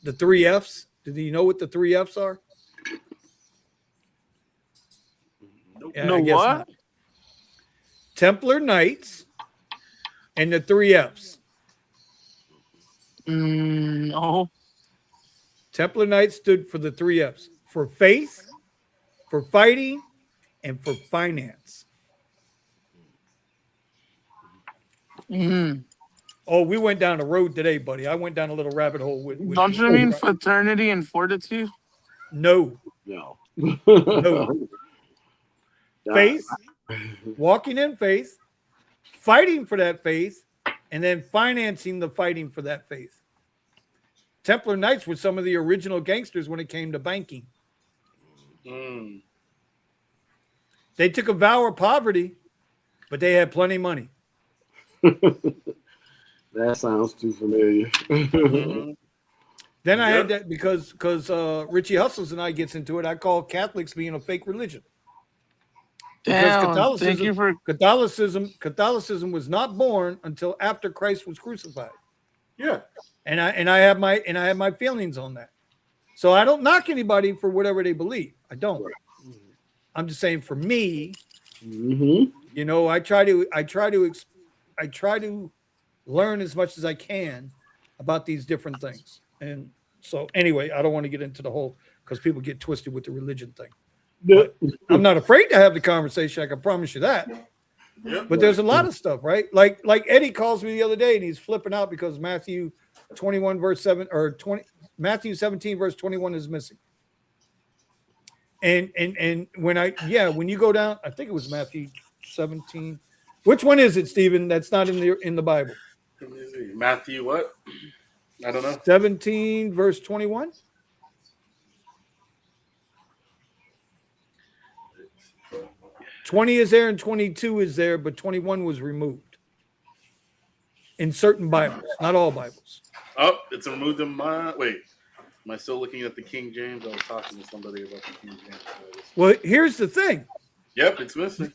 The 3 Fs. Do you know what the 3 Fs are? Yeah, no, what? Not. Templar Knights and the 3 Fs. No. Templar Knights stood for the 3 Fs: for faith, for fighting, and for finance. Oh, we went down the road today, buddy. I went down a little rabbit hole with Don't you mean fraternity and fortitude? No. Faith, walking in faith, fighting for that faith, and then financing the fighting for that faith. Templar Knights were some of the original gangsters when it came to banking. They took a vow of poverty, but they had plenty of money. That sounds too familiar. Then I had that because Richie Hustles and I gets into it. I call Catholics being a fake religion. Because Catholicism was not born until after Christ was crucified. Yeah. And I have my feelings on that. So I don't knock anybody for whatever they believe. I don't. I'm just saying for me, you know, I try to learn as much as I can about these different things. And so anyway, I don't want to get into the whole because people get twisted with the religion thing. But I'm not afraid to have the conversation. I can promise you that. But there's a lot of stuff, right? Like Eddie calls me the other day and he's flipping out because Matthew 21 verse 7 or Matthew 17 verse 21 is missing. And when you go down, I think it was Matthew 17. Which one is it, Stephen? That's not in the Bible. Matthew what? I don't know. 17 verse 21. $20 is there and 22 is there, but 21 was removed in certain Bibles, not all Bibles. Oh, it's removed in my. Wait, am I still looking at the King James? I was talking to somebody about the King James. Well, here's the thing. Yep, it's missing.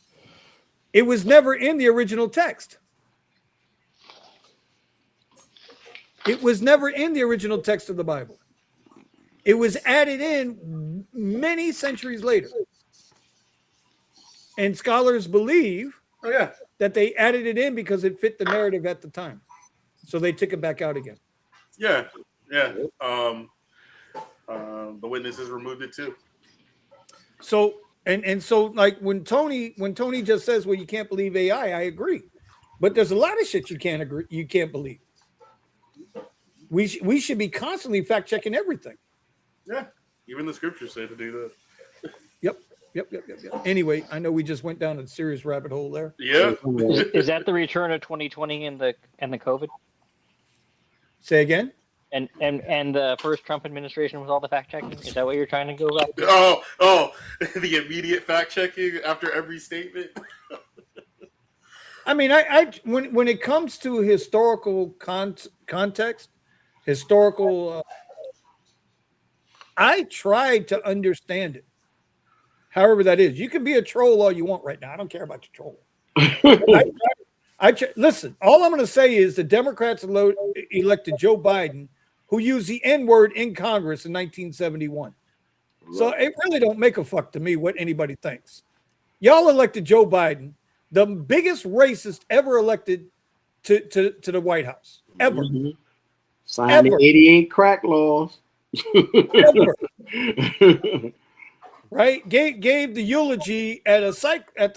It was never in the original text. It was never in the original text of the Bible. It was added in many centuries later. And scholars believe that they added it in because it fit the narrative at the time. So they took it back out again. Yeah. The witnesses removed it too. So and so like when Tony just says, well, you can't believe AI, I agree. But there's a lot of shit you can't believe. We should be constantly fact checking everything. Yeah. Even the scriptures say to do that. Yep. Anyway, I know we just went down a serious rabbit hole there. Yeah. Is that the return of 2020 and the COVID? Say again? And the first Trump administration with all the fact checking? Is that what you're trying to go about? Oh, the immediate fact checking after every statement. I mean, when it comes to historical context, I tried to understand it. However that is. You can be a troll all you want right now. I don't care about your troll. Listen, all I'm going to say is the Democrats elected Joe Biden, who used the N-word in Congress in 1971. So it really don't make a fuck to me what anybody thinks. Y'all elected Joe Biden, the biggest racist ever elected to the White House. Ever. Signed the 88 crack laws. Ever. Right? Gave the eulogy at the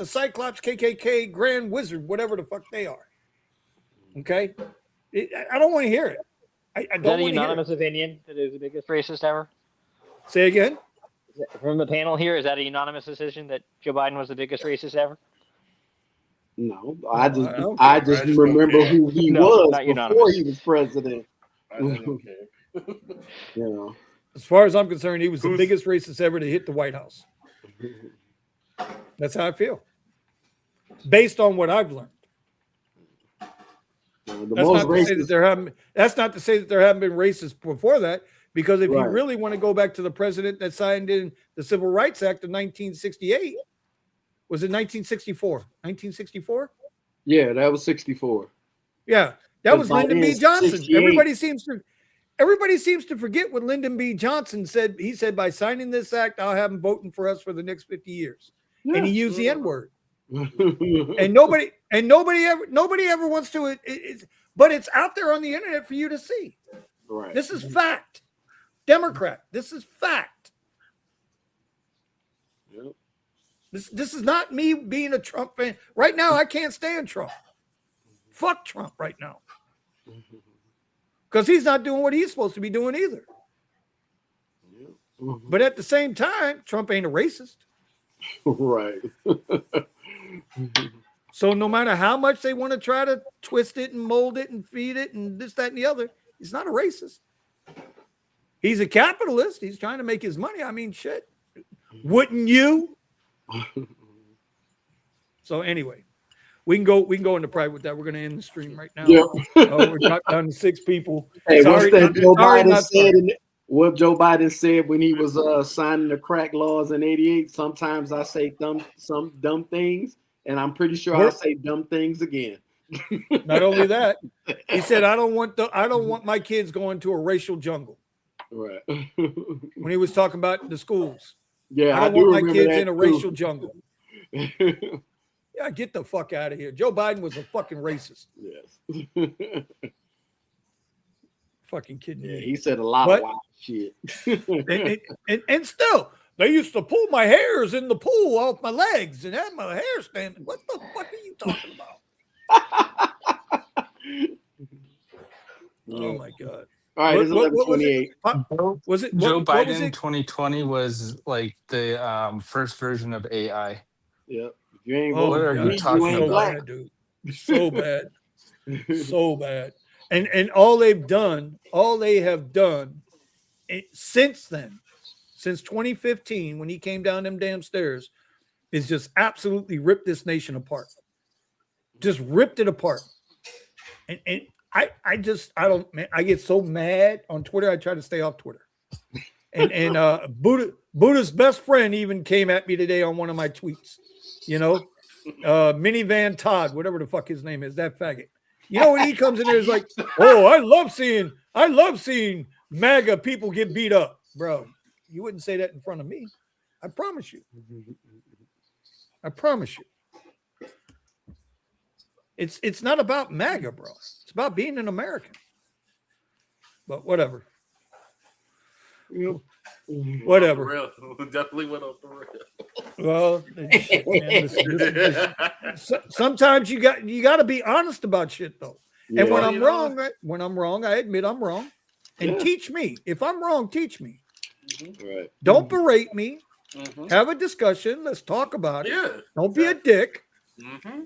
Cyclops KKK Grand Wizard, whatever the fuck they are. Okay? I don't want to hear it. I don't want to hear it. Is that a unanimous opinion that is the biggest racist ever? Say again? From the panel here, is that a unanimous decision that Joe Biden was the biggest racist ever? No, I just remember who he was before unanimous. he was president. I don't care. You know, as far as I'm concerned, he was the biggest racist ever to hit the White House. That's how I feel, based on what I've learned. That's not to say that there haven't been racists before that, because if you really want to go back to the president that signed in the Civil Rights Act of 1968, was it 1964? 1964? Yeah, that was 64. Yeah, that was Lyndon B. Johnson. 68. Everybody seems to forget what Lyndon B. Johnson said. He said, by signing this act, I'll have them voting for us for the next 50 years. Yeah. And he used the N-word. and nobody ever wants to. But it's out there on the internet for you to see. Right. This is fact. Democrat. This is fact. Yep. This is not me being a Trump fan. Right now, I can't stand Trump. Fuck Trump right now. Because he's not doing what he's supposed to be doing either. But at the same time, Trump ain't a racist. Right. So no matter how much they want to try to twist it and mold it and feed it and this, that, and the other, he's not a racist. He's a capitalist. He's trying to make his money. I mean, shit. Wouldn't you? So anyway, we can go into private with that. We're going to end the stream right now. Yep. We're down to 6 people. Hey, what Joe Biden said when he was signing the crack laws in '88? Sometimes I say some dumb things, and I'm pretty sure I'll say dumb things again. Not only that, he said, I don't want my kids going to a racial jungle. Right. When he was talking about the schools. Yeah, I don't want my kids in a racial jungle. Yeah, get the fuck out of here. Joe Biden was a fucking racist. Yes. Fucking kidding me. He said a lot of wild shit. and still, they used to pull my hairs in the pool off my legs and have my hair standing. What the fuck are you talking about? Oh my God. All right, it's 11:28. Was it Joe Biden was it? 2020 was like the first version of AI. Yep. You ain't what are you talking about? Bad, dude. So bad. So bad. And all they have done since then, since 2015, when he came down them damn stairs, is just absolutely ripped this nation apart. Just ripped it apart. And I get so mad on Twitter. I try to stay off Twitter. And Buddha's best friend even came at me today on one of my tweets. You know, Minivan Todd, whatever the fuck his name is, that faggot. You know, when he comes in there, is like, oh, I love seeing MAGA people get beat up, bro. You wouldn't say that in front of me. I promise you. I promise you. It's not about MAGA, bro. It's about being an American. But whatever. Whatever. Definitely went off the rail. Well, sometimes you got to be honest about shit though. Yeah. And when I'm wrong, I admit I'm wrong. And teach me. If I'm wrong, teach me. Mm-hmm. Right. Don't berate me. Mm-hmm. Have a discussion. Let's talk about it. Yeah. Don't be a dick. Mm-hmm.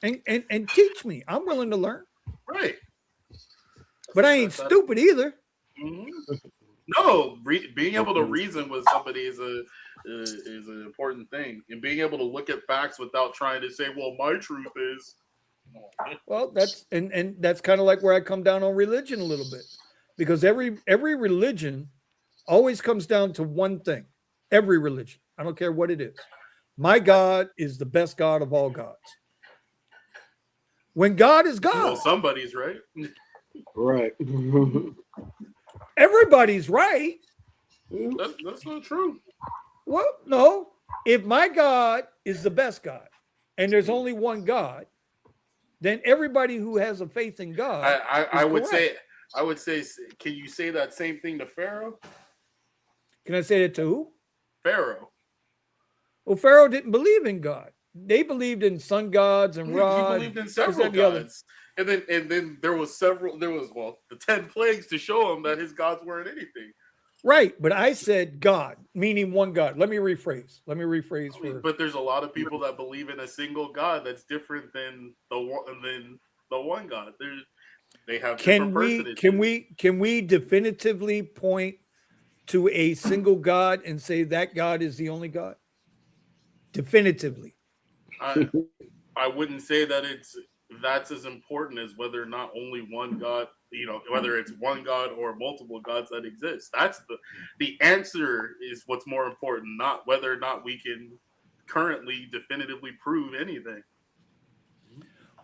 And teach me. I'm willing to learn. Right. But I ain't stupid either. Mm-hmm. No, being able to reason with somebody is an important thing, and being able to look at facts without trying to say, "Well, my truth is." Well, that's and that's kind of like where I come down on religion a little bit, because every religion always comes down to one thing. Every religion, I don't care what it is. My God is the best God of all gods. When God is God, well, somebody's right. Right. Everybody's right. That's not true. Well, no. If my God is the best God and there's only one God, then everybody who has a faith in God I would say I would say, can you say that same thing to Pharaoh? Can I say that to who? Pharaoh. Well, Pharaoh didn't believe in God. They believed in sun gods and Ra. He believed in several gods. And then there was the 10 plagues to show him that his gods weren't anything. Right, but I said God, meaning one God. Let me rephrase. But there's a lot of people that believe in a single God that's different than the one God. They have different personages. Can we definitively point to a single God and say that God is the only God? Definitively. I wouldn't say that that's as important as whether or not only one God, whether it's one God or multiple gods that exist. That's the answer is what's more important, not whether or not we can currently definitively prove anything.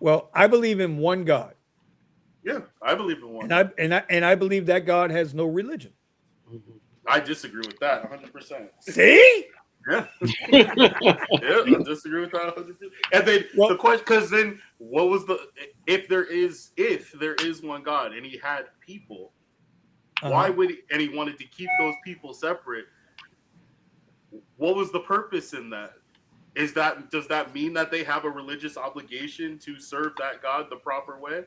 Well, I believe in one God. Yeah, I believe in one. And I believe that God has no religion. I disagree with that 100%. See? Yeah. I disagree with that 100%. And then the question, because then what was if there is one God and he had people, why would he wanted to keep those people separate? What was the purpose in that? Does that mean that they have a religious obligation to serve that God the proper way?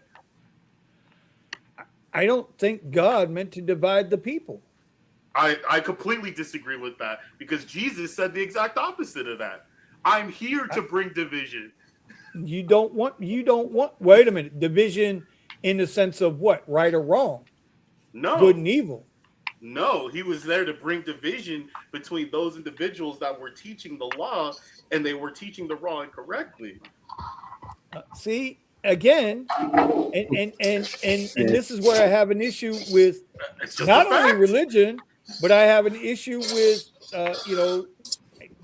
I don't think God meant to divide the people. I completely disagree with that because Jesus said the exact opposite of that. I'm here to bring division. You don't want, wait a minute, division in the sense of what? Right or wrong? No. Good and evil. No, he was there to bring division between those individuals that were teaching the law and they were teaching the law incorrectly. See, again, and this is where I have an issue with not only religion, but I have an issue with,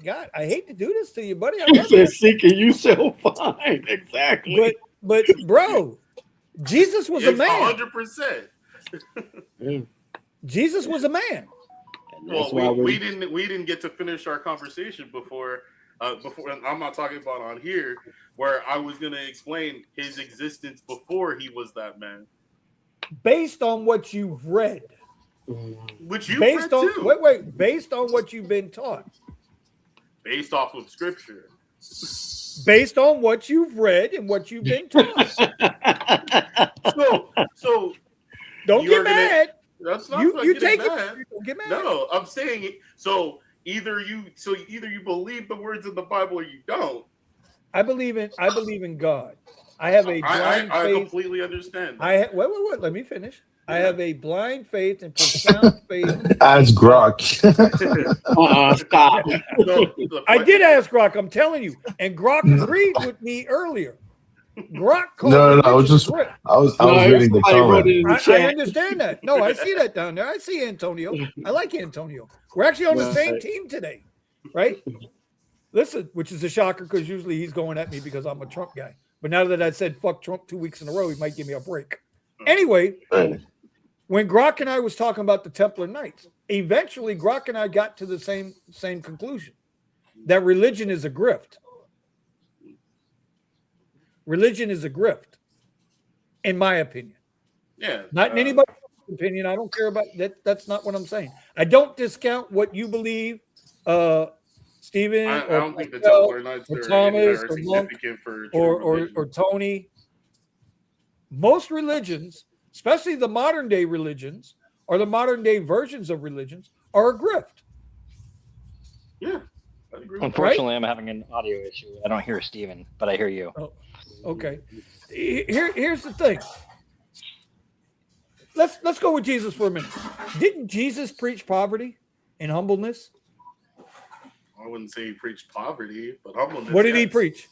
God, I hate to do this to you, buddy. You said seeking you shall find. Exactly. But bro, Jesus was a man. 100%. Jesus was a man. Well, we didn't get to finish our conversation before. I'm not talking about on here, where I was going to explain his existence before he was that man. Based on what you've read. Which you've read too. Wait. Based on what you've been taught. Based off of scripture. Based on what you've read and what you've been taught. So don't get mad. That's not you take mad. it. Don't get mad. No, I'm saying it. So either you believe the words in the Bible or you don't. I believe in God. I have a blind faith. I completely understand. Wait. Let me finish. I have a blind faith and profound faith. As Grok. Stop. I did ask Grok. I'm telling you, and Grok agreed with me earlier. Grok called No. I was reading the comment. I understand that. No, I see that down there. I see Antonio. I like Antonio. We're actually on the same team today, right? Listen, which is a shocker because usually he's going at me because I'm a Trump guy. But now that I said fuck Trump 2 weeks in a row, he might give me a break. Anyway, when Grok and I was talking about the Templar Knights, eventually Grok and I got to the same conclusion, that religion is a grift. Religion is a grift, in my opinion. Yeah. Not in anybody's opinion. I don't care about that. That's not what I'm saying. I don't discount what you believe, Stephen, I don't think the Templar Knights or are Thomas, or Monk, significant for or Tony. Most religions, especially the modern day religions or the modern day versions of religions, are a grift. Yeah. I agree. Unfortunately, I'm having an audio issue. I don't hear Stephen, but I hear you. Oh, okay. Here's the thing. Let's go with Jesus for a minute. Didn't Jesus preach poverty and humbleness? I wouldn't say he preached poverty, but humbleness. What did he preach?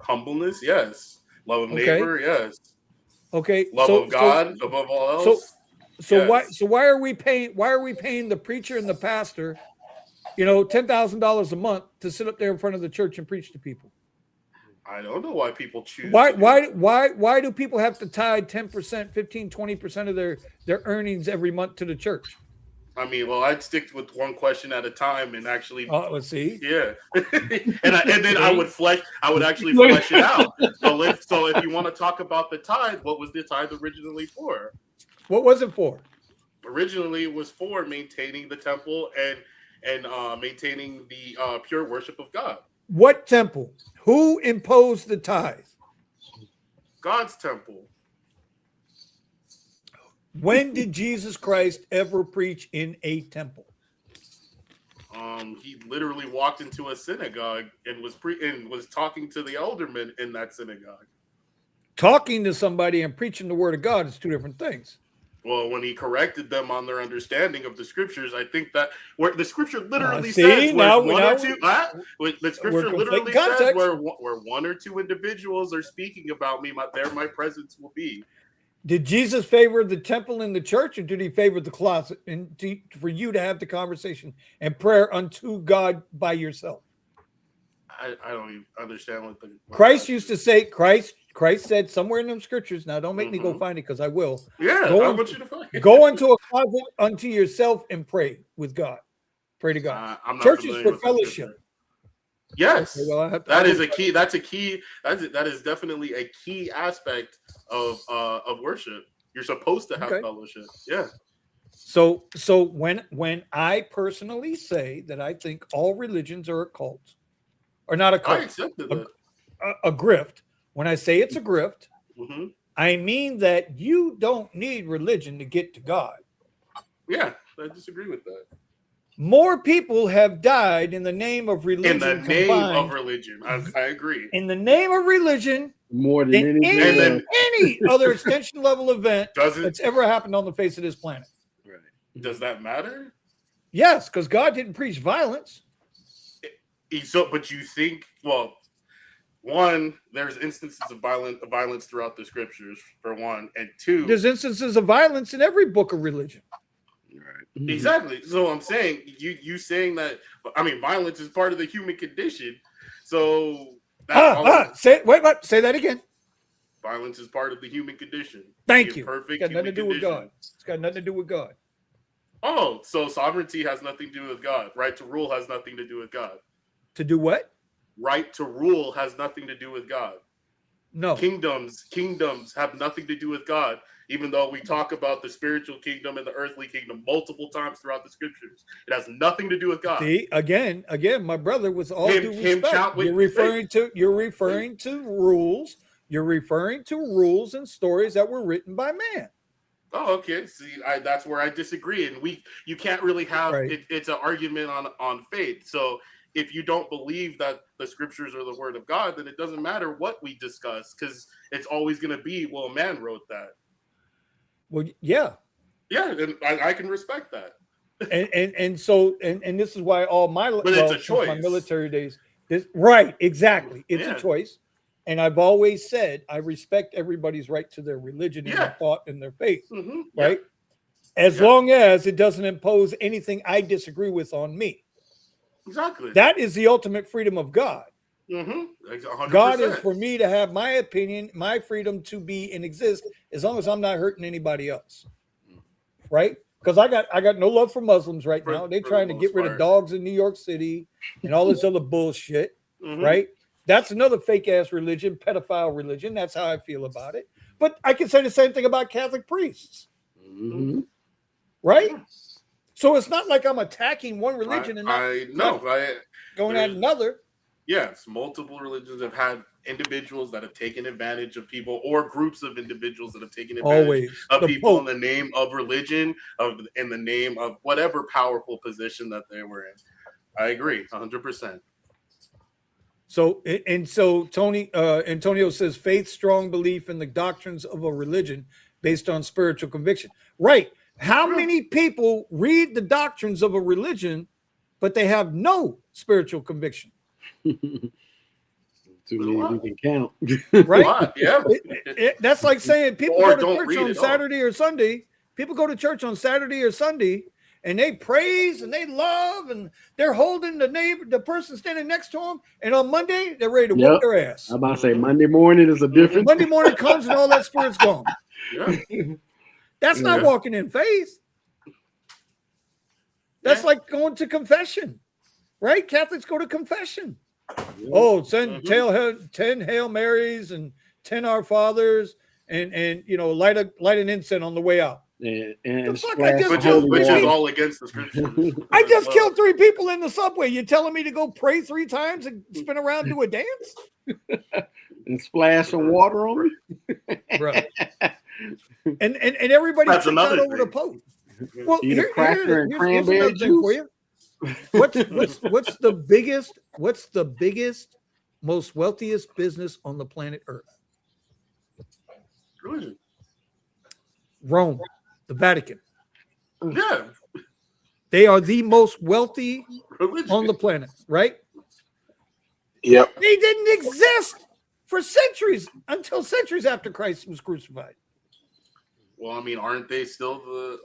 Humbleness, yes. Love of neighbor, yes. Okay. Love of God above all else. Why are we paying the preacher and the pastor, $10,000 a month to sit up there in front of the church and preach to people? I don't know why people choose. Why do people have to tie 10%, 15, 20% of their earnings every month to the church? I mean, well, I'd stick with one question at a time and actually. Let's see. Yeah, and then I would actually flesh it out. So if you want to talk about the tithe, what was the tithe originally for? What was it for? Originally, it was for maintaining the temple and maintaining the pure worship of God. What temple? Who imposed the tithe? God's temple. When did Jesus Christ ever preach in a temple? He literally walked into a synagogue and was talking to the aldermen in that synagogue. Talking to somebody and preaching the word of God is two different things. Well, when he corrected them on their understanding of the scriptures, I think that where the scripture literally says where the scripture literally says where one or two individuals are speaking about me, there my presence will be. Did Jesus favor the temple and the church, or did he favor the closet and for you to have the conversation and prayer unto God by yourself? I don't even understand what Christ used to say. Christ said somewhere in them scriptures. Now, don't make me go find it because I will. Yeah, I want you to find it. Go into a closet unto yourself and pray with God. Pray to God. I'm not Church is for fellowship. Yes, okay, well, that is a key. That is definitely a key aspect of worship. You're supposed to have fellowship. Yeah. So when I personally say that I think all religions are a cult, or not a cult, I accepted that. A grift. When I say it's a grift, I mean that you don't need religion to get to God. Yeah, I disagree with that. More people have died in the name of religion. In the name of religion, I agree. In the name of religion, more than any other extension level event that's ever happened on the face of this planet. Right. Does that matter? Yes, because God didn't preach violence. But you think, well, one, there's instances of violence throughout the scriptures, for one, and two, there's instances of violence in every book of religion. Right. Exactly. So I'm saying you saying that, I mean, violence is part of the human condition. So say that again. Violence is part of the human condition. Thank you. Perfect. It's got nothing to do with God. It's got nothing to do with God. Oh, so sovereignty has nothing to do with God. Right to rule has nothing to do with God. To do what? Right to rule has nothing to do with God. No. Kingdoms have nothing to do with God, even though we talk about the spiritual kingdom and the earthly kingdom multiple times throughout the scriptures. It has nothing to do with God. See, again, my brother, with all due respect, you're referring to rules. You're referring to rules and stories that were written by man. Oh, okay. See, that's where I disagree, and you can't really have it's an argument on faith. So if you don't believe that the scriptures are the word of God, then it doesn't matter what we discuss, because it's always going to be, well, a man wrote that. Well, yeah, and I can respect that. and so this is why all my it's a choice. My military days, exactly, it's a choice. And I've always said I respect everybody's right to their religion and their thought and their faith, right? As long as it doesn't impose anything I disagree with on me. Exactly. That is the ultimate freedom of God. 100%. God is for me to have my opinion, my freedom to be and exist, as long as I'm not hurting anybody else. Right? Because I got no love for Muslims right now. They're trying to get rid of dogs in New York City and all this other bullshit. Right? That's another fake ass religion, pedophile religion. That's how I feel about it. But I can say the same thing about Catholic priests. Right? So it's not like I'm attacking one religion and not going at another. Yes, multiple religions have had individuals that have taken advantage of people, or groups of individuals that have taken advantage of people in the name of religion, in the name of whatever powerful position that they were in. I agree, 100%. So Tony Antonio says faith, strong belief in the doctrines of a religion based on spiritual conviction. Right. How many people read the doctrines of a religion, but they have no spiritual conviction? Too many we can count. Right? Yeah. That's like saying people go to church on Saturday or Sunday. People go to church on Saturday or Sunday, and they praise and they love, and they're holding the person standing next to them. And on Monday, they're ready to whoop their ass. I'm about to say Monday morning is a different. Monday morning comes and all that spirit's gone. That's not walking in faith. That's like going to confession, right? Catholics go to confession. Oh, send 10 Hail Marys and 10 Our Fathers and light an incense on the way out. and fuck, I just which killed is, three which is people. all against the scriptures. I just killed 3 people in the subway. You telling me to go pray 3 times and spin around and do a dance? And splash some water on me? Bro. And everybody That's freaks out another over the thing. Pope. Well, Eat a cracker and here's cranberry another thing for juice? you. What's the biggest, most wealthiest business on the planet Earth? Religion. Rome, the Vatican. Yeah. They are the most wealthy Religion. on the planet, right? Yep. They didn't exist for centuries until centuries after Christ was crucified. Well, I mean, aren't they still the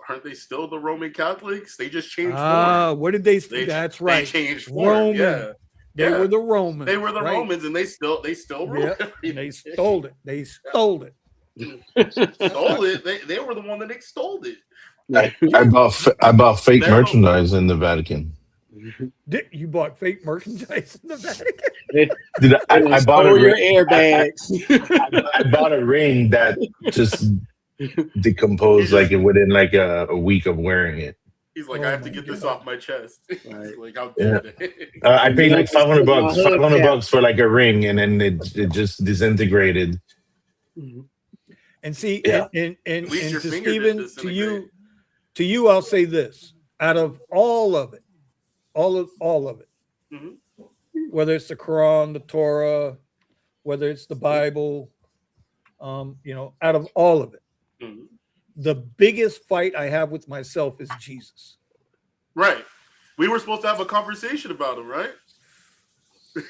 Roman Catholics? They just changed form. What did they? That's right. They changed form. Roman. Yeah. They were the Romans. They were the right? Romans, and they still rule. Yeah. They stole it. They stole it. Stole it. They were the one that extolled it. I bought fake merchandise in the Vatican. You bought fake merchandise in the Vatican? I bought your airbags. I bought a ring that just decomposed within a week of wearing it. He's like, I have to get this off my chest. Right. Like, how Yeah. dare they? I paid like $500 for like a ring, and then it just disintegrated. And see, Yeah. and At least your to finger didn't Stephen, disintegrate. to you, I'll say this: out of all of it, all of it, Mhm. whether it's the Quran, the Torah, whether it's the Bible, out of all of it, Mhm. the biggest fight I have with myself is Jesus. Right. We were supposed to have a conversation about him, right?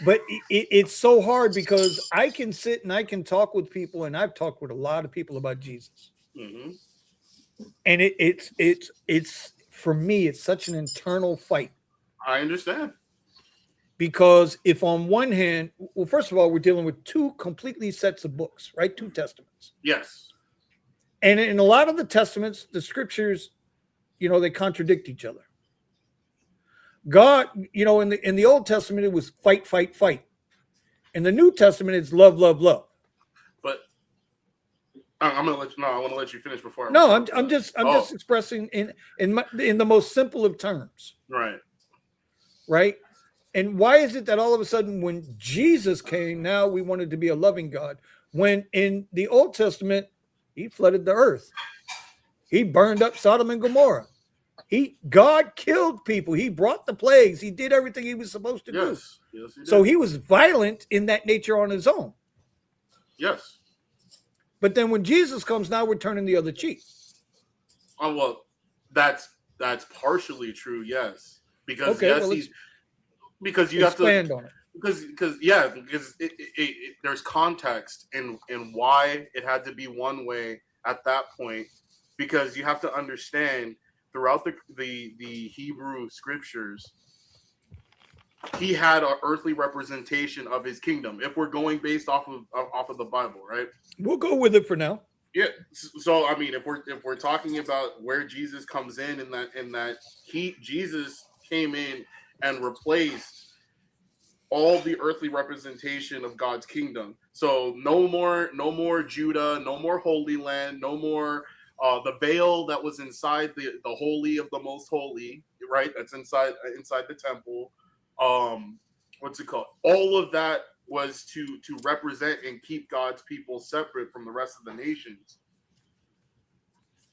But it's so hard because I can sit and I can talk with people, and I've talked with a lot of people about Jesus. Mm-hmm. And it's for me, it's such an internal fight. I understand. Because if on one hand, well, first of all, we're dealing with 2 completely sets of books, right? 2 testaments. Yes. And in a lot of the testaments, the scriptures, they contradict each other. God, in the Old Testament, it was fight, fight, fight. In the New Testament, it's love, love, love. But I'm gonna let you. No, I want to let you finish before. No, I'm just expressing in the most simple of terms. Right. Right. And why is it that all of a sudden, when Jesus came, now we wanted to be a loving God? When in the Old Testament, he flooded the earth. He burned up Sodom and Gomorrah. God killed people. He brought the plagues. He did everything he was supposed to do. Yes, he did. So he was violent in that nature on his own. Yes. But then when Jesus comes, now we're turning the other cheek. Oh well, that's partially true. Yes, because because you have to expand on it. Because there's context in why it had to be one way at that point, because you have to understand throughout the Hebrew scriptures, he had an earthly representation of his kingdom. If we're going based off of the Bible, right? We'll go with it for now. Yeah. So I mean, if we're talking about where Jesus comes in that Jesus came in and replaced all the earthly representation of God's kingdom. So no more Judah, no more Holy Land, no more the veil that was inside the holy of the most holy, right? That's inside the temple. What's it called? All of that was to represent and keep God's people separate from the rest of the nations.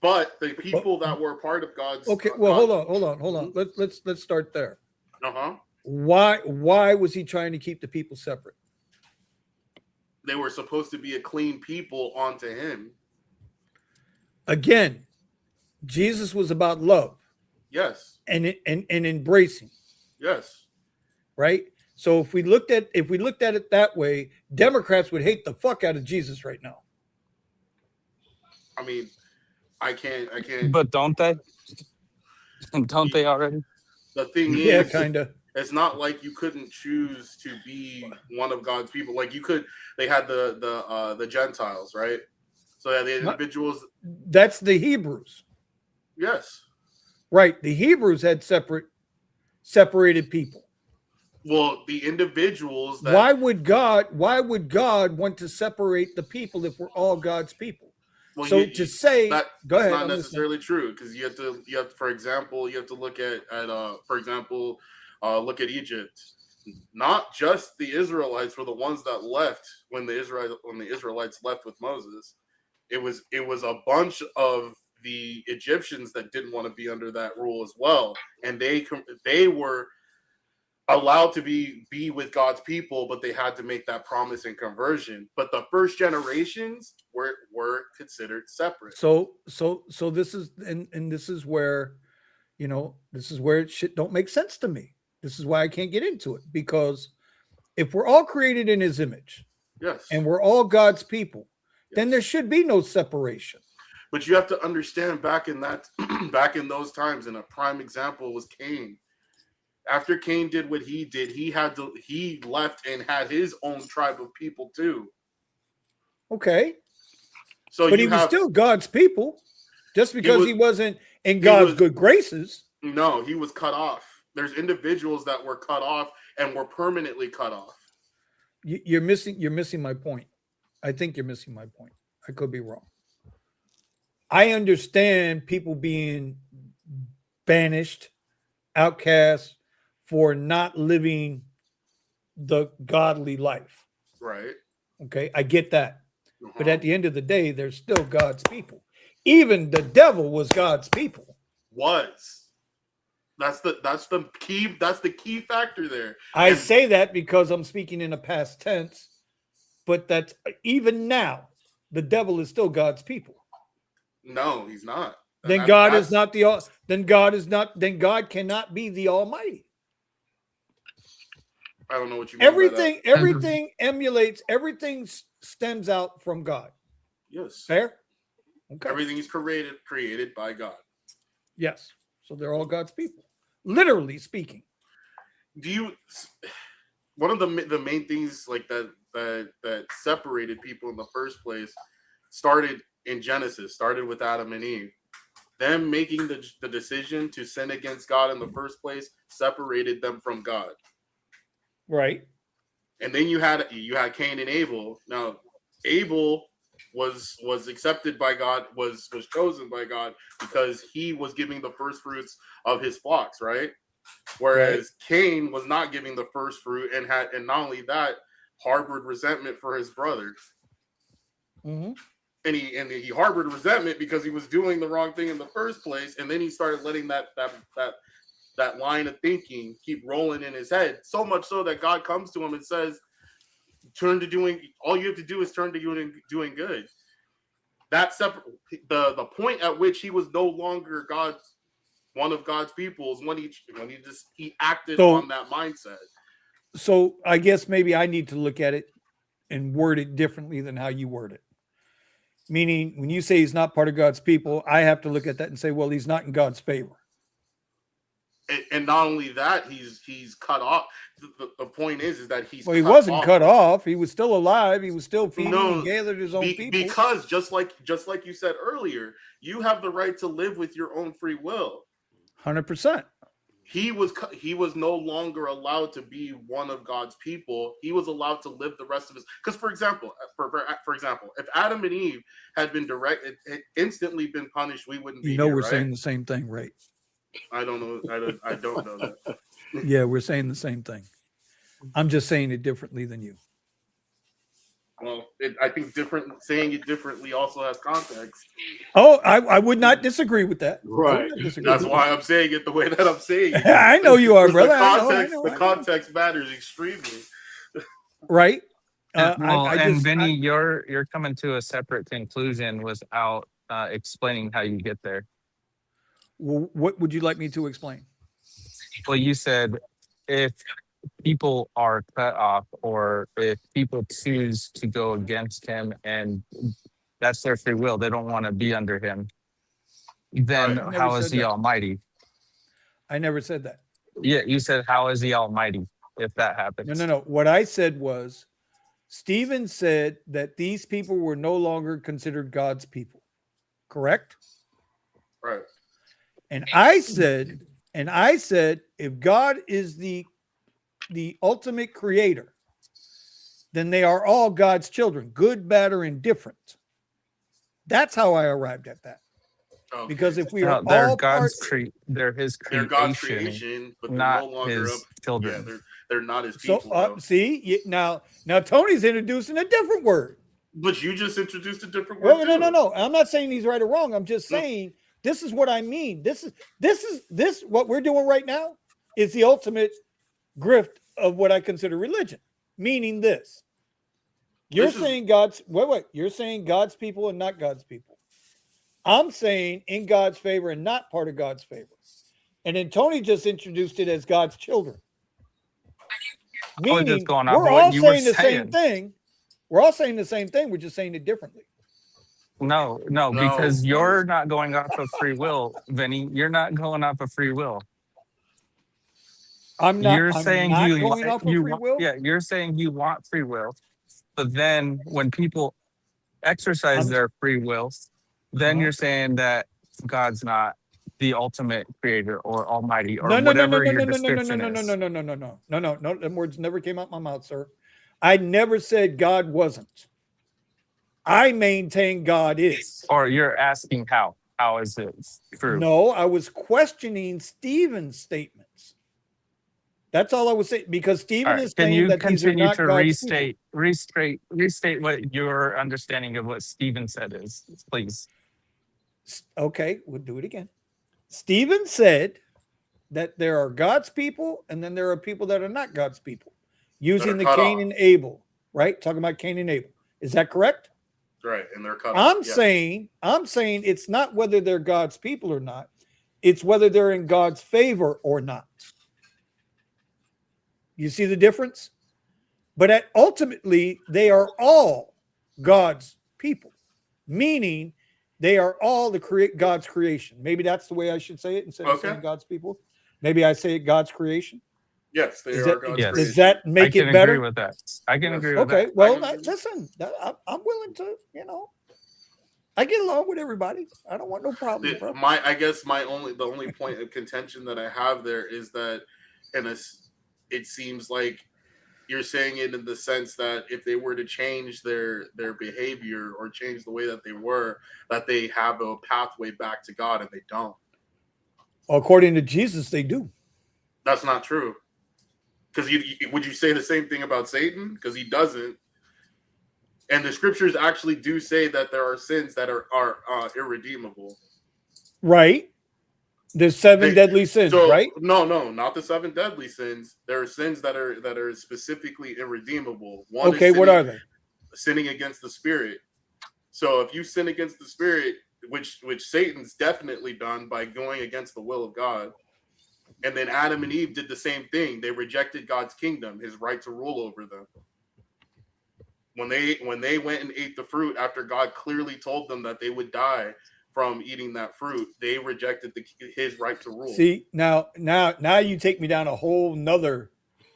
But the people that were part of God's hold on. Let's start there. Uh-huh. Why was he trying to keep the people separate? They were supposed to be a clean people unto him. Again, Jesus was about love. Yes. And embracing. Yes. Right? So if we looked at it that way, Democrats would hate the fuck out of Jesus right now. I mean, I can't. But don't they? Don't they already? The thing yeah, is, kind of. It's not like you couldn't choose to be one of God's people. Like you could. They had the Gentiles, right? So yeah, the individuals. That's the Hebrews. Yes. Right. The Hebrews had separated people. Well, the individuals. Why would God want to separate the people if we're all God's people? Well, So to say, that, go that's ahead. not I'm necessarily true, because you have to, for example, you have to look at for example, look at Egypt. Not just the Israelites were the ones that left when the Israelites left with Moses. It was a bunch of the Egyptians that didn't want to be under that rule as well, and they were allowed to be with God's people, but they had to make that promise and conversion. But the first generations were considered separate. So this is and this is where, this is where shit don't make sense to me. This is why I can't get into it, because if we're all created in his image, yes, and we're all God's people, then there should be no separation. But you have to understand, back in those times, and a prime example was Cain. After Cain did what he did, he left and had his own tribe of people too. Okay. So but he was still God's people, just because he wasn't in God's good graces. No, he was cut off. There's individuals that were cut off and were permanently cut off. You're missing my point. I think you're missing my point. I could be wrong. I understand people being banished, outcast for not living the godly life. Right. Okay, I get that. But at the end of the day, they're still God's people. Even the devil was God's people. That's the key factor there. I say that because I'm speaking in a past tense, but that's even now, the devil is still God's people. No, he's not. Then God is not then God cannot be the Almighty. I don't know what you mean. Everything emulates, everything stems out from God. Yes. Fair? Okay. Everything is created by God. Yes. So they're all God's people. Literally speaking. One of the main things like that separated people in the first place started in Genesis, started with Adam and Eve. Them making the decision to sin against God in the first place separated them from God. Right. And then you had Cain and Abel. Now, Abel was accepted by God, was chosen by God because he was giving the first fruits of his flocks, right? Whereas Cain was not giving the first fruit, and not only that, harbored resentment for his brother. Mm-hmm. And he harbored resentment because he was doing the wrong thing in the first place, and then he started letting that line of thinking keep rolling in his head, so much so that God comes to him and says, all you have to do is turn to doing good. That the point at which he was no longer one of God's people is when he acted on that mindset. So I guess maybe I need to look at it and word it differently than how you word it. Meaning, when you say he's not part of God's people, I have to look at that and say, well, he's not in God's favor. And not only that, he's cut off. The point is that he wasn't cut off. He was still alive. He was still feeding and gathered his own people. Because just like you said earlier, you have the right to live with your own free will. 100%. He was no longer allowed to be one of God's people. He was allowed to live the rest of his. Because for example, if Adam and Eve had been instantly been punished, we wouldn't be. We're saying the same thing, right? I don't know. I don't know that. Yeah, we're saying the same thing. I'm just saying it differently than you. Well, I think saying it differently also has context. Oh, I would not disagree with that. Right. That's why I'm saying it the way that I'm saying it. I know you are, brother. The context matters extremely. Right. Vinny, you're coming to a separate conclusion without explaining how you get there. Well, what would you like me to explain? Well, you said if people are cut off, or if people choose to go against him and that's their free will, they don't want to be under him, then how is he Almighty? I never said that. Yeah, you said, how is he Almighty if that happens? No. What I said was, Stephen said that these people were no longer considered God's people. Correct? Right. And I said, if God is the ultimate creator, then they are all God's children, good, bad, or indifferent. That's how I arrived at that. Okay. Because if we are they're all God's part, they're His They're creation, God's creation, but they're not no longer His children. Yeah, they're not His so people. Though. see now Tony's introducing a different word. But you just introduced a different word. Well, no. I'm not saying he's right or wrong. I'm just saying this is what I mean. This what we're doing right now is the ultimate grift of what I consider religion. Meaning this. You're saying you're saying God's people and not God's people. I'm saying in God's favor and not part of God's favor. And then Tony just introduced it as God's children. Meaning we're all saying the same thing. We're all saying the same thing. We're just saying it differently. No, because you're not going off of free will, Vinny. You're not going off of free will. I'm not. You're saying you going off of free will. Yeah, you're saying you want free will, but then when people exercise their free will, then you're saying that God's not the ultimate creator or almighty or whatever your description is. No. Them words never came out my mouth, sir. I never said God wasn't. I maintain God is. Or you're asking how? How is it true? No, I was questioning Stephen's statements. That's all I was saying, because Stephen is saying that these are not God's people. restate what your understanding of what Stephen said is, please. Okay, we'll do it again. Stephen said that there are God's people and then there are people that are not God's people. Using the Cain and Abel, right? Talking about Cain and Abel. Is that correct? Right, and they're cut off. I'm saying it's not whether they're God's people or not. It's whether they're in God's favor or not. You see the difference? But ultimately, they are all God's people, meaning they are all God's creation. Maybe that's the way I should say it instead of saying God's people. Maybe I say it God's creation. Yes, they are God's creation. Does that make it better? I can agree with that. I can agree with that. Okay, well, listen, I'm willing to, I get along with everybody. I don't want no problem, bro. The only point of contention that I have there is that, it seems like you're saying it in the sense that if they were to change their behavior or change the way that they were, that they have a pathway back to God, and they don't. According to Jesus, they do. That's not true. Because would you say the same thing about Satan? Because he doesn't. And the scriptures actually do say that there are sins that are irredeemable. Right. There's seven deadly sins, right? No, not the seven deadly sins. There are sins that are specifically irredeemable. One what are they? Sinning against the spirit. So if you sin against the spirit, which Satan's definitely done by going against the will of God, and then Adam and Eve did the same thing. They rejected God's kingdom, his right to rule over them. When they went and ate the fruit after God clearly told them that they would die from eating that fruit, they rejected his right to rule. See, now you take me down a whole nother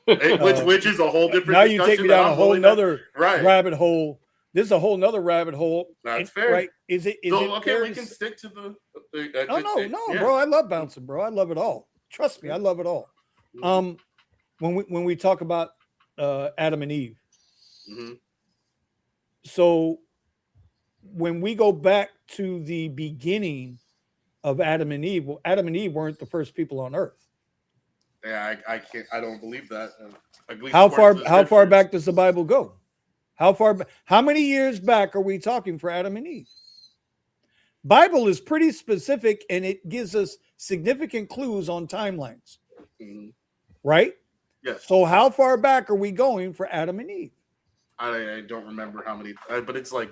which is a whole different now you take me down a whole nother rabbit hole. This is a whole nother rabbit hole. That's fair. Right. Is it okay, we can stick to the bro. I love bouncing, bro. I love it all. Trust me, I love it all. When we talk about Adam and Eve. Mm-hmm. So when we go back to the beginning of Adam and Eve, well, Adam and Eve weren't the first people on earth. Yeah, I don't believe that. How far back does the Bible go? How many years back are we talking for Adam and Eve? Bible is pretty specific, and it gives us significant clues on timelines. Mm-hmm. Right? Yes. So how far back are we going for Adam and Eve? I don't remember how many, but it's like,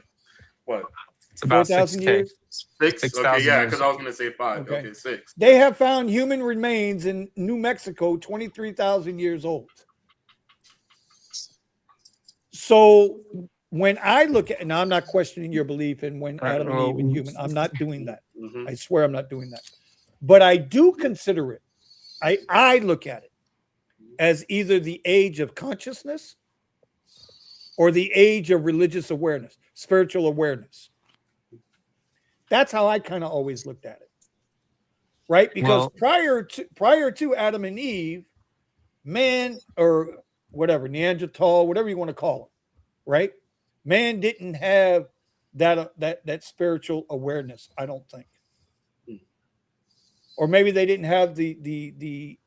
what? It's about 4,000 years? 6? Okay, yeah, because I was going to say 5. Okay, 6. They have found human remains in New Mexico 23,000 years old. So when I look at, and I'm not questioning your belief in when Adam and Eve and human, I'm not doing that. Mm-hmm. I swear I'm not doing that. But I do consider it, I look at it as either the age of consciousness or the age of religious awareness, spiritual awareness. That's how I kind of always looked at it. Right? Because prior to Adam and Eve, man, or whatever, Neanderthal, whatever you want to call them, right? Man didn't have that spiritual awareness. I don't think, or maybe they didn't have the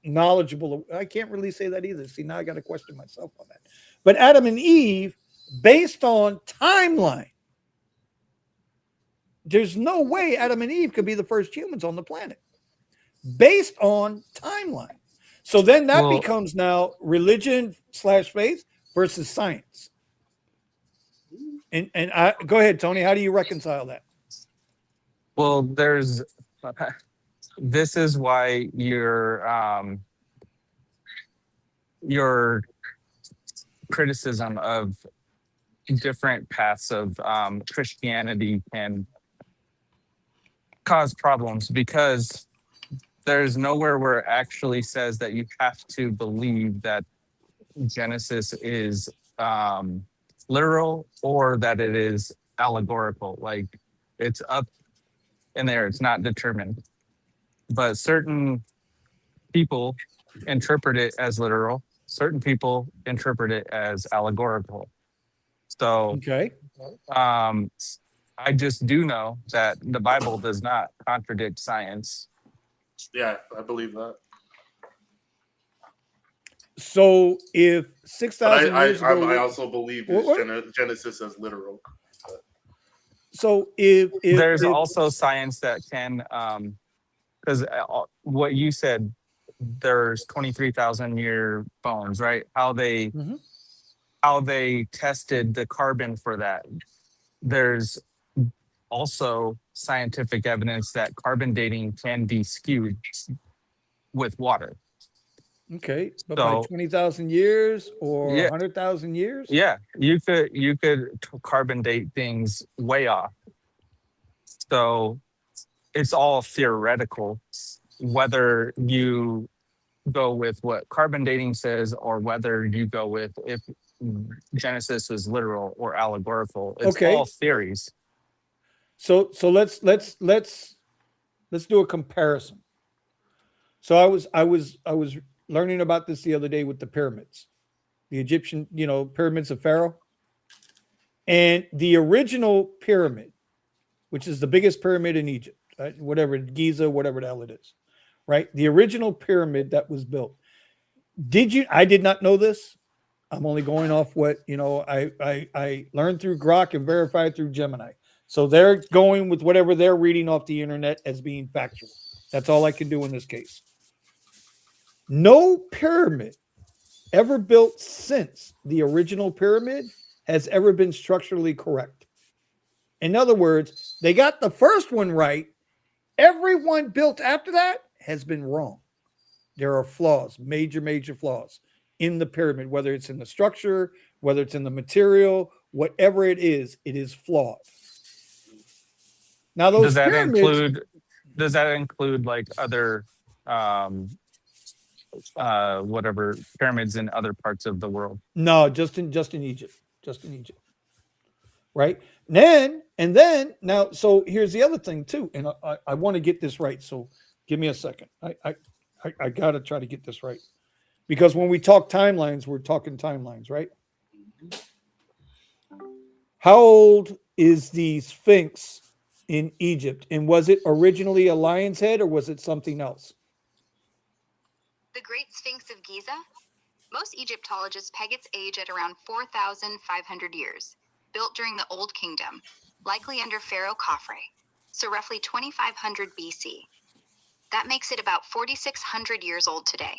knowledgeable. I can't really say that either. See, now I got to question myself on that. But Adam and Eve, based on timeline, there's no way Adam and Eve could be the first humans on the planet based on timeline. So then that becomes now religion / faith versus science. And I go ahead, Tony. How do you reconcile that? Well, this is why your criticism of different paths of Christianity can cause problems, because there's nowhere where it actually says that you have to believe that Genesis is literal or that it is allegorical. Like, it's up in there, it's not determined. But certain people interpret it as literal, certain people interpret it as allegorical. So okay. I just do know that the Bible does not contradict science. Yeah, I believe that. So if 6,000 years ago, I also believe Genesis as literal. So if there's also science that can, because what you said, there's 23,000 year bones, right? How they tested the carbon for that. There's also scientific evidence that carbon dating can be skewed with water. Okay, but by 20,000 years or 100,000 years? Yeah, you could carbon date things way off. So it's all theoretical, whether you go with what carbon dating says or whether you go with if Genesis is literal or allegorical. It's all theories. So let's do a comparison. So I was learning about this the other day with the pyramids, the Egyptian, pyramids of Pharaoh, and the original pyramid, which is the biggest pyramid in Egypt, right? Whatever, Giza, whatever the hell it is, right? The original pyramid that was built. I did not know this. I'm only going off what, I learned through Grok and verified through Gemini. So they're going with whatever they're reading off the internet as being factual. That's all I can do in this case. No pyramid ever built since the original pyramid has ever been structurally correct. In other words, they got the first one right. Everyone built after that has been wrong. There are flaws, major flaws in the pyramid, whether it's in the structure, whether it's in the material, whatever it is flawed. Now, those does that include like other whatever pyramids in other parts of the world? No, just in Egypt. Right. And then now, so here's the other thing too. And I want to get this right. So give me a second. I got to try to get this right. Because when we talk timelines, we're talking timelines, right? How old is the Sphinx in Egypt? And was it originally a lion's head or was it something else? The Great Sphinx of Giza? Most Egyptologists peg its age at around 4,500 years, built during the Old Kingdom, likely under Pharaoh Khafre, so roughly 2,500 BC. That makes it about 4,600 years old today.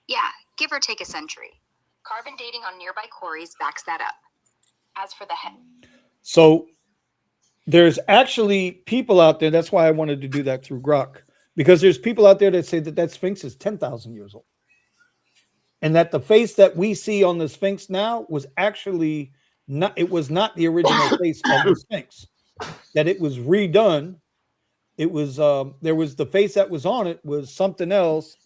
Yeah, give or take a century. Carbon dating on nearby quarries backs that up. As for the head. So there's actually people out there, that's why I wanted to do that through Grok, because there's people out there that say that Sphinx is 10,000 years old. And that the face that we see on the Sphinx now was actually not the original face of the Sphinx. That it was redone. It was there was the face that was on it was something else.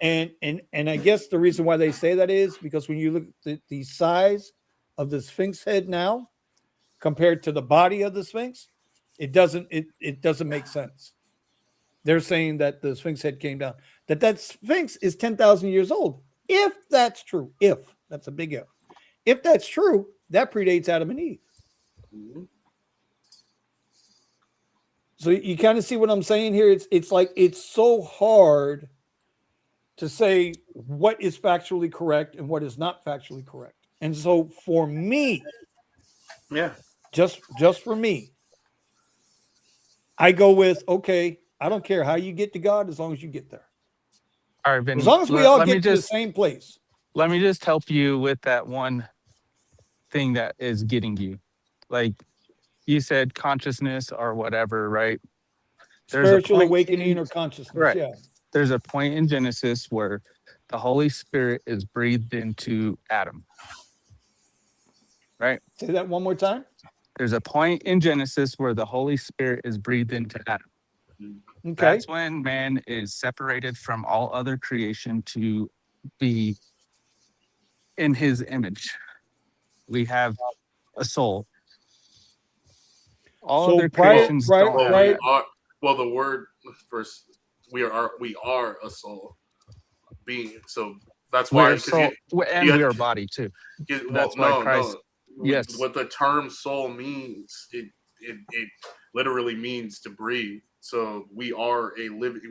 And I guess the reason why they say that is because when you look at the size of the Sphinx head now compared to the body of the Sphinx, it doesn't make sense. They're saying that the Sphinx head came down. That Sphinx is 10,000 years old. If that's true, that's a big if. If that's true, that predates Adam and Eve. So you kind of see what I'm saying here. It's like it's so hard to say what is factually correct and what is not factually correct. And so for me, just for me, I go with, okay, I don't care how you get to God as long as you get there. All right, Vinny, as long as we all get to the same place. Let me just help you with that one thing that is getting you. Like you said, consciousness or whatever, right? There's Spiritual awakening or consciousness, right. Yeah. There's a point in Genesis where the Holy Spirit is breathed into Adam. Right? Say that one more time. There's a point in Genesis where the Holy Spirit is breathed into Adam. Okay. That's when man is separated from all other creation to be in his image. We have a soul. All other creations don't have that. Well, the word first, we are a soul being. So that's why we are a body too. That's why Christ. Yes. What the term soul means, it literally means to breathe. So we are a living.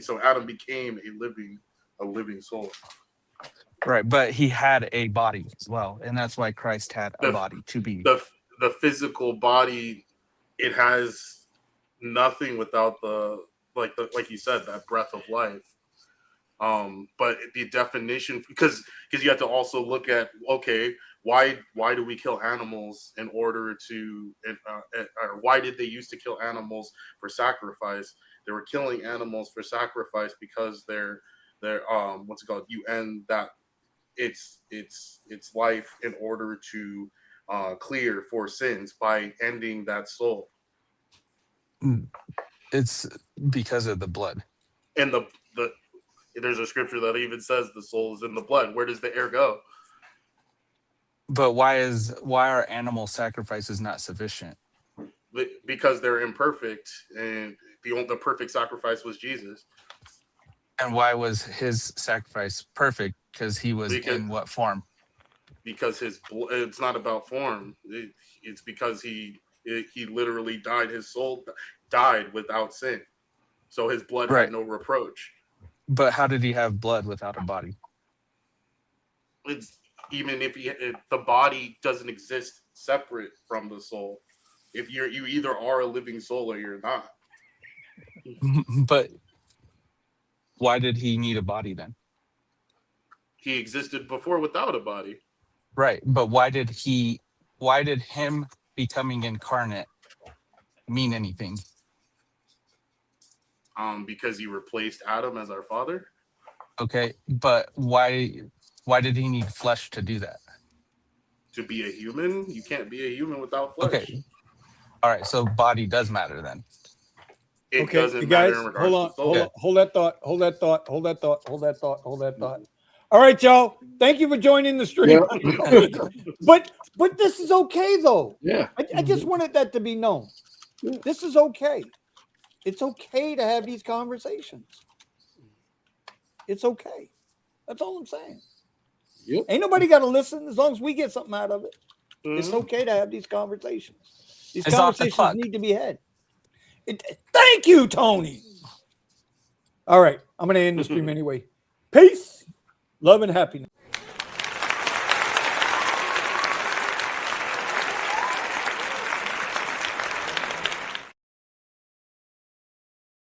So Adam became a living soul. Right, but he had a body as well, and that's why Christ had a body to be. The physical body, it has nothing without like you said, that breath of life. But the definition, because you have to also look at, okay, why do we kill animals in order to, or why did they used to kill animals for sacrifice? They were killing animals for sacrifice because they're what's it called? You end that its life in order to clear for sins by ending that soul. It's because of the blood. And there's a scripture that even says the soul is in the blood. Where does the air go? But why are animal sacrifices not sufficient? Because they're imperfect, and the perfect sacrifice was Jesus. And why was his sacrifice perfect? Because he was in what form? Because it's not about form. It's because he literally died. His soul died without sin, so his blood had no reproach. But how did he have blood without a body? It's even if the body doesn't exist separate from the soul. If you either are a living soul or you're not. But why did he need a body then? He existed before without a body. Right, but why did him becoming incarnate mean anything? Because he replaced Adam as our father. Okay, but why did he need flesh to do that? To be a human? You can't be a human without flesh. Okay. All right, so body does matter then. It doesn't matter in regards to soul. Hold that thought. All right, y'all. Thank you for joining the stream. Yeah. but this is okay though. Yeah. I just wanted that to be known. Yeah. This is okay. It's okay to have these conversations. It's okay. That's all I'm saying. Yep. Ain't nobody got to listen as long as we get something out of it. Mm-hmm. It's okay to have these conversations. These conversations need to be had. Thank you, Tony. All right. I'm going to end the stream anyway. Peace, love, and happiness.